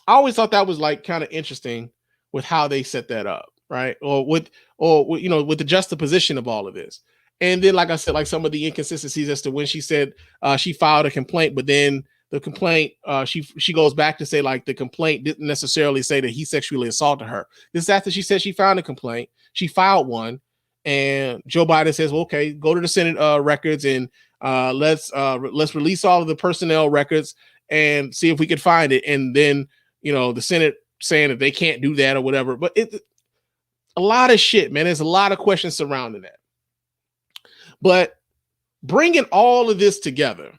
always thought that was like kind of interesting with how they set that up, right? Or with the juxtaposition of all of this. And then, like I said, like some of the inconsistencies as to when she said she filed a complaint, but then the complaint, she goes back to say like the complaint didn't necessarily say that he sexually assaulted her. This is after she said she found a complaint, she filed one, and Joe Biden says, well, okay, go to the Senate records and let's release all of the personnel records and see if we could find it. And then the Senate saying that they can't do that or whatever. But a lot of shit, man. There's a lot of questions surrounding that. But bringing all of this together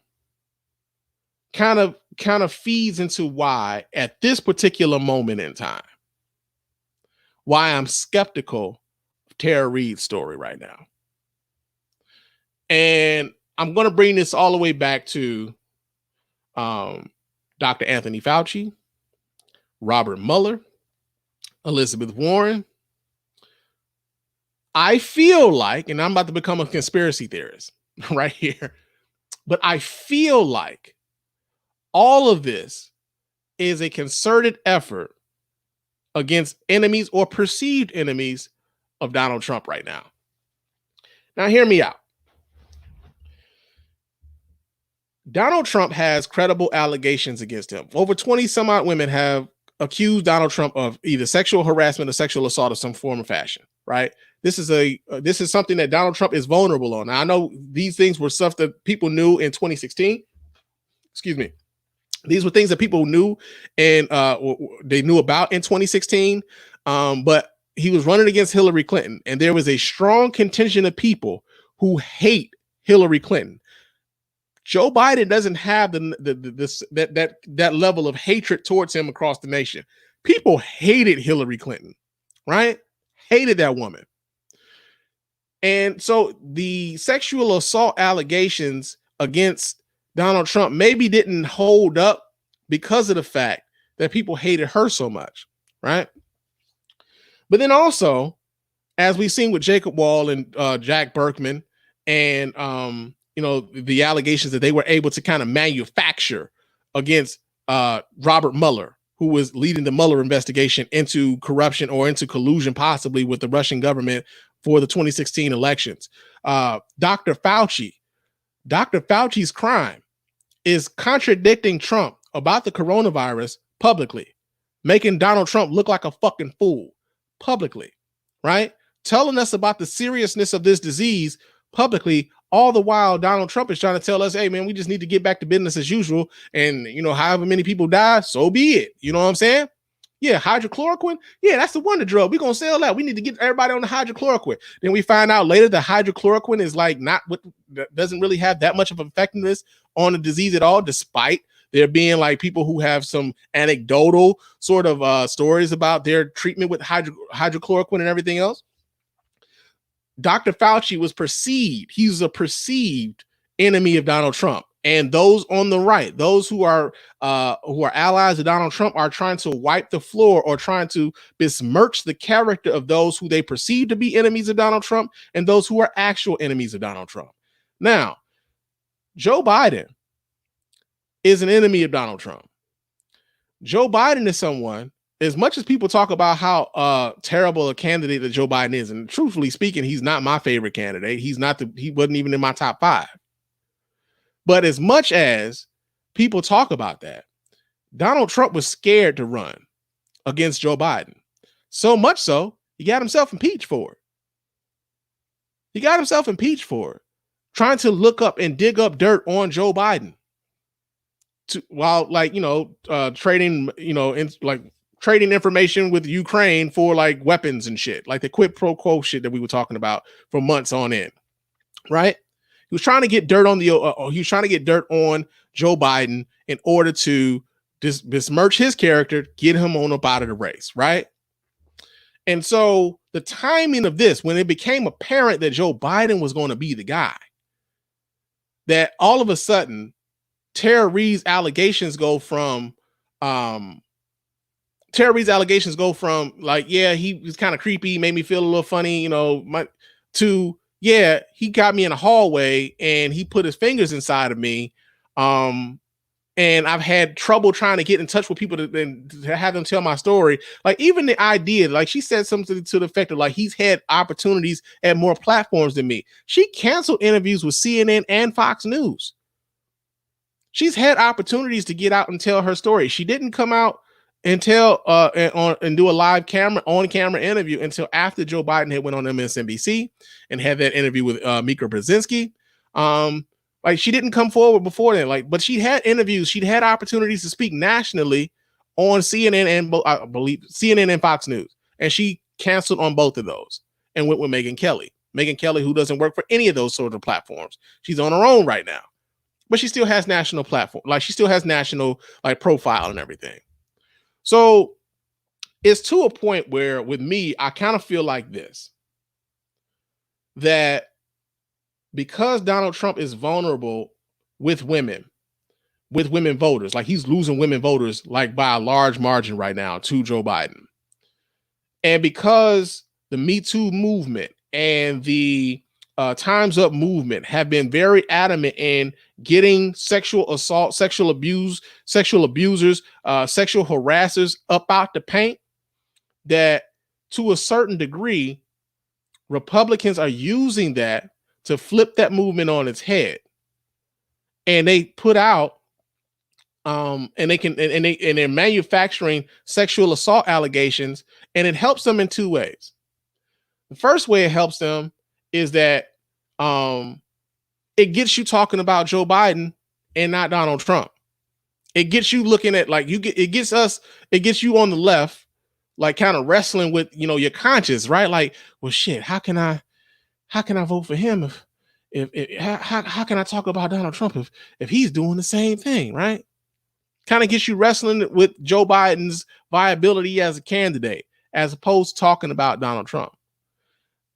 kind of feeds into why at this particular moment in time, why I'm skeptical of Tara Reade's story right now. And I'm going to bring this all the way back to Dr. Anthony Fauci, Robert Mueller, Elizabeth Warren. I feel like, and I'm about to become a conspiracy theorist right here, but I feel like all of this is a concerted effort against enemies or perceived enemies of Donald Trump right now. Now, hear me out. Donald Trump has credible allegations against him. Over 20 some odd women have accused Donald Trump of either sexual harassment or sexual assault of some form or fashion, right? This is something that Donald Trump is vulnerable on. Now, I know these things were stuff that people knew in 2016. Excuse me. These were things that people knew and they knew about in 2016. But he was running against Hillary Clinton, and there was a strong contingent of people who hate Hillary Clinton. Joe Biden doesn't have that level of hatred towards him across the nation. People hated Hillary Clinton, right? Hated that woman. And so the sexual assault allegations against Donald Trump maybe didn't hold up because of the fact that people hated her so much, right? But then also, as we've seen with Jacob Wall and Jack Berkman, and the allegations that they were able to kind of manufacture against Robert Mueller, who was leading the Mueller investigation into corruption or into collusion possibly with the Russian government for the 2016 elections. Dr. Fauci's crime is contradicting Trump about the coronavirus publicly, making Donald Trump look like a fucking fool publicly, right? Telling us about the seriousness of this disease publicly, all the while Donald Trump is trying to tell us, hey man, we just need to get back to business as usual. And however many people die, so be it. You know what I'm saying? Yeah, hydrochloroquine. Yeah, that's the wonder drug. We're gonna sell that. We need to get everybody on the hydrochloroquine. Then we find out later the hydrochloroquine is like doesn't really have that much of effectiveness on the disease at all, despite there being like people who have some anecdotal sort of stories about their treatment with hydrochloroquine and everything else. Dr. Fauci was perceived. He's a perceived enemy of Donald Trump. And those on the right, those who are allies of Donald Trump, are trying to wipe the floor or trying to besmirch the character of those who they perceive to be enemies of Donald Trump and those who are actual enemies of Donald Trump. Now, Joe Biden is an enemy of Donald Trump. Joe Biden is someone, as much as people talk about how terrible a candidate that Joe Biden is, and truthfully speaking, he's not my favorite candidate. He wasn't even in my top 5. But as much as people talk about that, Donald Trump was scared to run against Joe Biden. So much so, he got himself impeached for it. Trying to look up and dig up dirt on Joe Biden while trading, trading information with Ukraine for like weapons and shit, like the quid pro quo shit that we were talking about for months on end, right? He was trying to get dirt on Joe Biden in order to besmirch his character, get him on up out of the race, right? And so the timing of this, when it became apparent that Joe Biden was going to be the guy, that all of a sudden Tara Reid's allegations go from like, yeah, he was kind of creepy, made me feel a little funny, yeah, he got me in a hallway and he put his fingers inside of me. And I've had trouble trying to get in touch with people to have them tell my story. Like even the idea, like she said something to the effect of like, he's had opportunities at more platforms than me. She canceled interviews with CNN and Fox News. She's had opportunities to get out and tell her story. She didn't come out and tell and do a live on-camera interview until after Joe Biden had went on MSNBC and had that interview with Mika Brzezinski. Like she didn't come forward before then. But she had interviews. She'd had opportunities to speak nationally on CNN and I believe CNN and Fox News, and she canceled on both of those and went with Megyn Kelly. Megyn Kelly, who doesn't work for any of those sort of platforms. She's on her own right now, but she still has national platform. Like she still has national profile and everything. So it's to a point where with me, I kind of feel like this, that because Donald Trump is vulnerable with women voters, like he's losing women voters like by a large margin right now to Joe Biden. And because the Me Too movement and the Time's Up movement have been very adamant in getting sexual assault, sexual abusers, sexual harassers up out the paint, that to a certain degree, Republicans are using that to flip that movement on its head. And they put out and they're manufacturing sexual assault allegations, and it helps them in two ways. The first way it helps them is that it gets you talking about Joe Biden and not Donald Trump. It gets you looking at it gets you on the left like kind of wrestling with, you know, your conscience, right? Like, well, shit, how can I vote for him if how can I talk about Donald Trump if he's doing the same thing, right? Kind of gets you wrestling with Joe Biden's viability as a candidate, as opposed to talking about Donald Trump.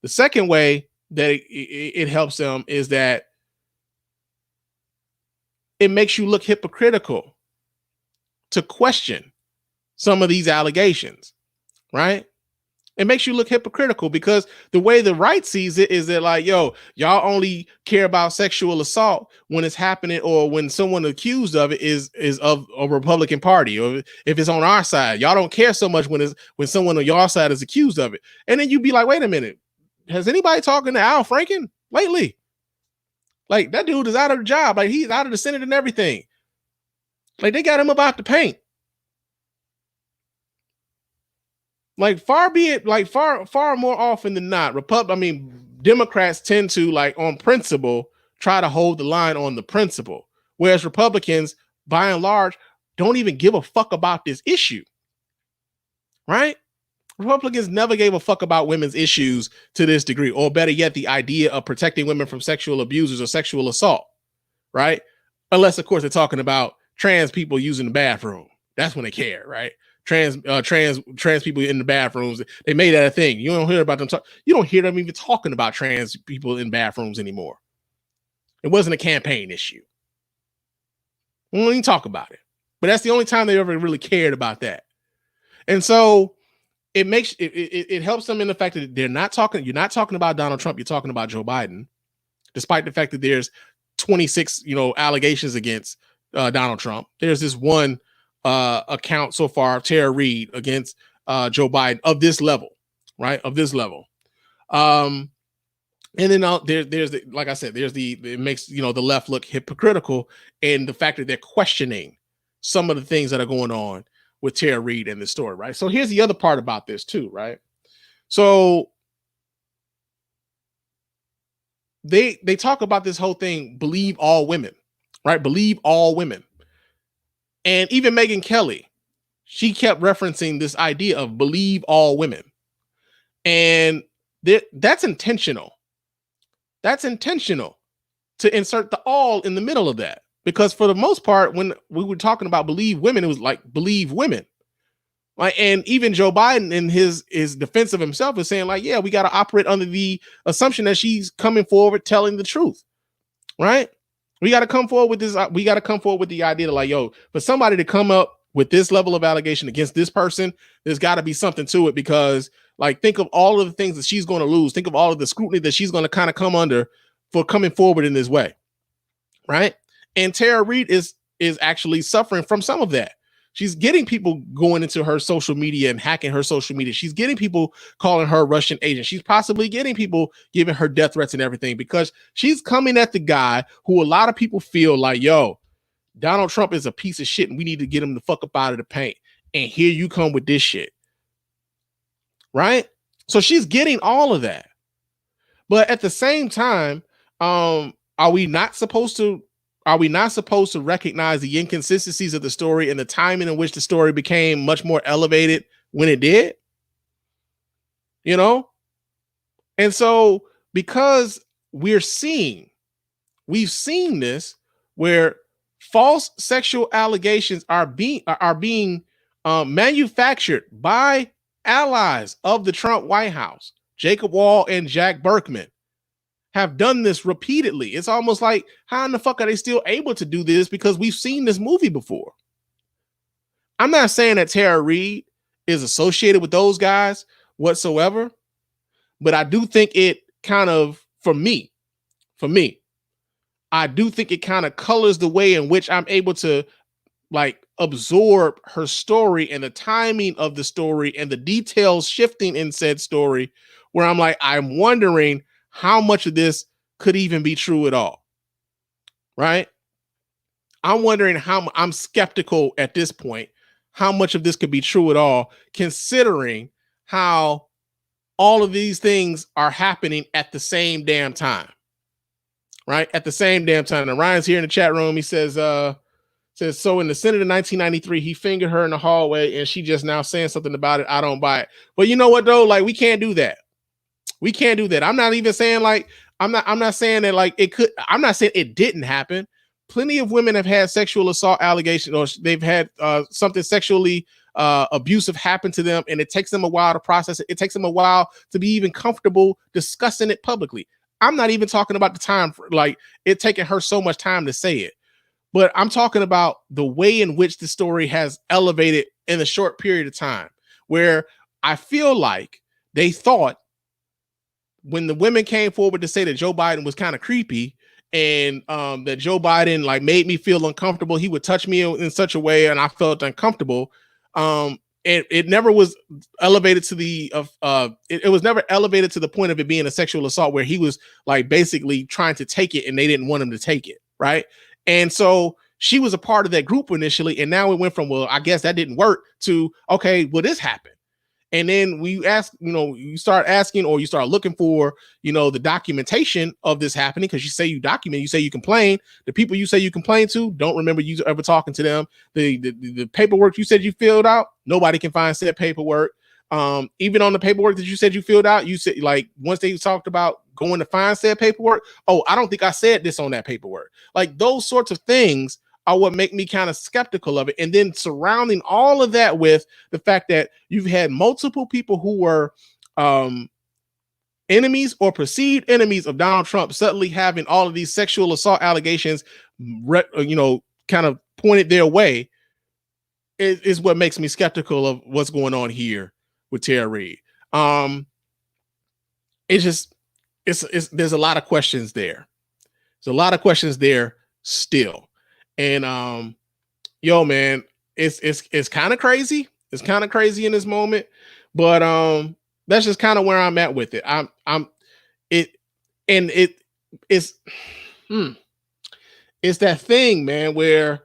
The second way that it helps them is that it makes you look hypocritical to question some of these allegations, right? It makes you look hypocritical because the way the right sees it is that like, yo, y'all only care about sexual assault when it's happening or when someone accused of it is of a Republican Party, or if it's on our side. Y'all don't care so much when someone on your side is accused of it. And then you'd be like, wait a minute, has anybody talking to Al Franken lately? Like, that dude is out of the job. Like, he's out of the Senate and everything. Like, they got him about to paint. Like, far more often than not, Democrats tend to, like, on principle, try to hold the line on the principle. Whereas Republicans, by and large, don't even give a fuck about this issue. Right? Republicans never gave a fuck about women's issues to this degree, or better yet, the idea of protecting women from sexual abusers or sexual assault. Right? Unless, of course, they're talking about trans people using the bathroom. That's when they care, right? Trans people in the bathrooms. They made that a thing. You don't hear about them you don't hear them even talking about trans people in bathrooms anymore. It wasn't a campaign issue. We don't even talk about it. But that's the only time they ever really cared about that. And so it makes it helps them in the fact that you're not talking about Donald Trump, you're talking about Joe Biden, despite the fact that there's 26, allegations against Donald Trump. There's this one account so far, Tara Reid, against Joe Biden of this level, right? Of this level. And then there's like I said, it makes, the left look hypocritical in the fact that they're questioning some of the things that are going on with Tara Reid in this story, right? So here's the other part about this too, right? So they talk about this whole thing, believe all women, right? Believe all women. And even Megyn Kelly, she kept referencing this idea of believe all women. And that's intentional. That's intentional to insert the all in the middle of that. Because for the most part, when we were talking about believe women, it was like believe women. Like, and even Joe Biden in his defense of himself is saying like, yeah, we got to operate under the assumption that she's coming forward telling the truth, right? We got to come forward with this. We got to come forward with the idea that like, yo, for somebody to come up with this level of allegation against this person, there's got to be something to it, because like, think of all of the things that she's going to lose. Think of all of the scrutiny that she's going to kind of come under for coming forward in this way, right? And Tara Reid is actually suffering from some of that. She's getting people going into her social media and hacking her social media. She's getting people calling her a Russian agent. She's possibly getting people giving her death threats and everything, because she's coming at the guy who a lot of people feel like, yo, Donald Trump is a piece of shit and we need to get him the fuck up out of the paint. And here you come with this shit. Right? So she's getting all of that. But at the same time, are we not supposed to recognize the inconsistencies of the story and the timing in which the story became much more elevated when it did? And so, because we've seen this where false sexual allegations are being manufactured by allies of the Trump White House, Jacob Wall and Jack Berkman, have done this repeatedly. It's almost like, how in the fuck are they still able to do this? Because we've seen this movie before. I'm not saying that Tara Reid is associated with those guys whatsoever, but I do think it kind of, for me, I do think it kind of colors the way in which I'm able to like absorb her story and the timing of the story and the details shifting in said story, where I'm like, I'm wondering how much of this could even be true at all. Right? I'm wondering I'm skeptical at this point, how much of this could be true at all, considering how all of these things are happening at the same damn time. Right? At the same damn time. And Ryan's here in the chat room. He says Says, so in the Senate in 1993, he fingered her in the hallway and she just now saying something about it. I don't buy it. But you know what though? Like, we can't do that. We can't do that. I'm not even saying like, I'm not saying that like it could, I'm not saying it didn't happen. Plenty of women have had sexual assault allegations, or they've had something sexually abusive happen to them, and it takes them a while to process it. It takes them a while to be even comfortable discussing it publicly. I'm not even talking about the time for like it taking her so much time to say it, but I'm talking about the way in which the story has elevated in a short period of time, where I feel like they thought when the women came forward to say that Joe Biden was kind of creepy and that Joe Biden like made me feel uncomfortable, he would touch me in such a way and I felt uncomfortable. It never was elevated to the it was never elevated to the point of it being a sexual assault where he was like basically trying to take it and they didn't want him to take it, right? And so she was a part of that group initially, and now it went from, well, I guess that didn't work, to, okay, well, this happened. And then we ask, you start asking, or you start looking for, the documentation of this happening, because you say you document, you say you complain. The people you say you complain to don't remember you ever talking to them. The paperwork you said you filled out, nobody can find said paperwork. Even on the paperwork that you said you filled out, you said like once they talked about going to find said paperwork, oh, I don't think I said this on that paperwork. Like those sorts of things are what make me kind of skeptical of it. And then surrounding all of that with the fact that you've had multiple people who were enemies or perceived enemies of Donald Trump suddenly having all of these sexual assault allegations, kind of pointed their way, is what makes me skeptical of what's going on here with Tara Reade. There's a lot of questions there. There's a lot of questions there still. And man, it's kind of crazy. It's kind of crazy in this moment, but that's just kind of where I'm at with it. It's that thing, man, where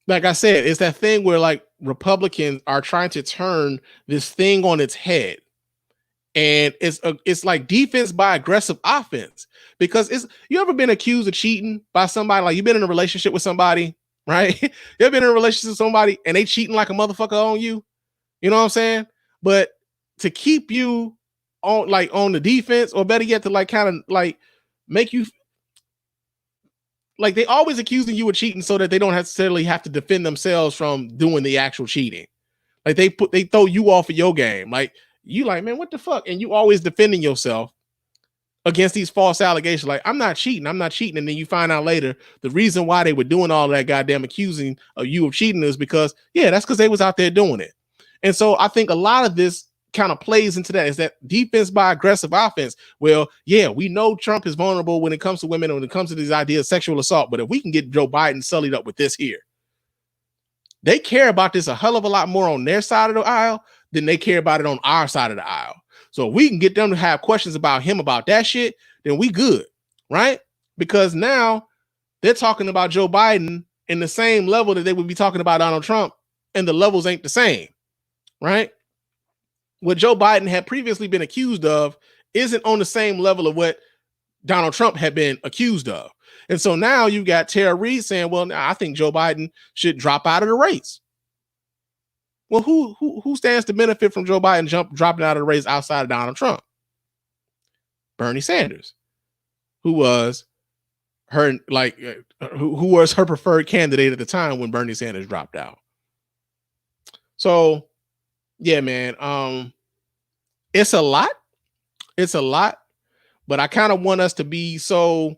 like I said, it's that thing where like Republicans are trying to turn this thing on its head. And it's like defense by aggressive offense, because you ever been accused of cheating by somebody? Like you've been in a relationship with somebody, right? You ever been in a relationship with somebody and they cheating like a motherfucker on you? You know what I'm saying? But to keep you on the defense, or better yet, to like kind of like make you like they always accusing you of cheating so that they don't necessarily have to defend themselves from doing the actual cheating. Like they throw you off of your game. Like you like, man, what the fuck? And you always defending yourself against these false allegations. Like, I'm not cheating. And then you find out later the reason why they were doing all that goddamn accusing of you of cheating is because, that's because they was out there doing it. And so I think a lot of this kind of plays into that, is that defense by aggressive offense. Well, we know Trump is vulnerable when it comes to women, when it comes to these ideas of sexual assault. But if we can get Joe Biden sullied up with this here, they care about this a hell of a lot more on their side of the aisle than they care about it on our side of the aisle. So if we can get them to have questions about him about that shit, then we good, right? Because now they're talking about Joe Biden in the same level that they would be talking about Donald Trump, and the levels ain't the same, right? What Joe Biden had previously been accused of isn't on the same level of what Donald Trump had been accused of. And so now you got Tara Reade saying, well, I think Joe Biden should drop out of the race. Well, who stands to benefit from Joe Biden dropping out of the race outside of Donald Trump? Bernie Sanders, who was her who was her preferred candidate at the time when Bernie Sanders dropped out. So, man, it's a lot. It's a lot, but I kind of want us to be a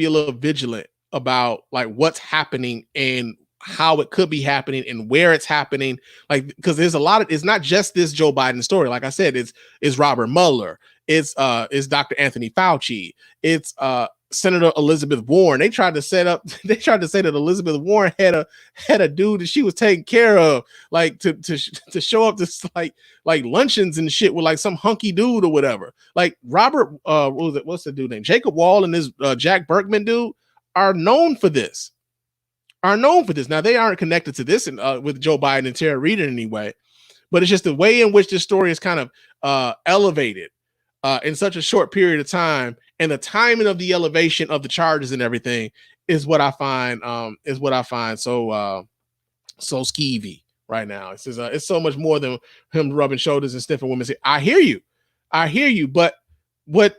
little vigilant about like what's happening and how it could be happening and where it's happening. Like, because there's a lot of, it's not just this Joe Biden story. Like I said, it's Robert Mueller. It's Dr. Anthony Fauci. It's Senator Elizabeth Warren. They tried to say that Elizabeth Warren had a dude that she was taking care of, like to show up to like luncheons and shit with like some hunky dude or whatever. Like Robert, what's the dude name? Jacob Wall and this Jack Berkman dude are known for this. Now they aren't connected to this with Joe Biden and Tara Reade in any way, but it's just the way in which this story is kind of elevated in such a short period of time, and the timing of the elevation of the charges and everything is what I find so skeevy right now. It says it's so much more than him rubbing shoulders and sniffing women's hair. I hear you, but what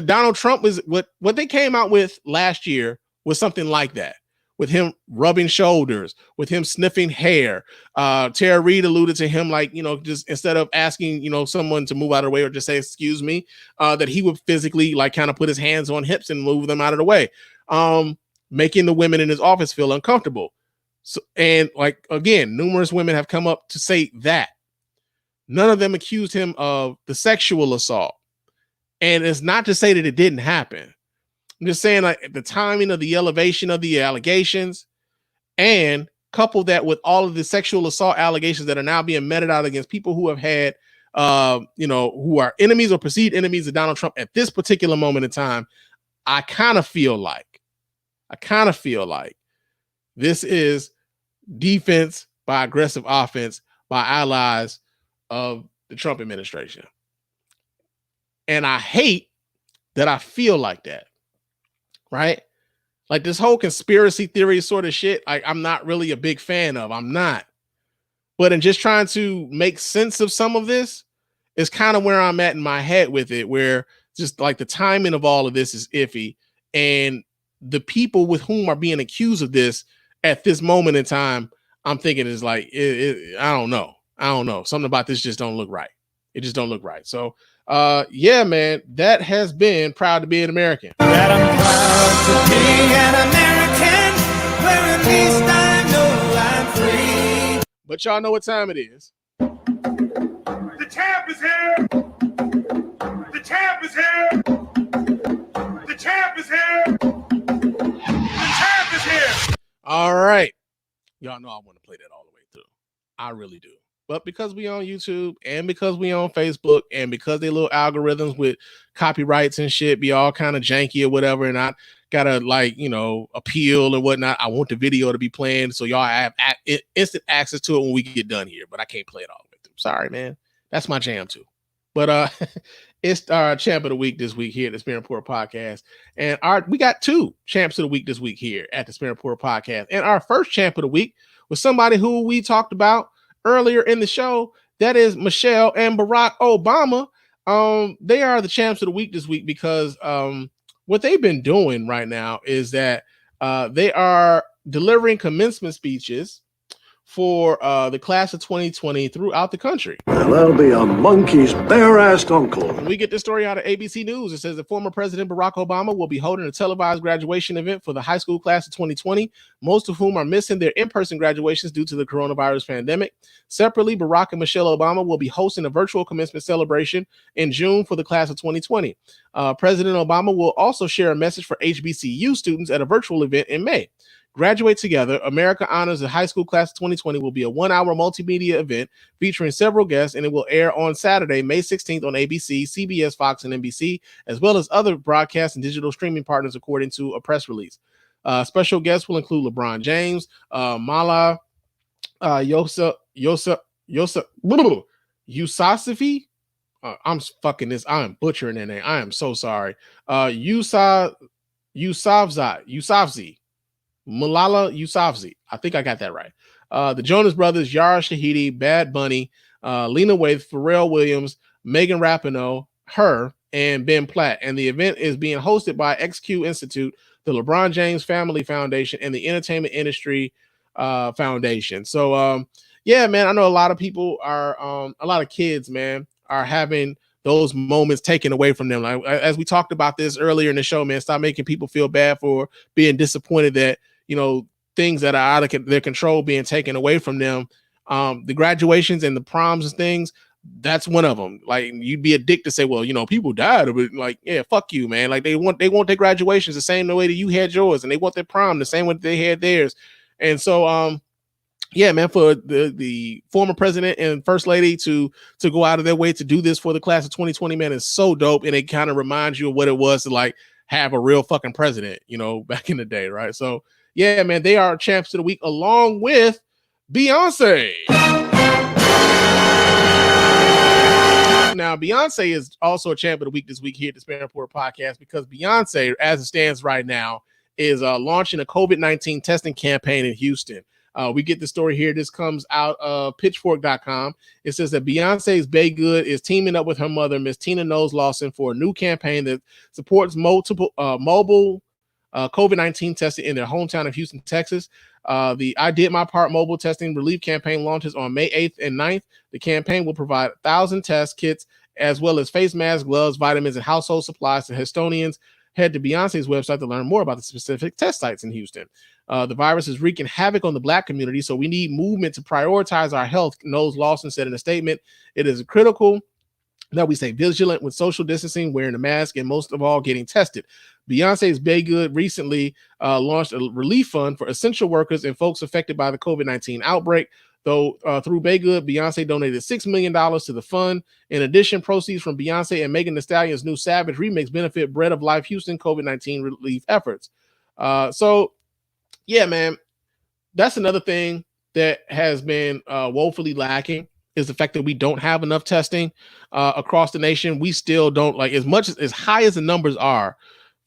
Donald Trump was what they came out with last year was something like that, with him rubbing shoulders, with him sniffing hair. Tara Reid alluded to him, like, just instead of asking, someone to move out of the way or just say, excuse me, that he would physically like kind of put his hands on hips and move them out of the way, making the women in his office feel uncomfortable. So, and like, again, numerous women have come up to say that. None of them accused him of the sexual assault. And it's not to say that it didn't happen. I'm just saying, like, the timing of the elevation of the allegations, and couple that with all of the sexual assault allegations that are now being meted out against people who have had, who are enemies or perceived enemies of Donald Trump at this particular moment in time. I kind of feel like this is defense by aggressive offense by allies of the Trump administration. And I hate that I feel like that, right? Like this whole conspiracy theory sort of shit, I'm not really a big fan of. I'm not. But in just trying to make sense of some of this is kind of where I'm at in my head with it, where just like the timing of all of this is iffy. And the people with whom are being accused of this at this moment in time, I'm thinking is like, I don't know. Something about this just don't look right. It just don't look right. So, yeah, man, that has been Proud to Be an American. That I'm proud to be an American, where at least I know I'm free. But y'all know what time it is. The champ is here. The champ is here. The champ is here. The champ is here. All right. Y'all know I want to play that all the way through. I really do. But because we on YouTube and because we on Facebook and because they little algorithms with copyrights and shit be all kind of janky or whatever, and I gotta appeal and whatnot, I want the video to be playing so y'all have instant access to it when we get done here. But I can't play it all the way through. Sorry, man. That's my jam too. But it's our champ of the week this week here at the Spann Report Podcast, and we got two champs of the week this week here at the Spann Report Podcast. And our first champ of the week was somebody who we talked about earlier in the show. That is Michelle and Barack Obama. They are the champs of the week this week because what they've been doing right now is that they are delivering commencement speeches for the class of 2020 throughout the country. Well, that'll be a monkey's bare-assed uncle. We get this story out of ABC News. It says that former President Barack Obama will be holding a televised graduation event for the high school class of 2020, most of whom are missing their in-person graduations due to the coronavirus pandemic. Separately, Barack and Michelle Obama will be hosting a virtual commencement celebration in June for the class of 2020. President Obama will also share a message for HBCU students at a virtual event in May. Graduate Together, America Honors the High School Class of 2020 will be a 1-hour multimedia event featuring several guests, and it will air on Saturday, May 16th on ABC, CBS, Fox, and NBC, as well as other broadcast and digital streaming partners, according to a press release. Special guests will include LeBron James, Mala Yousafzai. I'm fucking this. I am butchering that name. I am so sorry. Yousafzai. Malala Yousafzai. I think I got that right. The Jonas Brothers, Yara Shahidi, Bad Bunny, Lena Waithe, Pharrell Williams, Megan Rapinoe, Her, and Ben Platt. And the event is being hosted by XQ Institute, the LeBron James Family Foundation, and the Entertainment Industry Foundation. So, yeah, man, I know a lot of people are, a lot of kids, man, are having those moments taken away from them. Like, as we talked about this earlier in the show, man, stop making people feel bad for being disappointed that, things that are out of their control being taken away from them. The graduations and the proms and things, that's one of them. Like, you'd be a dick to say, well, people died of it. Like, yeah, fuck you, man. Like, they want their graduations the same way that you had yours, and they want their prom the same way that they had theirs. And so, yeah, man, for the former president and first lady to go out of their way to do this for the class of 2020, man, is so dope. And it kind of reminds you of what it was to like have a real fucking president, back in the day. Right. So, yeah, man, they are champs of the week along with Now, Beyonce is also a champ of the week this week here at the Spann Report podcast because Beyonce, as it stands right now, is launching a COVID-19 testing campaign in Houston. We get the story here. This comes out of pitchfork.com. It says that Beyonce's Bay Good is teaming up with her mother, Miss Tina Knowles Lawson, for a new campaign that supports mobile COVID-19 testing in their hometown of Houston, Texas. The I Did My Part mobile testing relief campaign launches on May 8th and 9th. The campaign will provide 1,000 test kits as well as face masks, gloves, vitamins, and household supplies to Houstonians. Head to Beyonce's website to learn more about the specific test sites in Houston. The virus is wreaking havoc on the Black community, so we need movement to prioritize our health, Knowles Lawson said in a statement. It is critical that we stay vigilant with social distancing, wearing a mask, and most of all, getting tested. Beyonce's Bay Good recently launched a relief fund for essential workers and folks affected by the COVID-19 outbreak. Though through Bay Good, Beyonce donated $6 million to the fund. In addition, proceeds from Beyonce and Megan Thee Stallion's new Savage remix benefit Bread of Life Houston COVID-19 relief efforts. So, yeah, man, that's another thing that has been woefully lacking is the fact that we don't have enough testing across the nation. We still don't, like, as high as the numbers are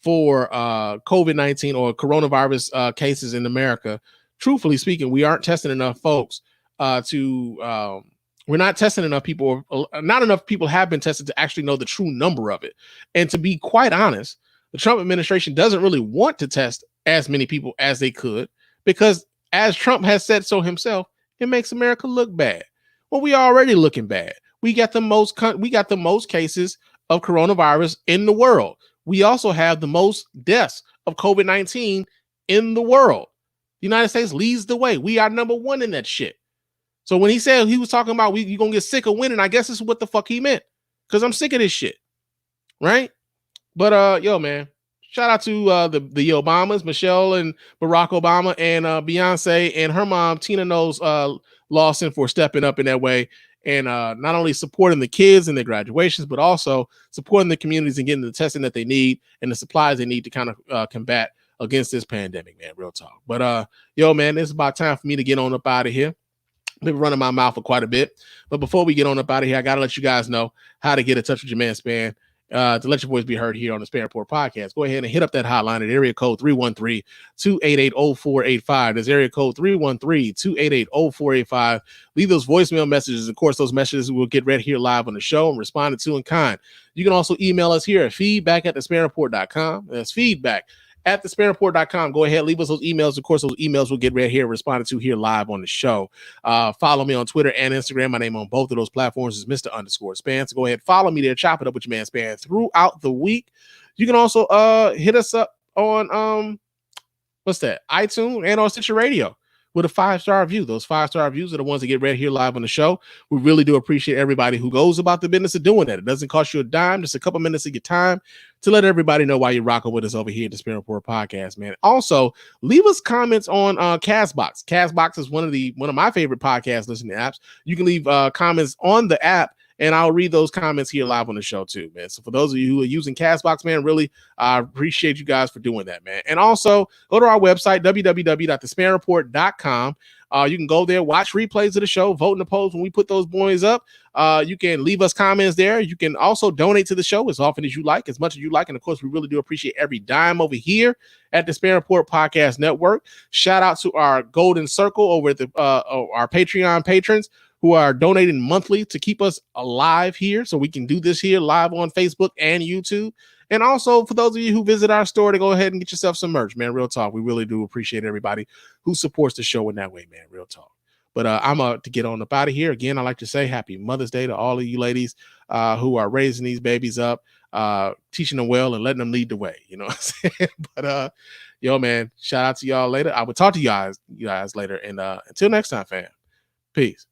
for COVID-19 or coronavirus cases in America. Truthfully speaking, we aren't testing enough folks we're not testing enough people. Not enough people have been tested to actually know the true number of it. And to be quite honest, the Trump administration doesn't really want to test as many people as they could because, as Trump has said so himself, it makes America look bad. Well, we are already looking bad. We got the most cases of coronavirus in the world. We also have the most deaths of COVID-19 in the world. The United States leads the way. We are number one in that shit. So when he said he was talking about you're going to get sick of winning, I guess this is what the fuck he meant. Because I'm sick of this shit. Right? But, yo, man, shout out to the Obamas, Michelle and Barack Obama, and Beyonce and her mom, Tina Knowles Lawson, for stepping up in that way and not only supporting the kids and their graduations, but also supporting the communities and getting the testing that they need and the supplies they need to kind of combat against this pandemic, man. Real talk. But, yo, man, it's about time for me to get on up out of here. Been running my mouth for quite a bit. But before we get on up out of here, I got to let you guys know how to get in touch with your man, Spann. To let your voice be heard here on the Spann Report podcast, go ahead and hit up that hotline at area code 313-288-0485. That's area code 313-288-0485. Leave those voicemail messages. Of course, those messages will get read here live on the show and responded to in kind. You can also email us here at feedback@thespannreport.com. That's feedback@thespannreport.com. Go ahead, leave us those emails. Of course, those emails will get read here and responded to here live on the show. Follow me on Twitter and Instagram. My name on both of those platforms is Mr._Spann. So go ahead, follow me there, chop it up with your man Spann throughout the week. You can also hit us up on iTunes and on Stitcher Radio with a 5-star review. Those 5-star reviews are the ones that get read here live on the show. We really do appreciate everybody who goes about the business of doing that. It doesn't cost you a dime, just a couple minutes of your time to let everybody know why you're rocking with us over here at the Spann Report podcast, man. Also, leave us comments on Castbox. Castbox is one of my favorite podcast listening apps. You can leave comments on the app, and I'll read those comments here live on the show too, man. So for those of you who are using Castbox, man, really, I appreciate you guys for doing that, man. And also go to our website, www.thespannreport.com. You can go there, watch replays of the show, vote in the polls when we put those boys up. You can leave us comments there. You can also donate to the show as often as you like, as much as you like. And of course, we really do appreciate every dime over here at the Spann Report Podcast Network. Shout out to our Golden Circle over at our Patreon patrons who are donating monthly to keep us alive here so we can do this here live on Facebook and YouTube. And also for those of you who visit our store to go ahead and get yourself some merch, man. Real talk. We really do appreciate everybody who supports the show in that way, man. Real talk. But I'm to get on up out of here. Again, I like to say happy Mother's Day to all of you ladies who are raising these babies up, teaching them well and letting them lead the way. You know what I'm saying? But yo, man, shout out to y'all later. I will talk to you guys later. And until next time, fam. Peace.